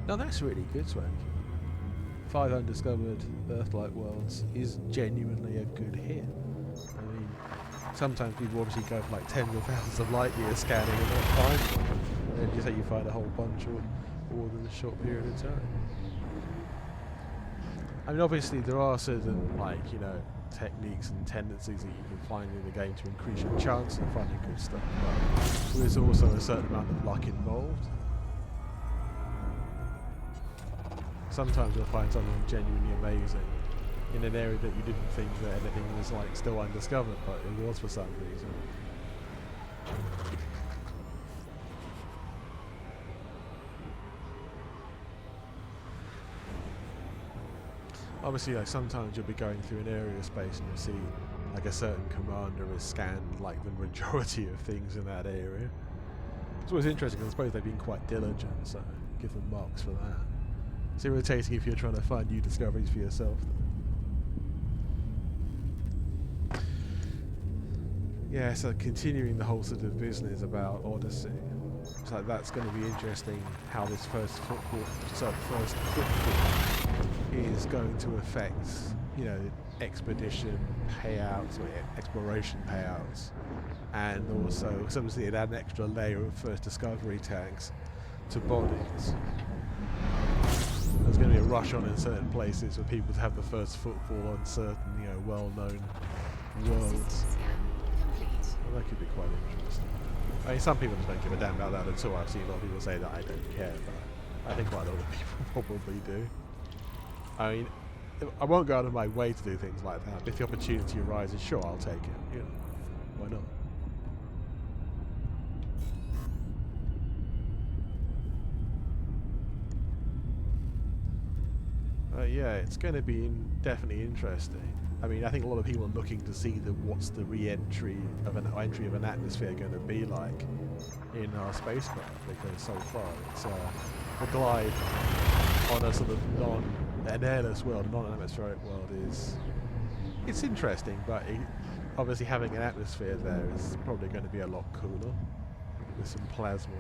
Now that's really good, Swank. 5 undiscovered Earth-like worlds is genuinely a good hit. I mean, sometimes people obviously go for like tens of thousands of light years scanning and not find one. And then you say you find a whole bunch all in a short period of time. I mean, obviously there are certain, like, you know, techniques and tendencies that you can find in the game to increase your chance of finding good stuff, but there's also a certain amount of luck involved. Sometimes you'll find something genuinely amazing in an area that you didn't think that anything was like still undiscovered, but it was for some reason. Obviously, like, sometimes you'll be going through an area of space and you'll see like a certain commander has scanned like the majority of things in that area. It's always interesting because I suppose they've been quite diligent, so give them marks for that. It's irritating if you're trying to find new discoveries for yourself. Yeah, so continuing the whole sort of business about Odyssey. So that's going to be interesting how this first football is going to affect, you know, expedition payouts or exploration payouts, and also obviously it add an extra layer of first discovery tags to bodies. There's going to be a rush on in certain places for people to have the first footfall on certain, you know, well-known worlds. Well, that could be quite interesting. I mean, some people just don't give a damn about that at all. I've seen a lot of people say that I don't care, but I think quite a lot of people probably do. I mean, I won't go out of my way to do things like that, but if the opportunity arises, sure, I'll take it. You know, why not? Yeah, it's going to be definitely interesting. I mean, I think a lot of people are looking to see what's the re-entry of an atmosphere going to be like in our spacecraft, because so far it's a glide on a sort of an airless world, non-atmospheric world it's interesting, but obviously having an atmosphere there is probably going to be a lot cooler with some plasma,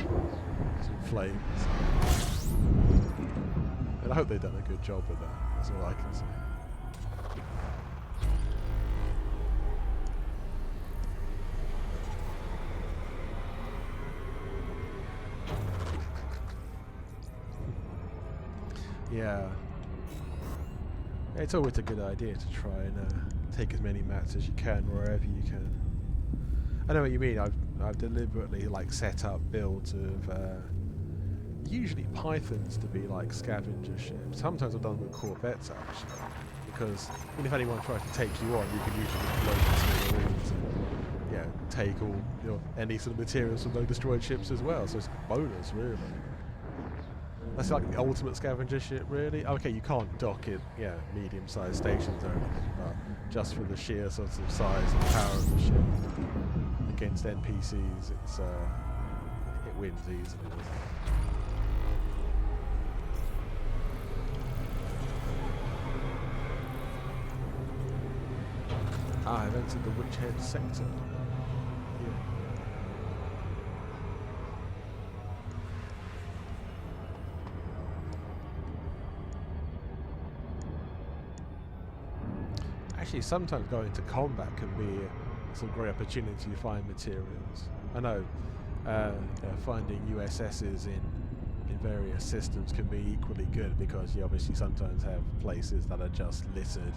some flames. And I hope they've done a good job with that, that's all I can say. Yeah. It's always a good idea to try and take as many mats as you can wherever you can. I know what you mean. I've deliberately like set up builds of usually Pythons to be like scavenger ships. Sometimes I've done with Corvettes actually, because even if anyone tries to take you on, you can usually just blow the smithereens and take all any sort of materials from those destroyed ships as well. So it's a bonus, really. That's like the ultimate scavenger ship, really. Okay, you can't dock it, medium-sized stations or anything, but just for the sheer sort of size and power of the ship against NPCs, it wins easily. I've entered the Witchhead sector. Actually, sometimes going to combat can be some great opportunity to find materials. I know finding USSs in various systems can be equally good, because you obviously sometimes have places that are just littered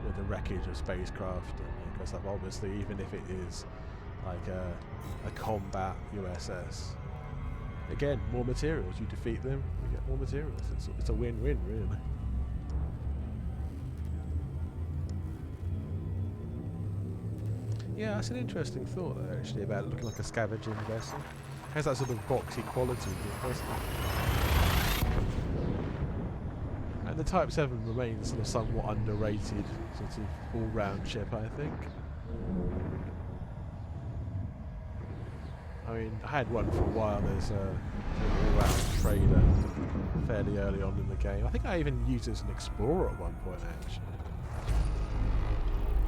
with the wreckage of spacecraft and stuff. Obviously, even if it is like a combat USS, again, more materials. You defeat them, you get more materials. It's a win-win, really. Yeah, that's an interesting thought, actually, about it looking like a scavenging vessel. It has that sort of boxy quality to it, doesn't it? And the Type 7 remains sort of somewhat underrated, sort of all-round ship, I think. I mean, I had one for a while as an all-round trader fairly early on in the game. I think I even used it as an explorer at one point, actually.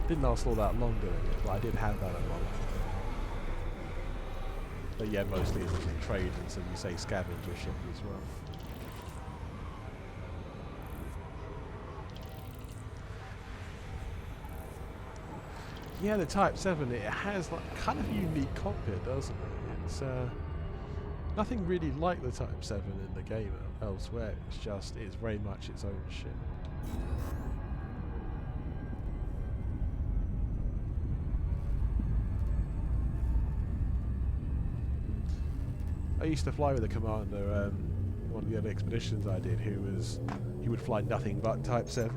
Didn't last all that long doing it, but I did have that at one point. But yeah, mostly it was a trade, and so you say scavenger ship as well. Yeah, the Type 7, it has like kind of a unique cockpit, doesn't it? It's nothing really like the Type 7 in the game elsewhere. It's very much its own ship. I used to fly with a commander, one of the other expeditions I did, he would fly nothing but Type 7s.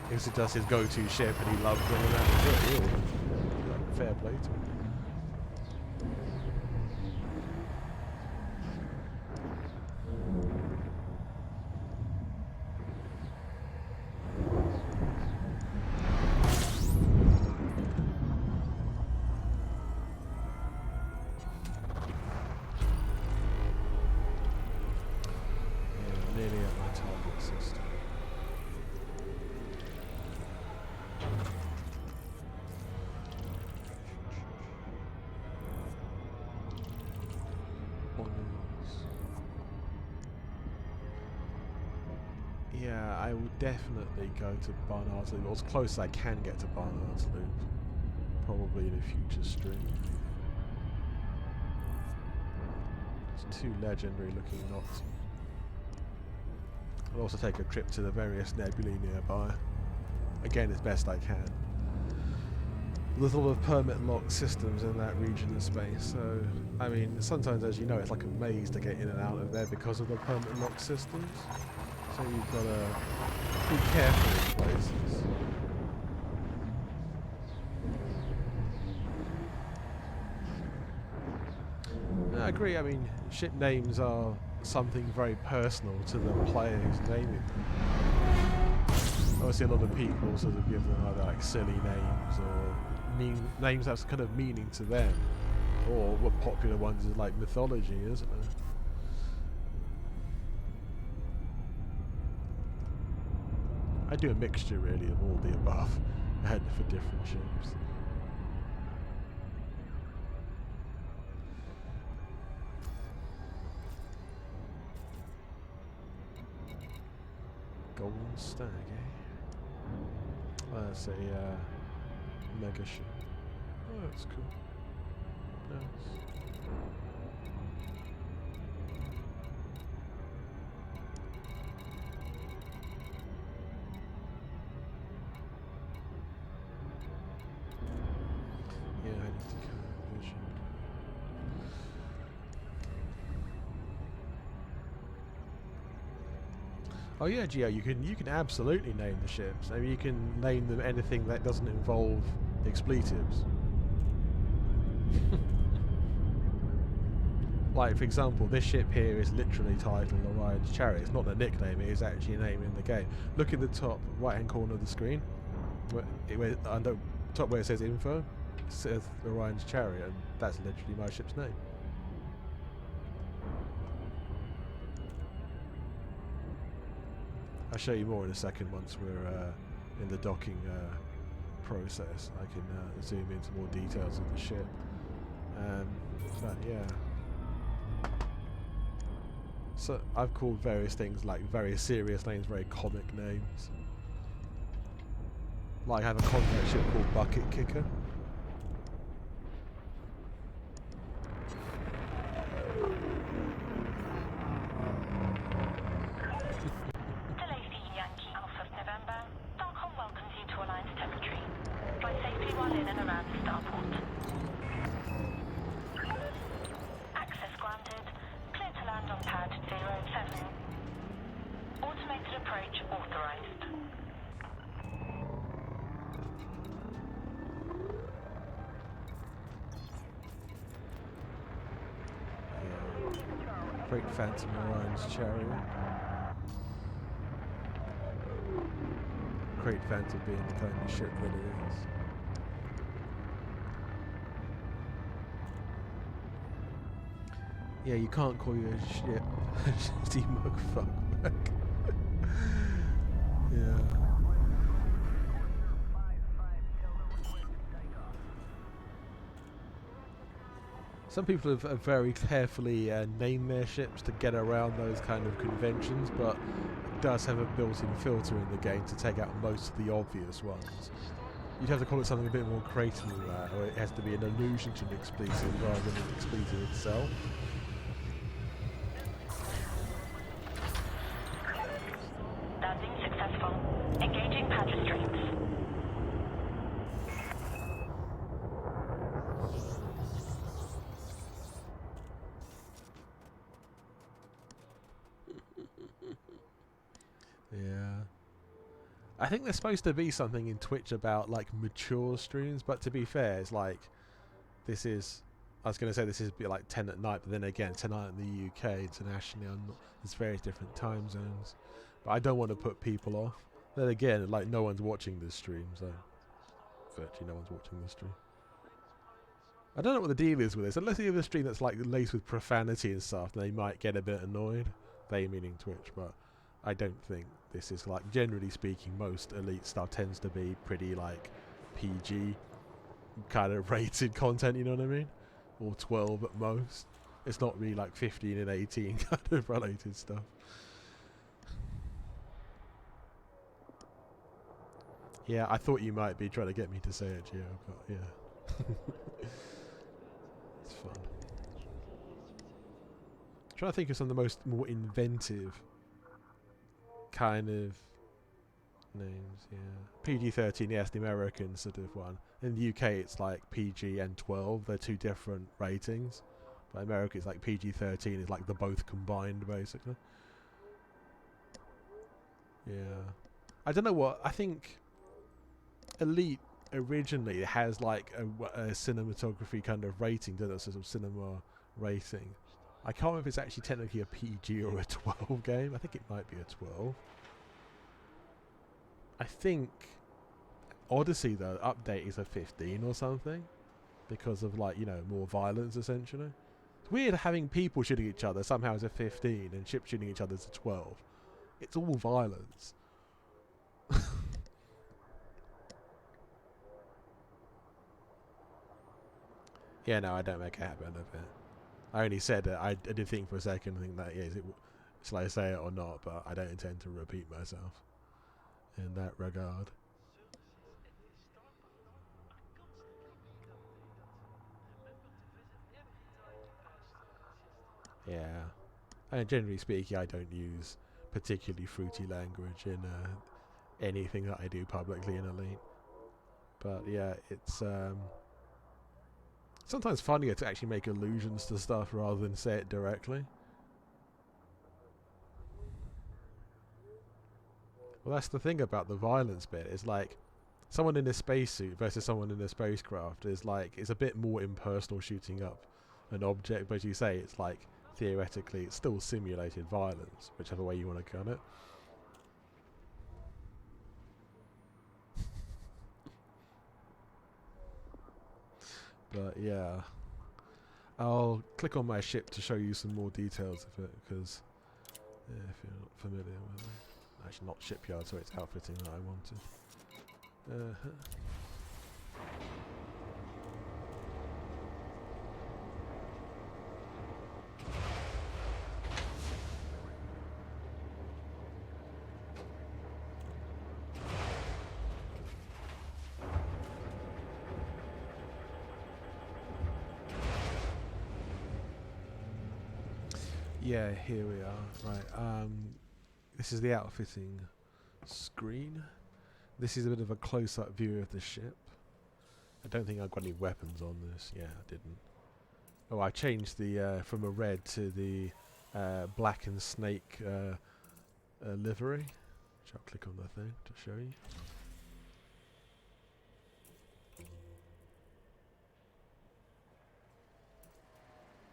It was just his go-to ship and he loved them and that was it, really. Like, fair play to him. Yeah, I will definitely go to Barnard's Loop, or as close as I can get to Barnard's Loop, probably in a future stream. It's two legendary looking knots. I'll also take a trip to the various nebulae nearby, again as best I can. There's a lot of permit lock systems in that region of space, so I mean sometimes, as you know, it's like a maze to get in and out of there because of the permit lock systems. So you've got to be careful in places. I agree. I mean, ship names are something very personal to the player who's naming them. Obviously, a lot of people sort of give them either like silly names or names that's kind of meaning to them, or what popular ones is like mythology, isn't it? I do a mixture really of all the above and for different ships. Golden Stag, eh? That's a mega ship. Oh, that's cool. Nice. Yeah, I need to kind of vision. Oh yeah, Gio, you can absolutely name the ships. I mean, you can name them anything that doesn't involve expletives. Like, for example, this ship here is literally titled Orion's Chariot. It's not a nickname, it is actually a name in the game. Look at the top right-hand corner of the screen. Under top where it says info, it says Orion's Chariot, and that's literally my ship's name. I'll show you more in a second once we're in the docking process. I can zoom into more details of the ship. But yeah. So I've called various things like very serious names, very comic names. Like I have a contact ship called Bucket Kicker. Great Phantom Orion's Chariot. Great Phantom being the kind of ship that it is. Yeah, you can't call your ship Steampunk Fuckback. Yeah. Some people have very carefully named their ships to get around those kind of conventions, but it does have a built-in filter in the game to take out most of the obvious ones. You'd have to call it something a bit more creative than that, or it has to be an allusion to an expletive rather than an expletive itself. Landing successful. Engaging patch streams. Yeah. I think there's supposed to be something in Twitch about like mature streams, but to be fair, it's like this is. I was going to say this is a bit like 10 at night, but then again, tonight in the UK, internationally, there's various different time zones. But I don't want to put people off. Then again, like no one's watching this stream, so virtually no one's watching this stream. I don't know what the deal is with this. Unless you have a stream that's like laced with profanity and stuff, they might get a bit annoyed. They meaning Twitch, but I don't think this is like, generally speaking, most Elite stuff tends to be pretty like PG kind of rated content, you know what I mean? Or 12 at most. It's not really like 15 and 18 kind of related stuff. Yeah, I thought you might be trying to get me to say it, Gio, but yeah. It's fun. I'm trying to think of some of the more inventive kind of names, yeah. PG-13, yes, the American sort of one. In the UK, it's like PG and 12. They're two different ratings. But America, it's like PG-13 is like the both combined, basically. Yeah. I don't know what, I think Elite originally has like a cinematography kind of rating, doesn't it? Sort of cinema rating. I can't remember if it's actually technically a PG or a 12 game. I think it might be a 12. I think Odyssey, though, update is a 15 or something. Because of, like, you know, more violence, essentially. It's weird having people shooting each other somehow as a 15 and ships shooting each other as a 12. It's all violence. Yeah, no, I don't make a habit of it. I only said that I did think for a second, I think that, yeah, shall I say it or not, but I don't intend to repeat myself in that regard. Yeah. And generally speaking, I don't use particularly fruity language in anything that I do publicly in Elite. But yeah, it's sometimes funnier to actually make allusions to stuff rather than say it directly. Well, that's the thing about the violence bit. It's like someone in a spacesuit versus someone in a spacecraft is like, it's a bit more impersonal shooting up an object, but as you say, it's like theoretically it's still simulated violence, whichever way you want to cut it. But yeah, I'll click on my ship to show you some more details of it, because yeah, if you're not familiar with it. Actually, not shipyard, so it's outfitting that I wanted. Yeah, here we are. Right, this is the outfitting screen. This is a bit of a close-up view of the ship. I don't think I've got any weapons on this. Yeah, I didn't. Oh, I changed the from a red to the black and snake livery. Which I'll click on the thing to show you.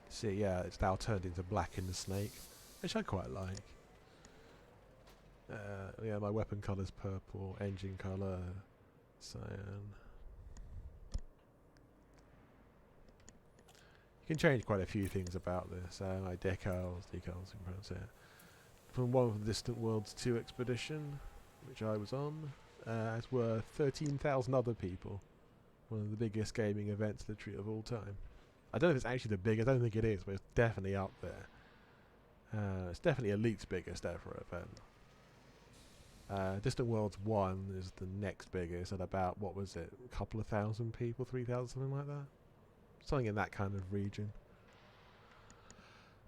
See, yeah, it's now turned into black in the snake, which I quite like. Yeah, my weapon colour's purple, engine colour, cyan. You can change quite a few things about this. My decals, you can pronounce it. From One of the Distant Worlds 2 expedition, which I was on, as were 13,000 other people. One of the biggest gaming events literally of all time. I don't know if it's actually the biggest, I don't think it is, but it's definitely up there. It's definitely Elite's biggest ever event. Distant Worlds 1 is the next biggest at about, what was it, a couple of thousand people, 3,000, something like that? Something in that kind of region.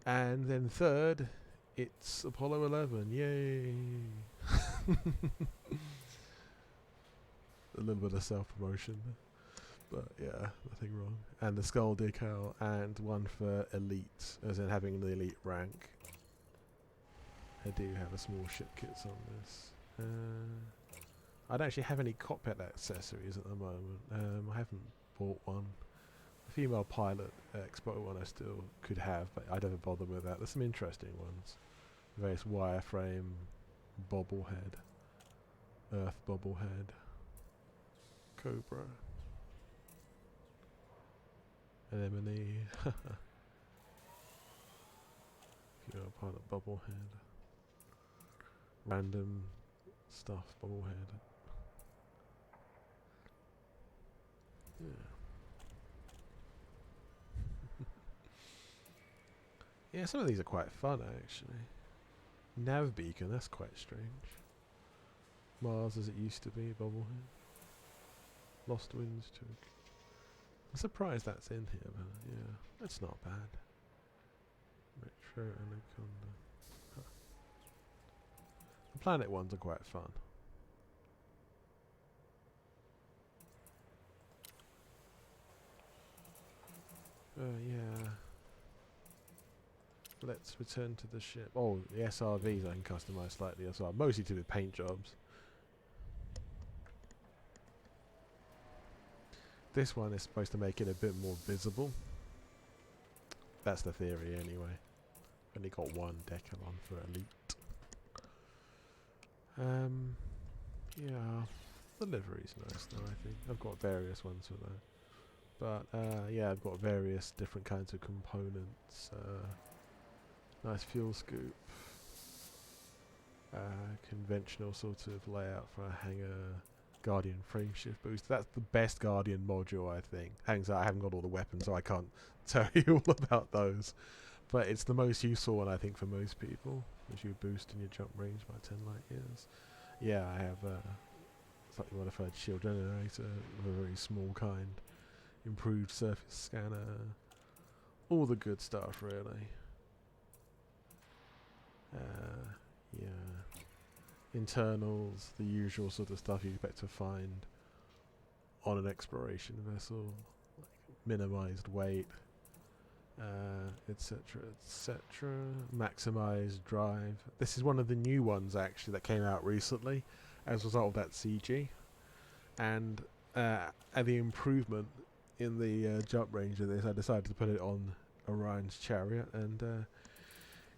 And then third, it's Apollo 11, yay! A little bit of self-promotion, but yeah, nothing wrong. And the skull decal, and one for elite, as in having the elite rank. I do have a small ship kits on this. I don't actually have any cockpit accessories at the moment. I haven't bought one. The female pilot Expo one I still could have, but I never bother with that. There's some interesting ones. Various wireframe, bobblehead, Earth bobblehead, Cobra, Anemone, female pilot bobblehead, random stuff bobblehead. Yeah. Yeah, some of these are quite fun actually. Nav beacon, that's quite strange. Mars as it used to be, bobblehead. Lost Winds took. I'm surprised that's in here, but yeah, that's not bad. Retro Anaconda. Huh. The planet ones are quite fun. Yeah. Let's return to the ship. Oh, the SRVs I can customize slightly as well. Mostly to do with paint jobs. This one is supposed to make it a bit more visible. That's the theory anyway. Only got one decal on for elite. Yeah, the livery's nice though, I think. I've got various ones for that. But yeah, I've got various different kinds of components. Nice fuel scoop. Conventional sort of layout for a hangar. Guardian frameshift boost. That's the best Guardian module, I think. Hangs out, I haven't got all the weapons, so I can't tell you all about those. But it's the most useful one, I think, for most people. As you boost in your jump range by 10 light years. Yeah, I have a slightly modified shield generator of a very small kind. Improved surface scanner. All the good stuff, really. Yeah. Internals, the usual sort of stuff you expect to find on an exploration vessel, like minimized weight, etc., etc. Maximized drive. This is one of the new ones actually that came out recently as a result of that CG, and the improvement in the jump range of this, I decided to put it on Orion's Chariot, and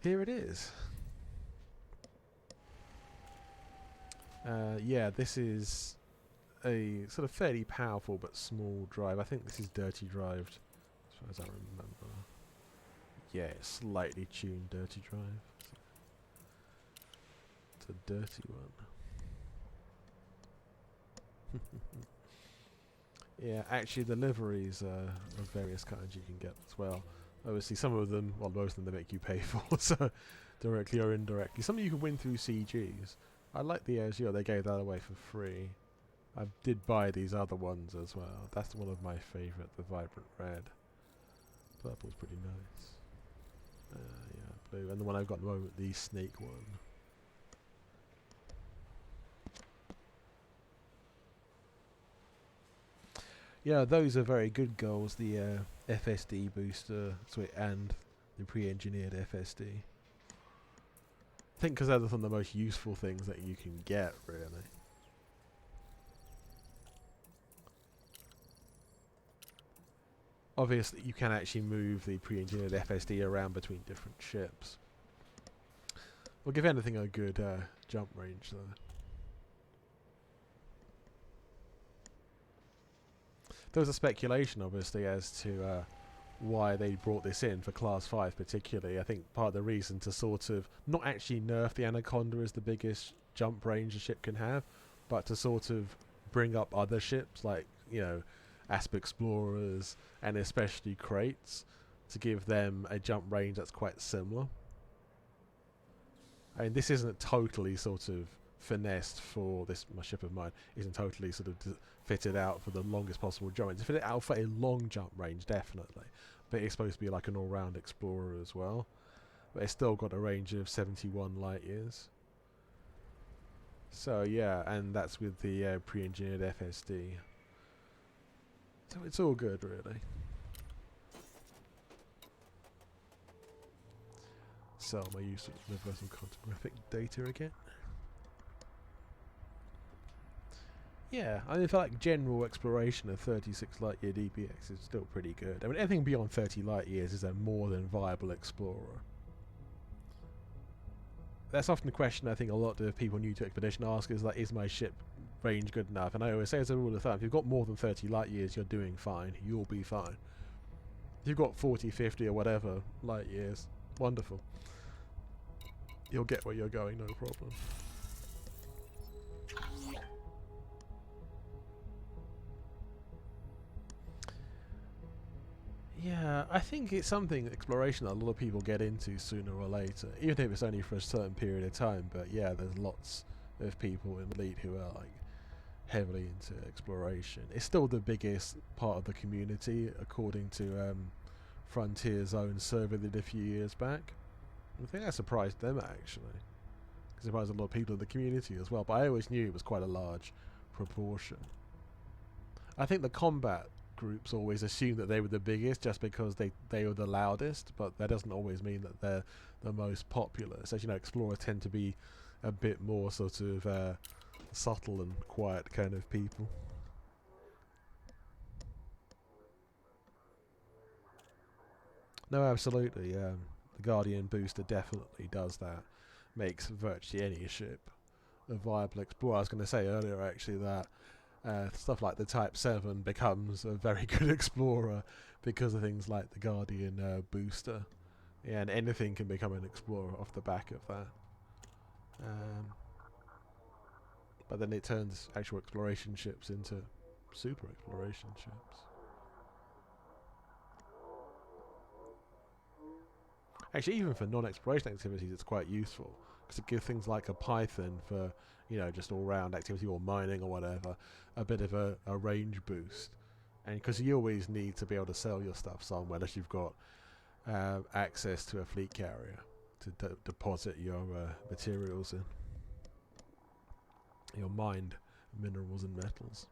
here it is. Yeah, this is a sort of fairly powerful but small drive. I think this is dirty drived, as far as I remember. Yeah, slightly tuned dirty drive. It's a dirty one. Yeah, actually the liveries of various kinds you can get as well. Obviously some of them, well most of them they make you pay for, so directly or indirectly. Some you can win through CGs. I like the Azure, they gave that away for free. I did buy these other ones as well. That's one of my favourite, the Vibrant Red. Purple's pretty nice. Yeah, blue. And the one I've got at the moment, the Snake one. Yeah, those are very good goals, the FSD booster and the pre-engineered FSD. I think because they're some of the most useful things that you can get, really. Obviously, you can actually move the pre-engineered FSD around between different ships. We'll give anything a good jump range, though. There was a speculation, obviously, as to why they brought this in for Class 5 particularly. I think part of the reason to sort of not actually nerf the Anaconda as the biggest jump range a ship can have, but to sort of bring up other ships like, you know, Asp Explorers and especially Crates to give them a jump range that's quite similar. I mean, this isn't totally sort of finessed for this. My ship of mine isn't totally sort of fitted out for the longest possible jump. It's fitted out for a long jump range, definitely, but it's supposed to be like an all-round explorer as well. But it's still got a range of 71 light years. So yeah, and that's with the pre-engineered FSD. So it's all good, really. So my use of universal cartographic data again. Yeah, I mean, for like general exploration of 36 light year DPX is still pretty good. I mean, anything beyond 30 light years is a more than viable explorer. That's often the question I think a lot of people new to expedition ask is like, is my ship range good enough? And I always say as a rule of thumb, if you've got more than 30 light years, you're doing fine. You'll be fine. If you've got 40, 50 or whatever light years, wonderful. You'll get where you're going, no problem. Yeah, I think it's something, exploration, that a lot of people get into sooner or later, even if it's only for a certain period of time. But yeah, there's lots of people in Elite who are like heavily into exploration. It's still the biggest part of the community, according to Frontier's own survey they did a few years back. I think that surprised them actually, because it surprised a lot of people in the community as well. But I always knew it was quite a large proportion. I think the combat groups always assume that they were the biggest just because they were the loudest, but that doesn't always mean that they're the most popular. So, you know, explorers tend to be a bit more sort of subtle and quiet kind of people. No, absolutely. The Guardian booster definitely does that. Makes virtually any ship a viable explorer. I was going to say earlier actually that stuff like the Type 7 becomes a very good explorer because of things like the Guardian booster. Yeah, and anything can become an explorer off the back of that. But then it turns actual exploration ships into super exploration ships. Actually, even for non-exploration activities, it's quite useful because it gives things like a Python for, you know, just all-round activity or mining or whatever, a bit of a range boost. And because you always need to be able to sell your stuff somewhere unless you've got access to a fleet carrier to deposit your materials in, your mined minerals and metals.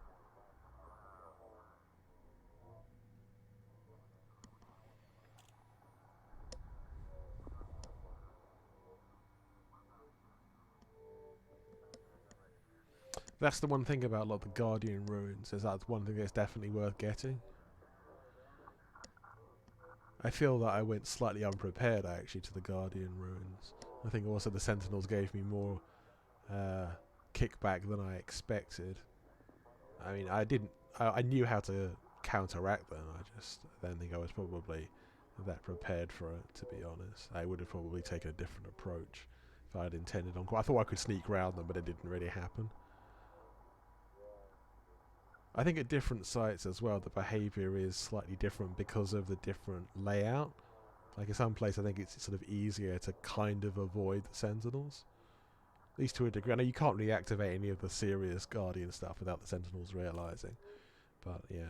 That's the one thing about a lot of the Guardian ruins, is that's one thing that's definitely worth getting. I feel that I went slightly unprepared actually to the Guardian ruins. I think also the Sentinels gave me more kickback than I expected. I mean, I knew how to counteract them. I just don't think I was probably that prepared for it, to be honest. I would have probably taken a different approach if I had intended on. I thought I could sneak around them, but it didn't really happen. I think at different sites as well, the behaviour is slightly different because of the different layout. Like in some places, I think it's sort of easier to kind of avoid the Sentinels. At least to a degree. I know you can't really activate any of the serious Guardian stuff without the Sentinels realising. But yeah.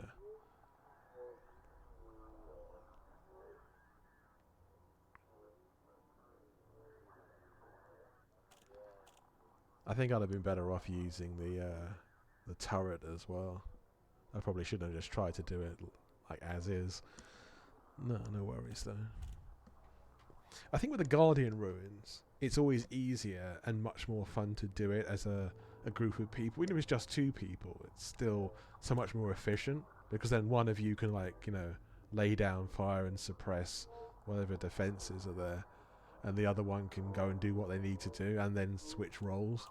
I think I'd have been better off using the turret as well. I probably shouldn't have just tried to do it like as is. No worries though. I think with the Guardian ruins, it's always easier and much more fun to do it as a group of people. Even if it's just 2 people, it's still so much more efficient because then one of you can, like, you know, lay down fire and suppress whatever defences are there, and the other one can go and do what they need to do and then switch roles.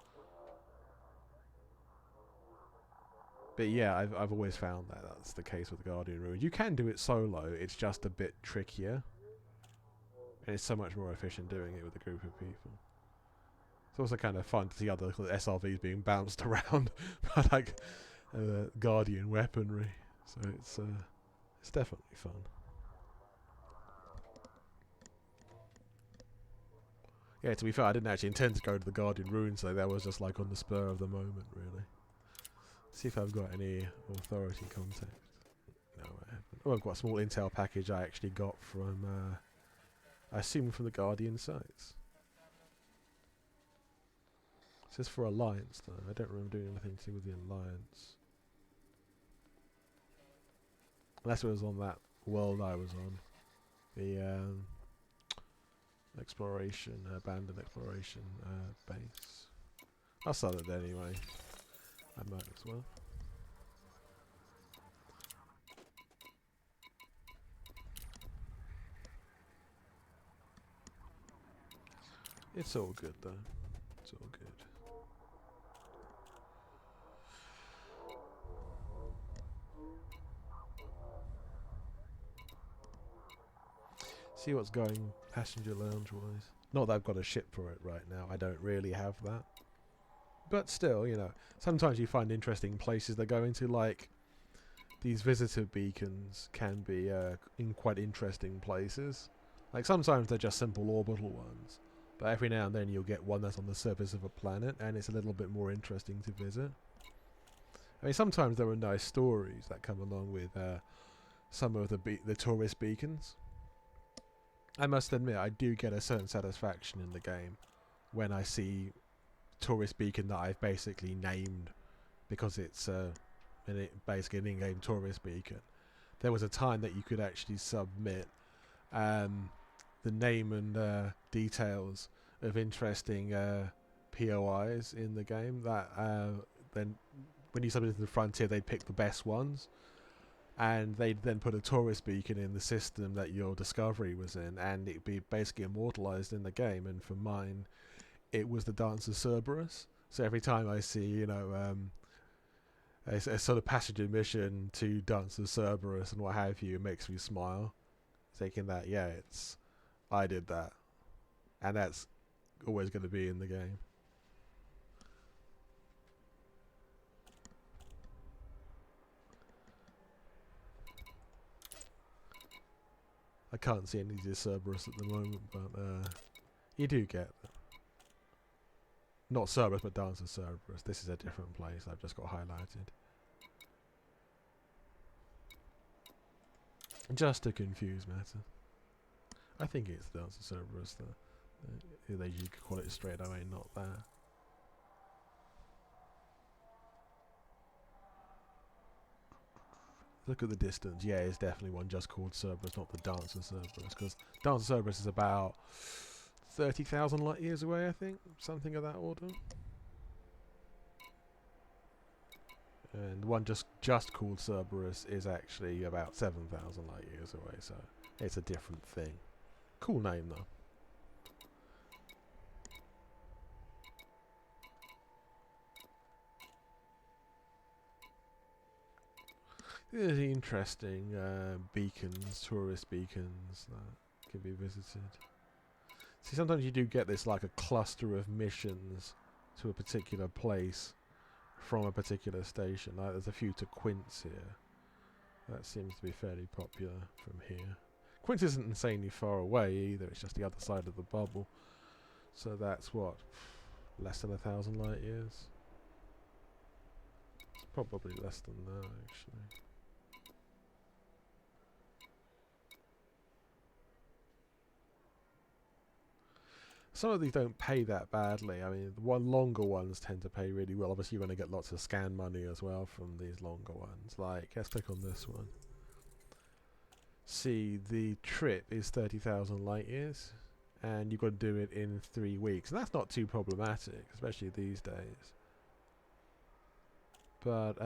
But yeah, I've always found that that's the case with the Guardian ruins. You can do it solo, it's just a bit trickier. And it's so much more efficient doing it with a group of people. It's also kind of fun to see other SRVs being bounced around by like Guardian weaponry. So it's definitely fun. Yeah, to be fair, I didn't actually intend to go to the Guardian Ruins, so that was just like on the spur of the moment, really. See if I've got any authority contact. No, I haven't. Oh, I've got a small intel package I actually got from, I assume from the Guardian sites. It says for Alliance, though. I don't remember doing anything to do with the Alliance. Unless it was on that world I was on. The, exploration, abandoned exploration base. I'll sell it anyway. I might as well. It's all good though. It's all good. See what's going passenger lounge wise. Not that I've got a ship for it right now. I don't really have that. But still, you know, sometimes you find interesting places they're going to, like these visitor beacons can be in quite interesting places. Like sometimes they're just simple orbital ones, but every now and then you'll get one that's on the surface of a planet and it's a little bit more interesting to visit. I mean, sometimes there are nice stories that come along with some of the tourist beacons. I must admit, I do get a certain satisfaction in the game when I see tourist beacon that I've basically named because it's basically an in-game tourist beacon. There was a time that you could actually submit the name and details of interesting POIs in the game that then when you submitted to the Frontier they'd pick the best ones and they'd then put a tourist beacon in the system that your discovery was in and it'd be basically immortalized in the game. And for mine it was the Dance of Cerberus. So every time I see, you know, a sort of passenger mission to Dance of Cerberus and what have you, it makes me smile, thinking that, yeah, I did that. And that's always going to be in the game. I can't see any of Cerberus at the moment, but you do get them. Not Cerberus, but Dance of Cerberus. This is a different place. I've just got highlighted. Just to confuse matter. I think it's Dance of Cerberus. You could call it straight away, not that. Look at the distance. Yeah, it's definitely one just called Cerberus, not the Dance of Cerberus. Because Dance of Cerberus is about 30,000 light years away, I think. Something of that order. And the one just called Cerberus is actually about 7,000 light years away, so it's a different thing. Cool name, though. There's interesting beacons, tourist beacons that can be visited. See, sometimes you do get this like a cluster of missions to a particular place from a particular station. Like there's a few to Quince here. That seems to be fairly popular from here. Quince isn't insanely far away either, it's just the other side of the bubble. So that's what, less than 1,000 light years? It's probably less than that actually. Some of these don't pay that badly. I mean, the longer ones tend to pay really well. Obviously, you're going to get lots of scan money as well from these longer ones. Like, let's click on this one. See, the trip is 30,000 light years, and you've got to do it in 3 weeks. And that's not too problematic, especially these days. But,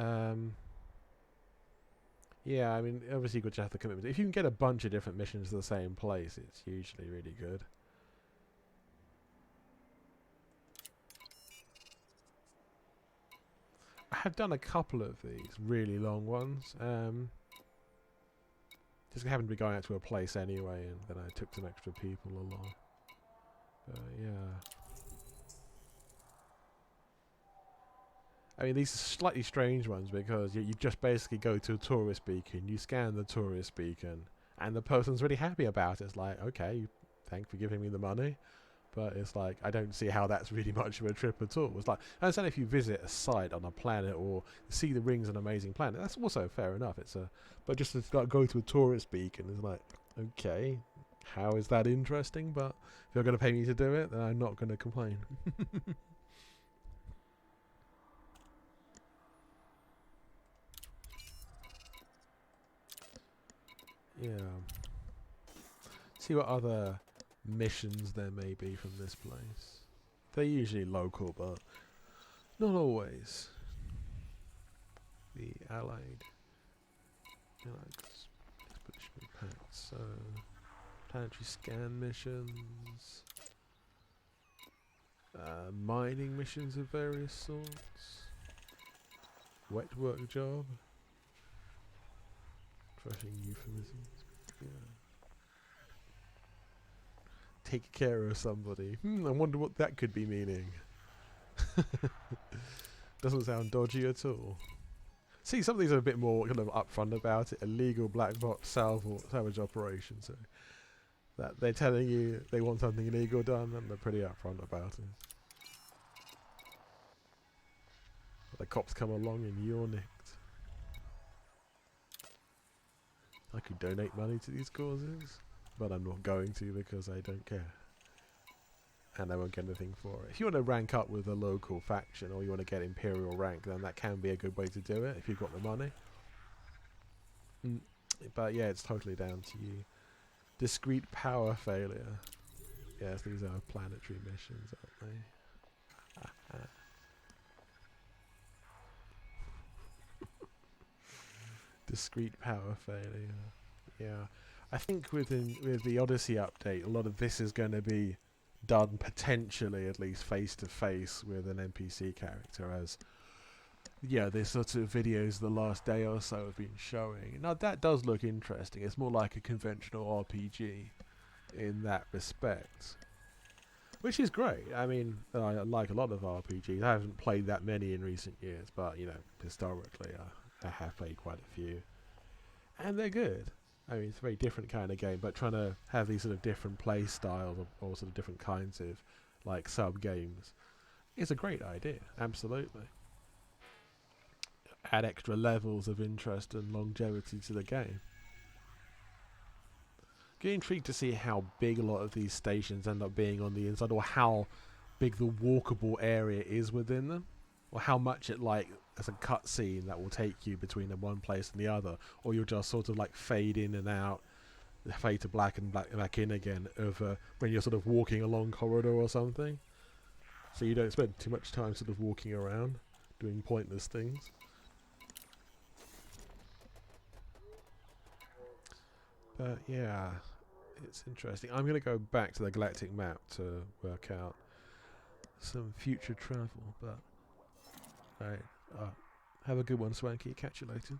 yeah, I mean, obviously, you've got to have the commitment. If you can get a bunch of different missions to the same place, it's usually really good. I have done a couple of these really long ones. Just happened to be going out to a place anyway, and then I took some extra people along. But yeah. I mean, these are slightly strange ones because you just basically go to a tourist beacon, you scan the tourist beacon, and the person's really happy about it. It's like, okay, thanks for giving me the money, but it's like I don't see how that's really much of a trip at all. It's like I understand if you visit a site on a planet or see the rings on an amazing planet, that's also fair enough. But just to start go to a tourist beacon is like, okay, how is that interesting? But if you're going to pay me to do it, then I'm not going to complain. Yeah. See what other missions there may be from this place. They're usually local, but not always. The Allied Expeditionary Pact. So, planetary scan missions. Mining missions of various sorts. Wet work job. Trashing euphemisms. Yeah. Take care of somebody. I wonder what that could be meaning. Doesn't sound dodgy at all. See, some of these are a bit more kind of upfront about it. Illegal black box salvage operation. So that they're telling you they want something illegal done, and they're pretty upfront about it. But the cops come along and you're nicked. I could donate money to these causes, but I'm not going to because I don't care. And I won't get anything for it. If you want to rank up with a local faction or you want to get Imperial rank, then that can be a good way to do it if you've got the money. But yeah, it's totally down to you. Discrete power failure. Yes, these are planetary missions, aren't they? Discrete power failure. Yeah. I think with the Odyssey update, a lot of this is going to be done potentially at least face to face with an NPC character, as this sort of videos the last day or so have been showing. Now that does look interesting. It's more like a conventional RPG in that respect, which is great. I mean, I like a lot of RPGs. I haven't played that many in recent years, but historically I have played quite a few, and they're good. I mean, it's a very different kind of game, but trying to have these sort of different play styles or sort of different kinds of like sub games is a great idea. Absolutely. Add extra levels of interest and longevity to the game. Get intrigued to see how big a lot of these stations end up being on the inside, or how big the walkable area is within them, or how much it as a cutscene that will take you between the one place and the other, or you'll just sort of like fade in and out, fade to black and back in again over when you're sort of walking along corridor or something, so you don't spend too much time sort of walking around doing pointless things. But yeah, it's interesting. I'm going to go back to the galactic map to work out some future travel, but alright. Have a good one, Swanky. Catch you later.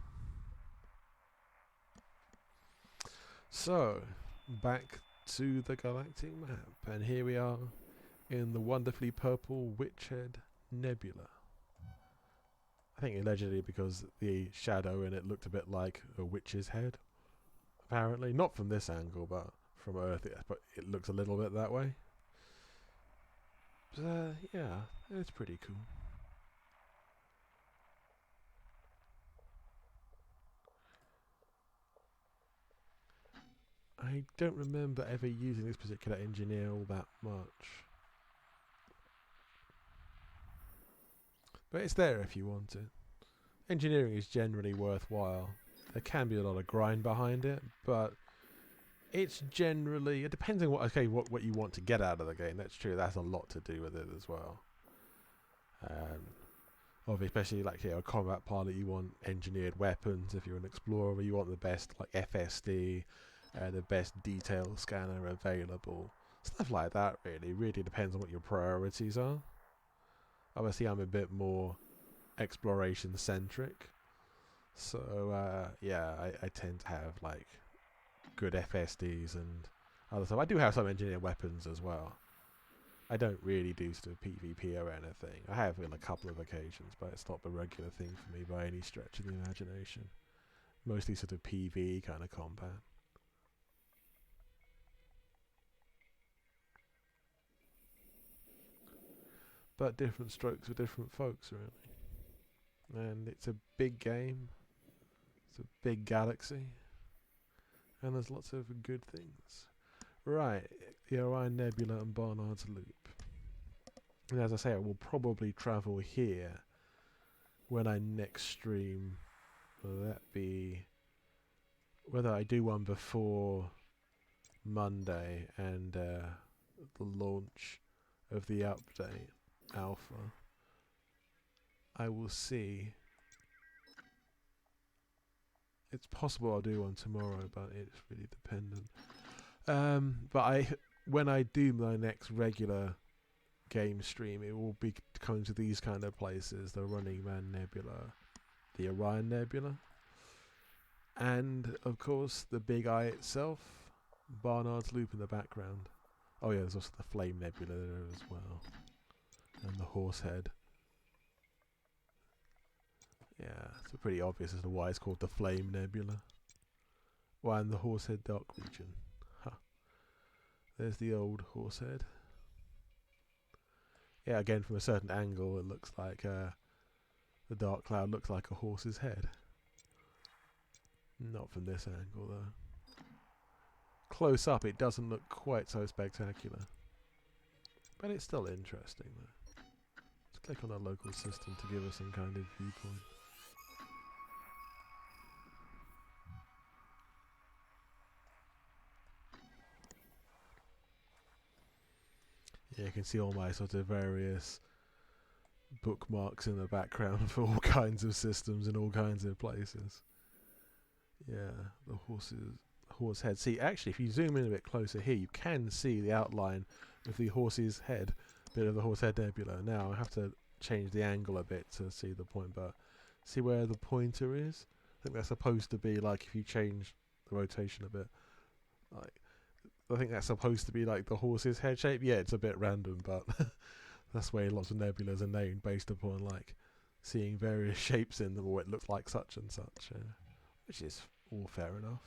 So, back to the galactic map, and here we are in the wonderfully purple Witchhead Nebula. I think allegedly because the shadow in it looked a bit like a witch's head. Apparently, not from this angle, but from Earth, but it looks a little bit that way. But, yeah, it's pretty cool. I don't remember ever using this particular engineer all that much. But it's there if you want it. Engineering is generally worthwhile. There can be a lot of grind behind it, but it's generally... It depends on what you want to get out of the game. That's true. That's a lot to do with it as well. Especially like a combat pilot, you want engineered weapons. If you're an explorer, you want the best FSD, the best detail scanner available. Stuff like that really depends on what your priorities are. Obviously I'm a bit more exploration centric, so I tend to have like good FSDs and other stuff. I do have some engineered weapons as well. I don't really do sort of PvP or anything. I have on a couple of occasions, but it's not a regular thing for me by any stretch of the imagination. Mostly sort of PvE kind of combat. but different strokes for different folks, really. And it's a big game. It's a big galaxy. And there's lots of good things. Right, the Orion Nebula and Barnard's Loop. And as I say, I will probably travel here when I next stream. Will that be... whether I do one before Monday and the launch of the update alpha, I will see. It's possible I'll do one tomorrow, but it's really dependent. But when I do my next regular game stream, it will be coming to these kind of places: the Running Man Nebula, the Orion Nebula, and of course the Big Eye itself, Barnard's Loop in the background. Oh yeah, there's also the Flame Nebula there as well, and the Horsehead. Yeah, it's pretty obvious as to why it's called the Flame Nebula. Why, and the Horsehead Dark Region. Huh. There's the old Horsehead. Yeah, again, from a certain angle, it looks like the Dark Cloud looks like a horse's head. Not from this angle, though. Close up, it doesn't look quite so spectacular. But it's still interesting, though. Let's click on our local system to give us some kind of viewpoint. Yeah, you can see all my sort of various bookmarks in the background for all kinds of systems in all kinds of places. Yeah, the horse head. See, actually, if you zoom in a bit closer here, you can see the outline of the horse's head, bit of the Horsehead Nebula. Now, I have to change the angle a bit to see the point, but see where the pointer is? I think that's supposed to be like, if you change the rotation a bit, like, I think that's supposed to be like the horse's head shape. Yeah, it's a bit random, but that's where lots of nebulas are named based upon like seeing various shapes in them, or it looks like such and such, which is all fair enough.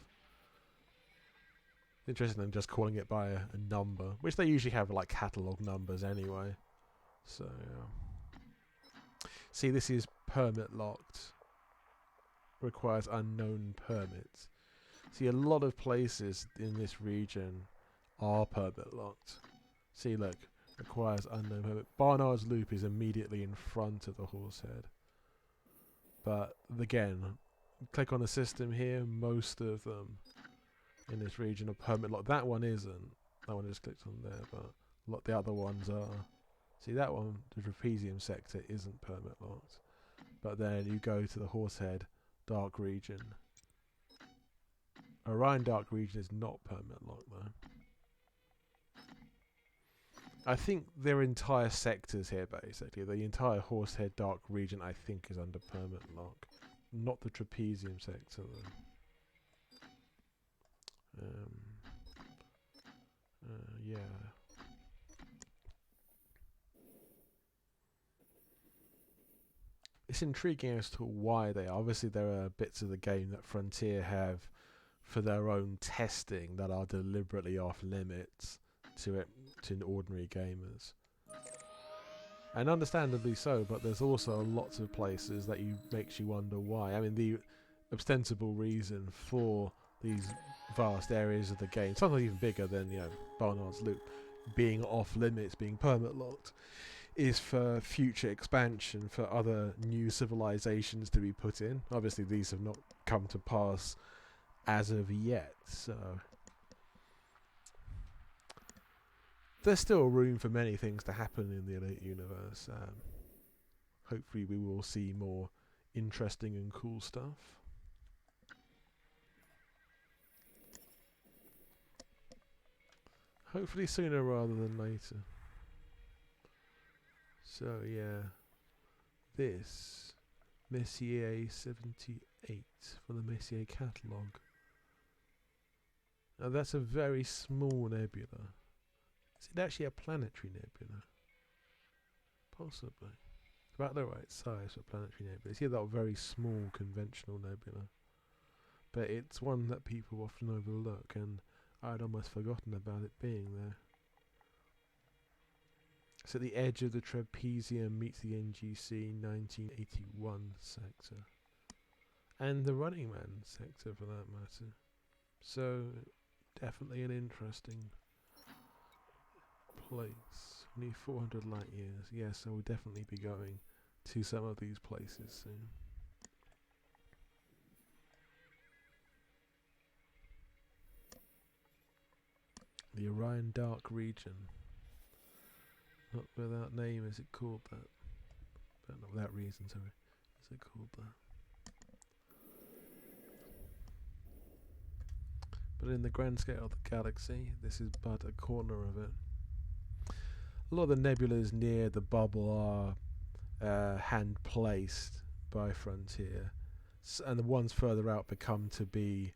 Interesting than just calling it by a number, which they usually have like catalogue numbers anyway. So see, this is permit locked. Requires unknown permits. See, a lot of places in this region are permit locked. See, look, requires unknown permit. Barnard's Loop is immediately in front of the Horsehead. But again, click on the system here, most of them in this region are permit locked. That one isn't. That one I just clicked on there, but the other ones are. See, that one, the trapezium sector, isn't permit locked. But then you go to the Horsehead Dark Region. Orion Dark Region is not permit locked though. I think their entire sectors here, basically. The entire Horsehead Dark Region, I think, is under permit lock. Not the trapezium sector though. Yeah. It's intriguing as to why they are. Obviously, there are bits of the game that Frontier have for their own testing that are deliberately off limits to ordinary gamers, and understandably so. But there's also lots of places that makes you wonder why. I mean, the ostensible reason for these vast areas of the game, sometimes even bigger than Barnard's Loop, being off limits, being permit locked, is for future expansion, for other new civilizations to be put in. Obviously, these have not come to pass as of yet, so there's still room for many things to happen in the Elite universe. Hopefully we will see more interesting and cool stuff. Hopefully sooner rather than later. So yeah, this Messier 78 for the Messier catalogue. Now that's a very small nebula. Is it actually a planetary nebula? Possibly. It's about the right size for planetary nebula. It's either a very small conventional nebula, but it's one that people often overlook, and I'd almost forgotten about it being there. So the edge of the trapezium meets the NGC 1981 sector. And the Running Man sector, for that matter. So, definitely an interesting place. We need 400 light years. Yes, so we'll definitely be going to some of these places soon. The Orion Dark Region. Not without name is it called that. But not without reason, sorry. Is it called that? But in the grand scale of the galaxy, this is but a corner of it. A lot of the nebulas near the bubble are hand-placed by Frontier, and the ones further out become to be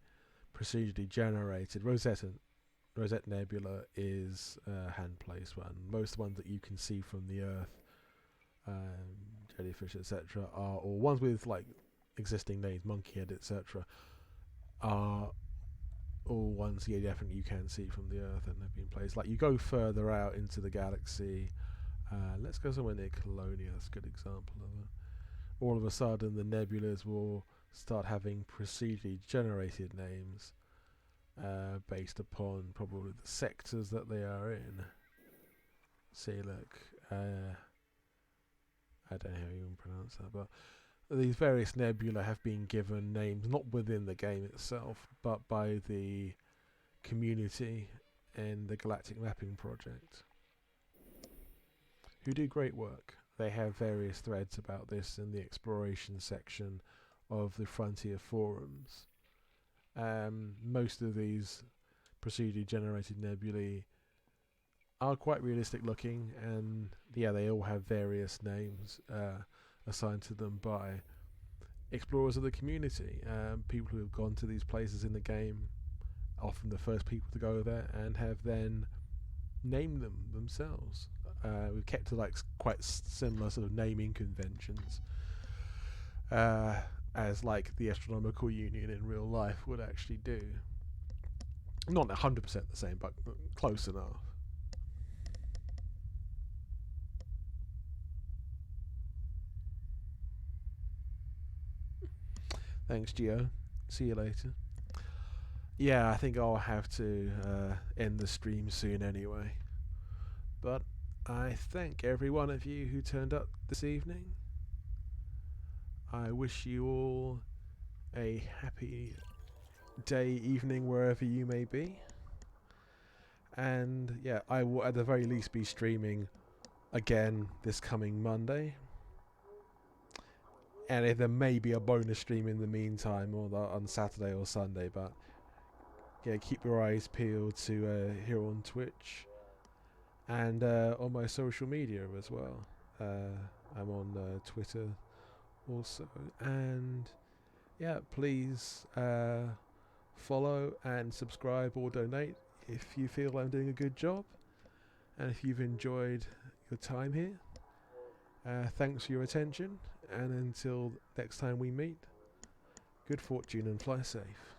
procedurally generated. Rosette Nebula is a hand-placed one. Most ones that you can see from the Earth, jellyfish, etc., are, or ones with like existing names, Monkeyhead, etc., are all ones definitely you can see from the Earth and have been placed. Like you go further out into the galaxy, let's go somewhere near Colonia, that's a good example of it. All of a sudden the nebulas will start having procedurally generated names based upon probably the sectors that they are in. See, look, I don't know how you even pronounce that, but these various nebula have been given names not within the game itself, but by the community and the Galactic Mapping Project, who do great work. They have various threads about this in the exploration section of the Frontier forums. Most of these procedurally generated nebulae are quite realistic looking, and yeah, they all have various names assigned to them by explorers of the community, people who have gone to these places in the game, often the first people to go there, and have then named them themselves. We've kept to like quite similar sort of naming conventions, as like the Astronomical Union in real life would actually do. Not 100% the same, but close enough. Thanks, Gio. See you later. Yeah, I think I'll have to end the stream soon anyway. But I thank every one of you who turned up this evening. I wish you all a happy day, evening, wherever you may be. And yeah, I will at the very least be streaming again this coming Monday. And if there may be a bonus stream in the meantime, or on Saturday or Sunday, but yeah, keep your eyes peeled to here on Twitch and on my social media as well. I'm on Twitter also, and yeah, please follow and subscribe or donate if you feel I'm doing a good job, and if you've enjoyed your time here. Thanks for your attention, and until next time we meet, good fortune and fly safe.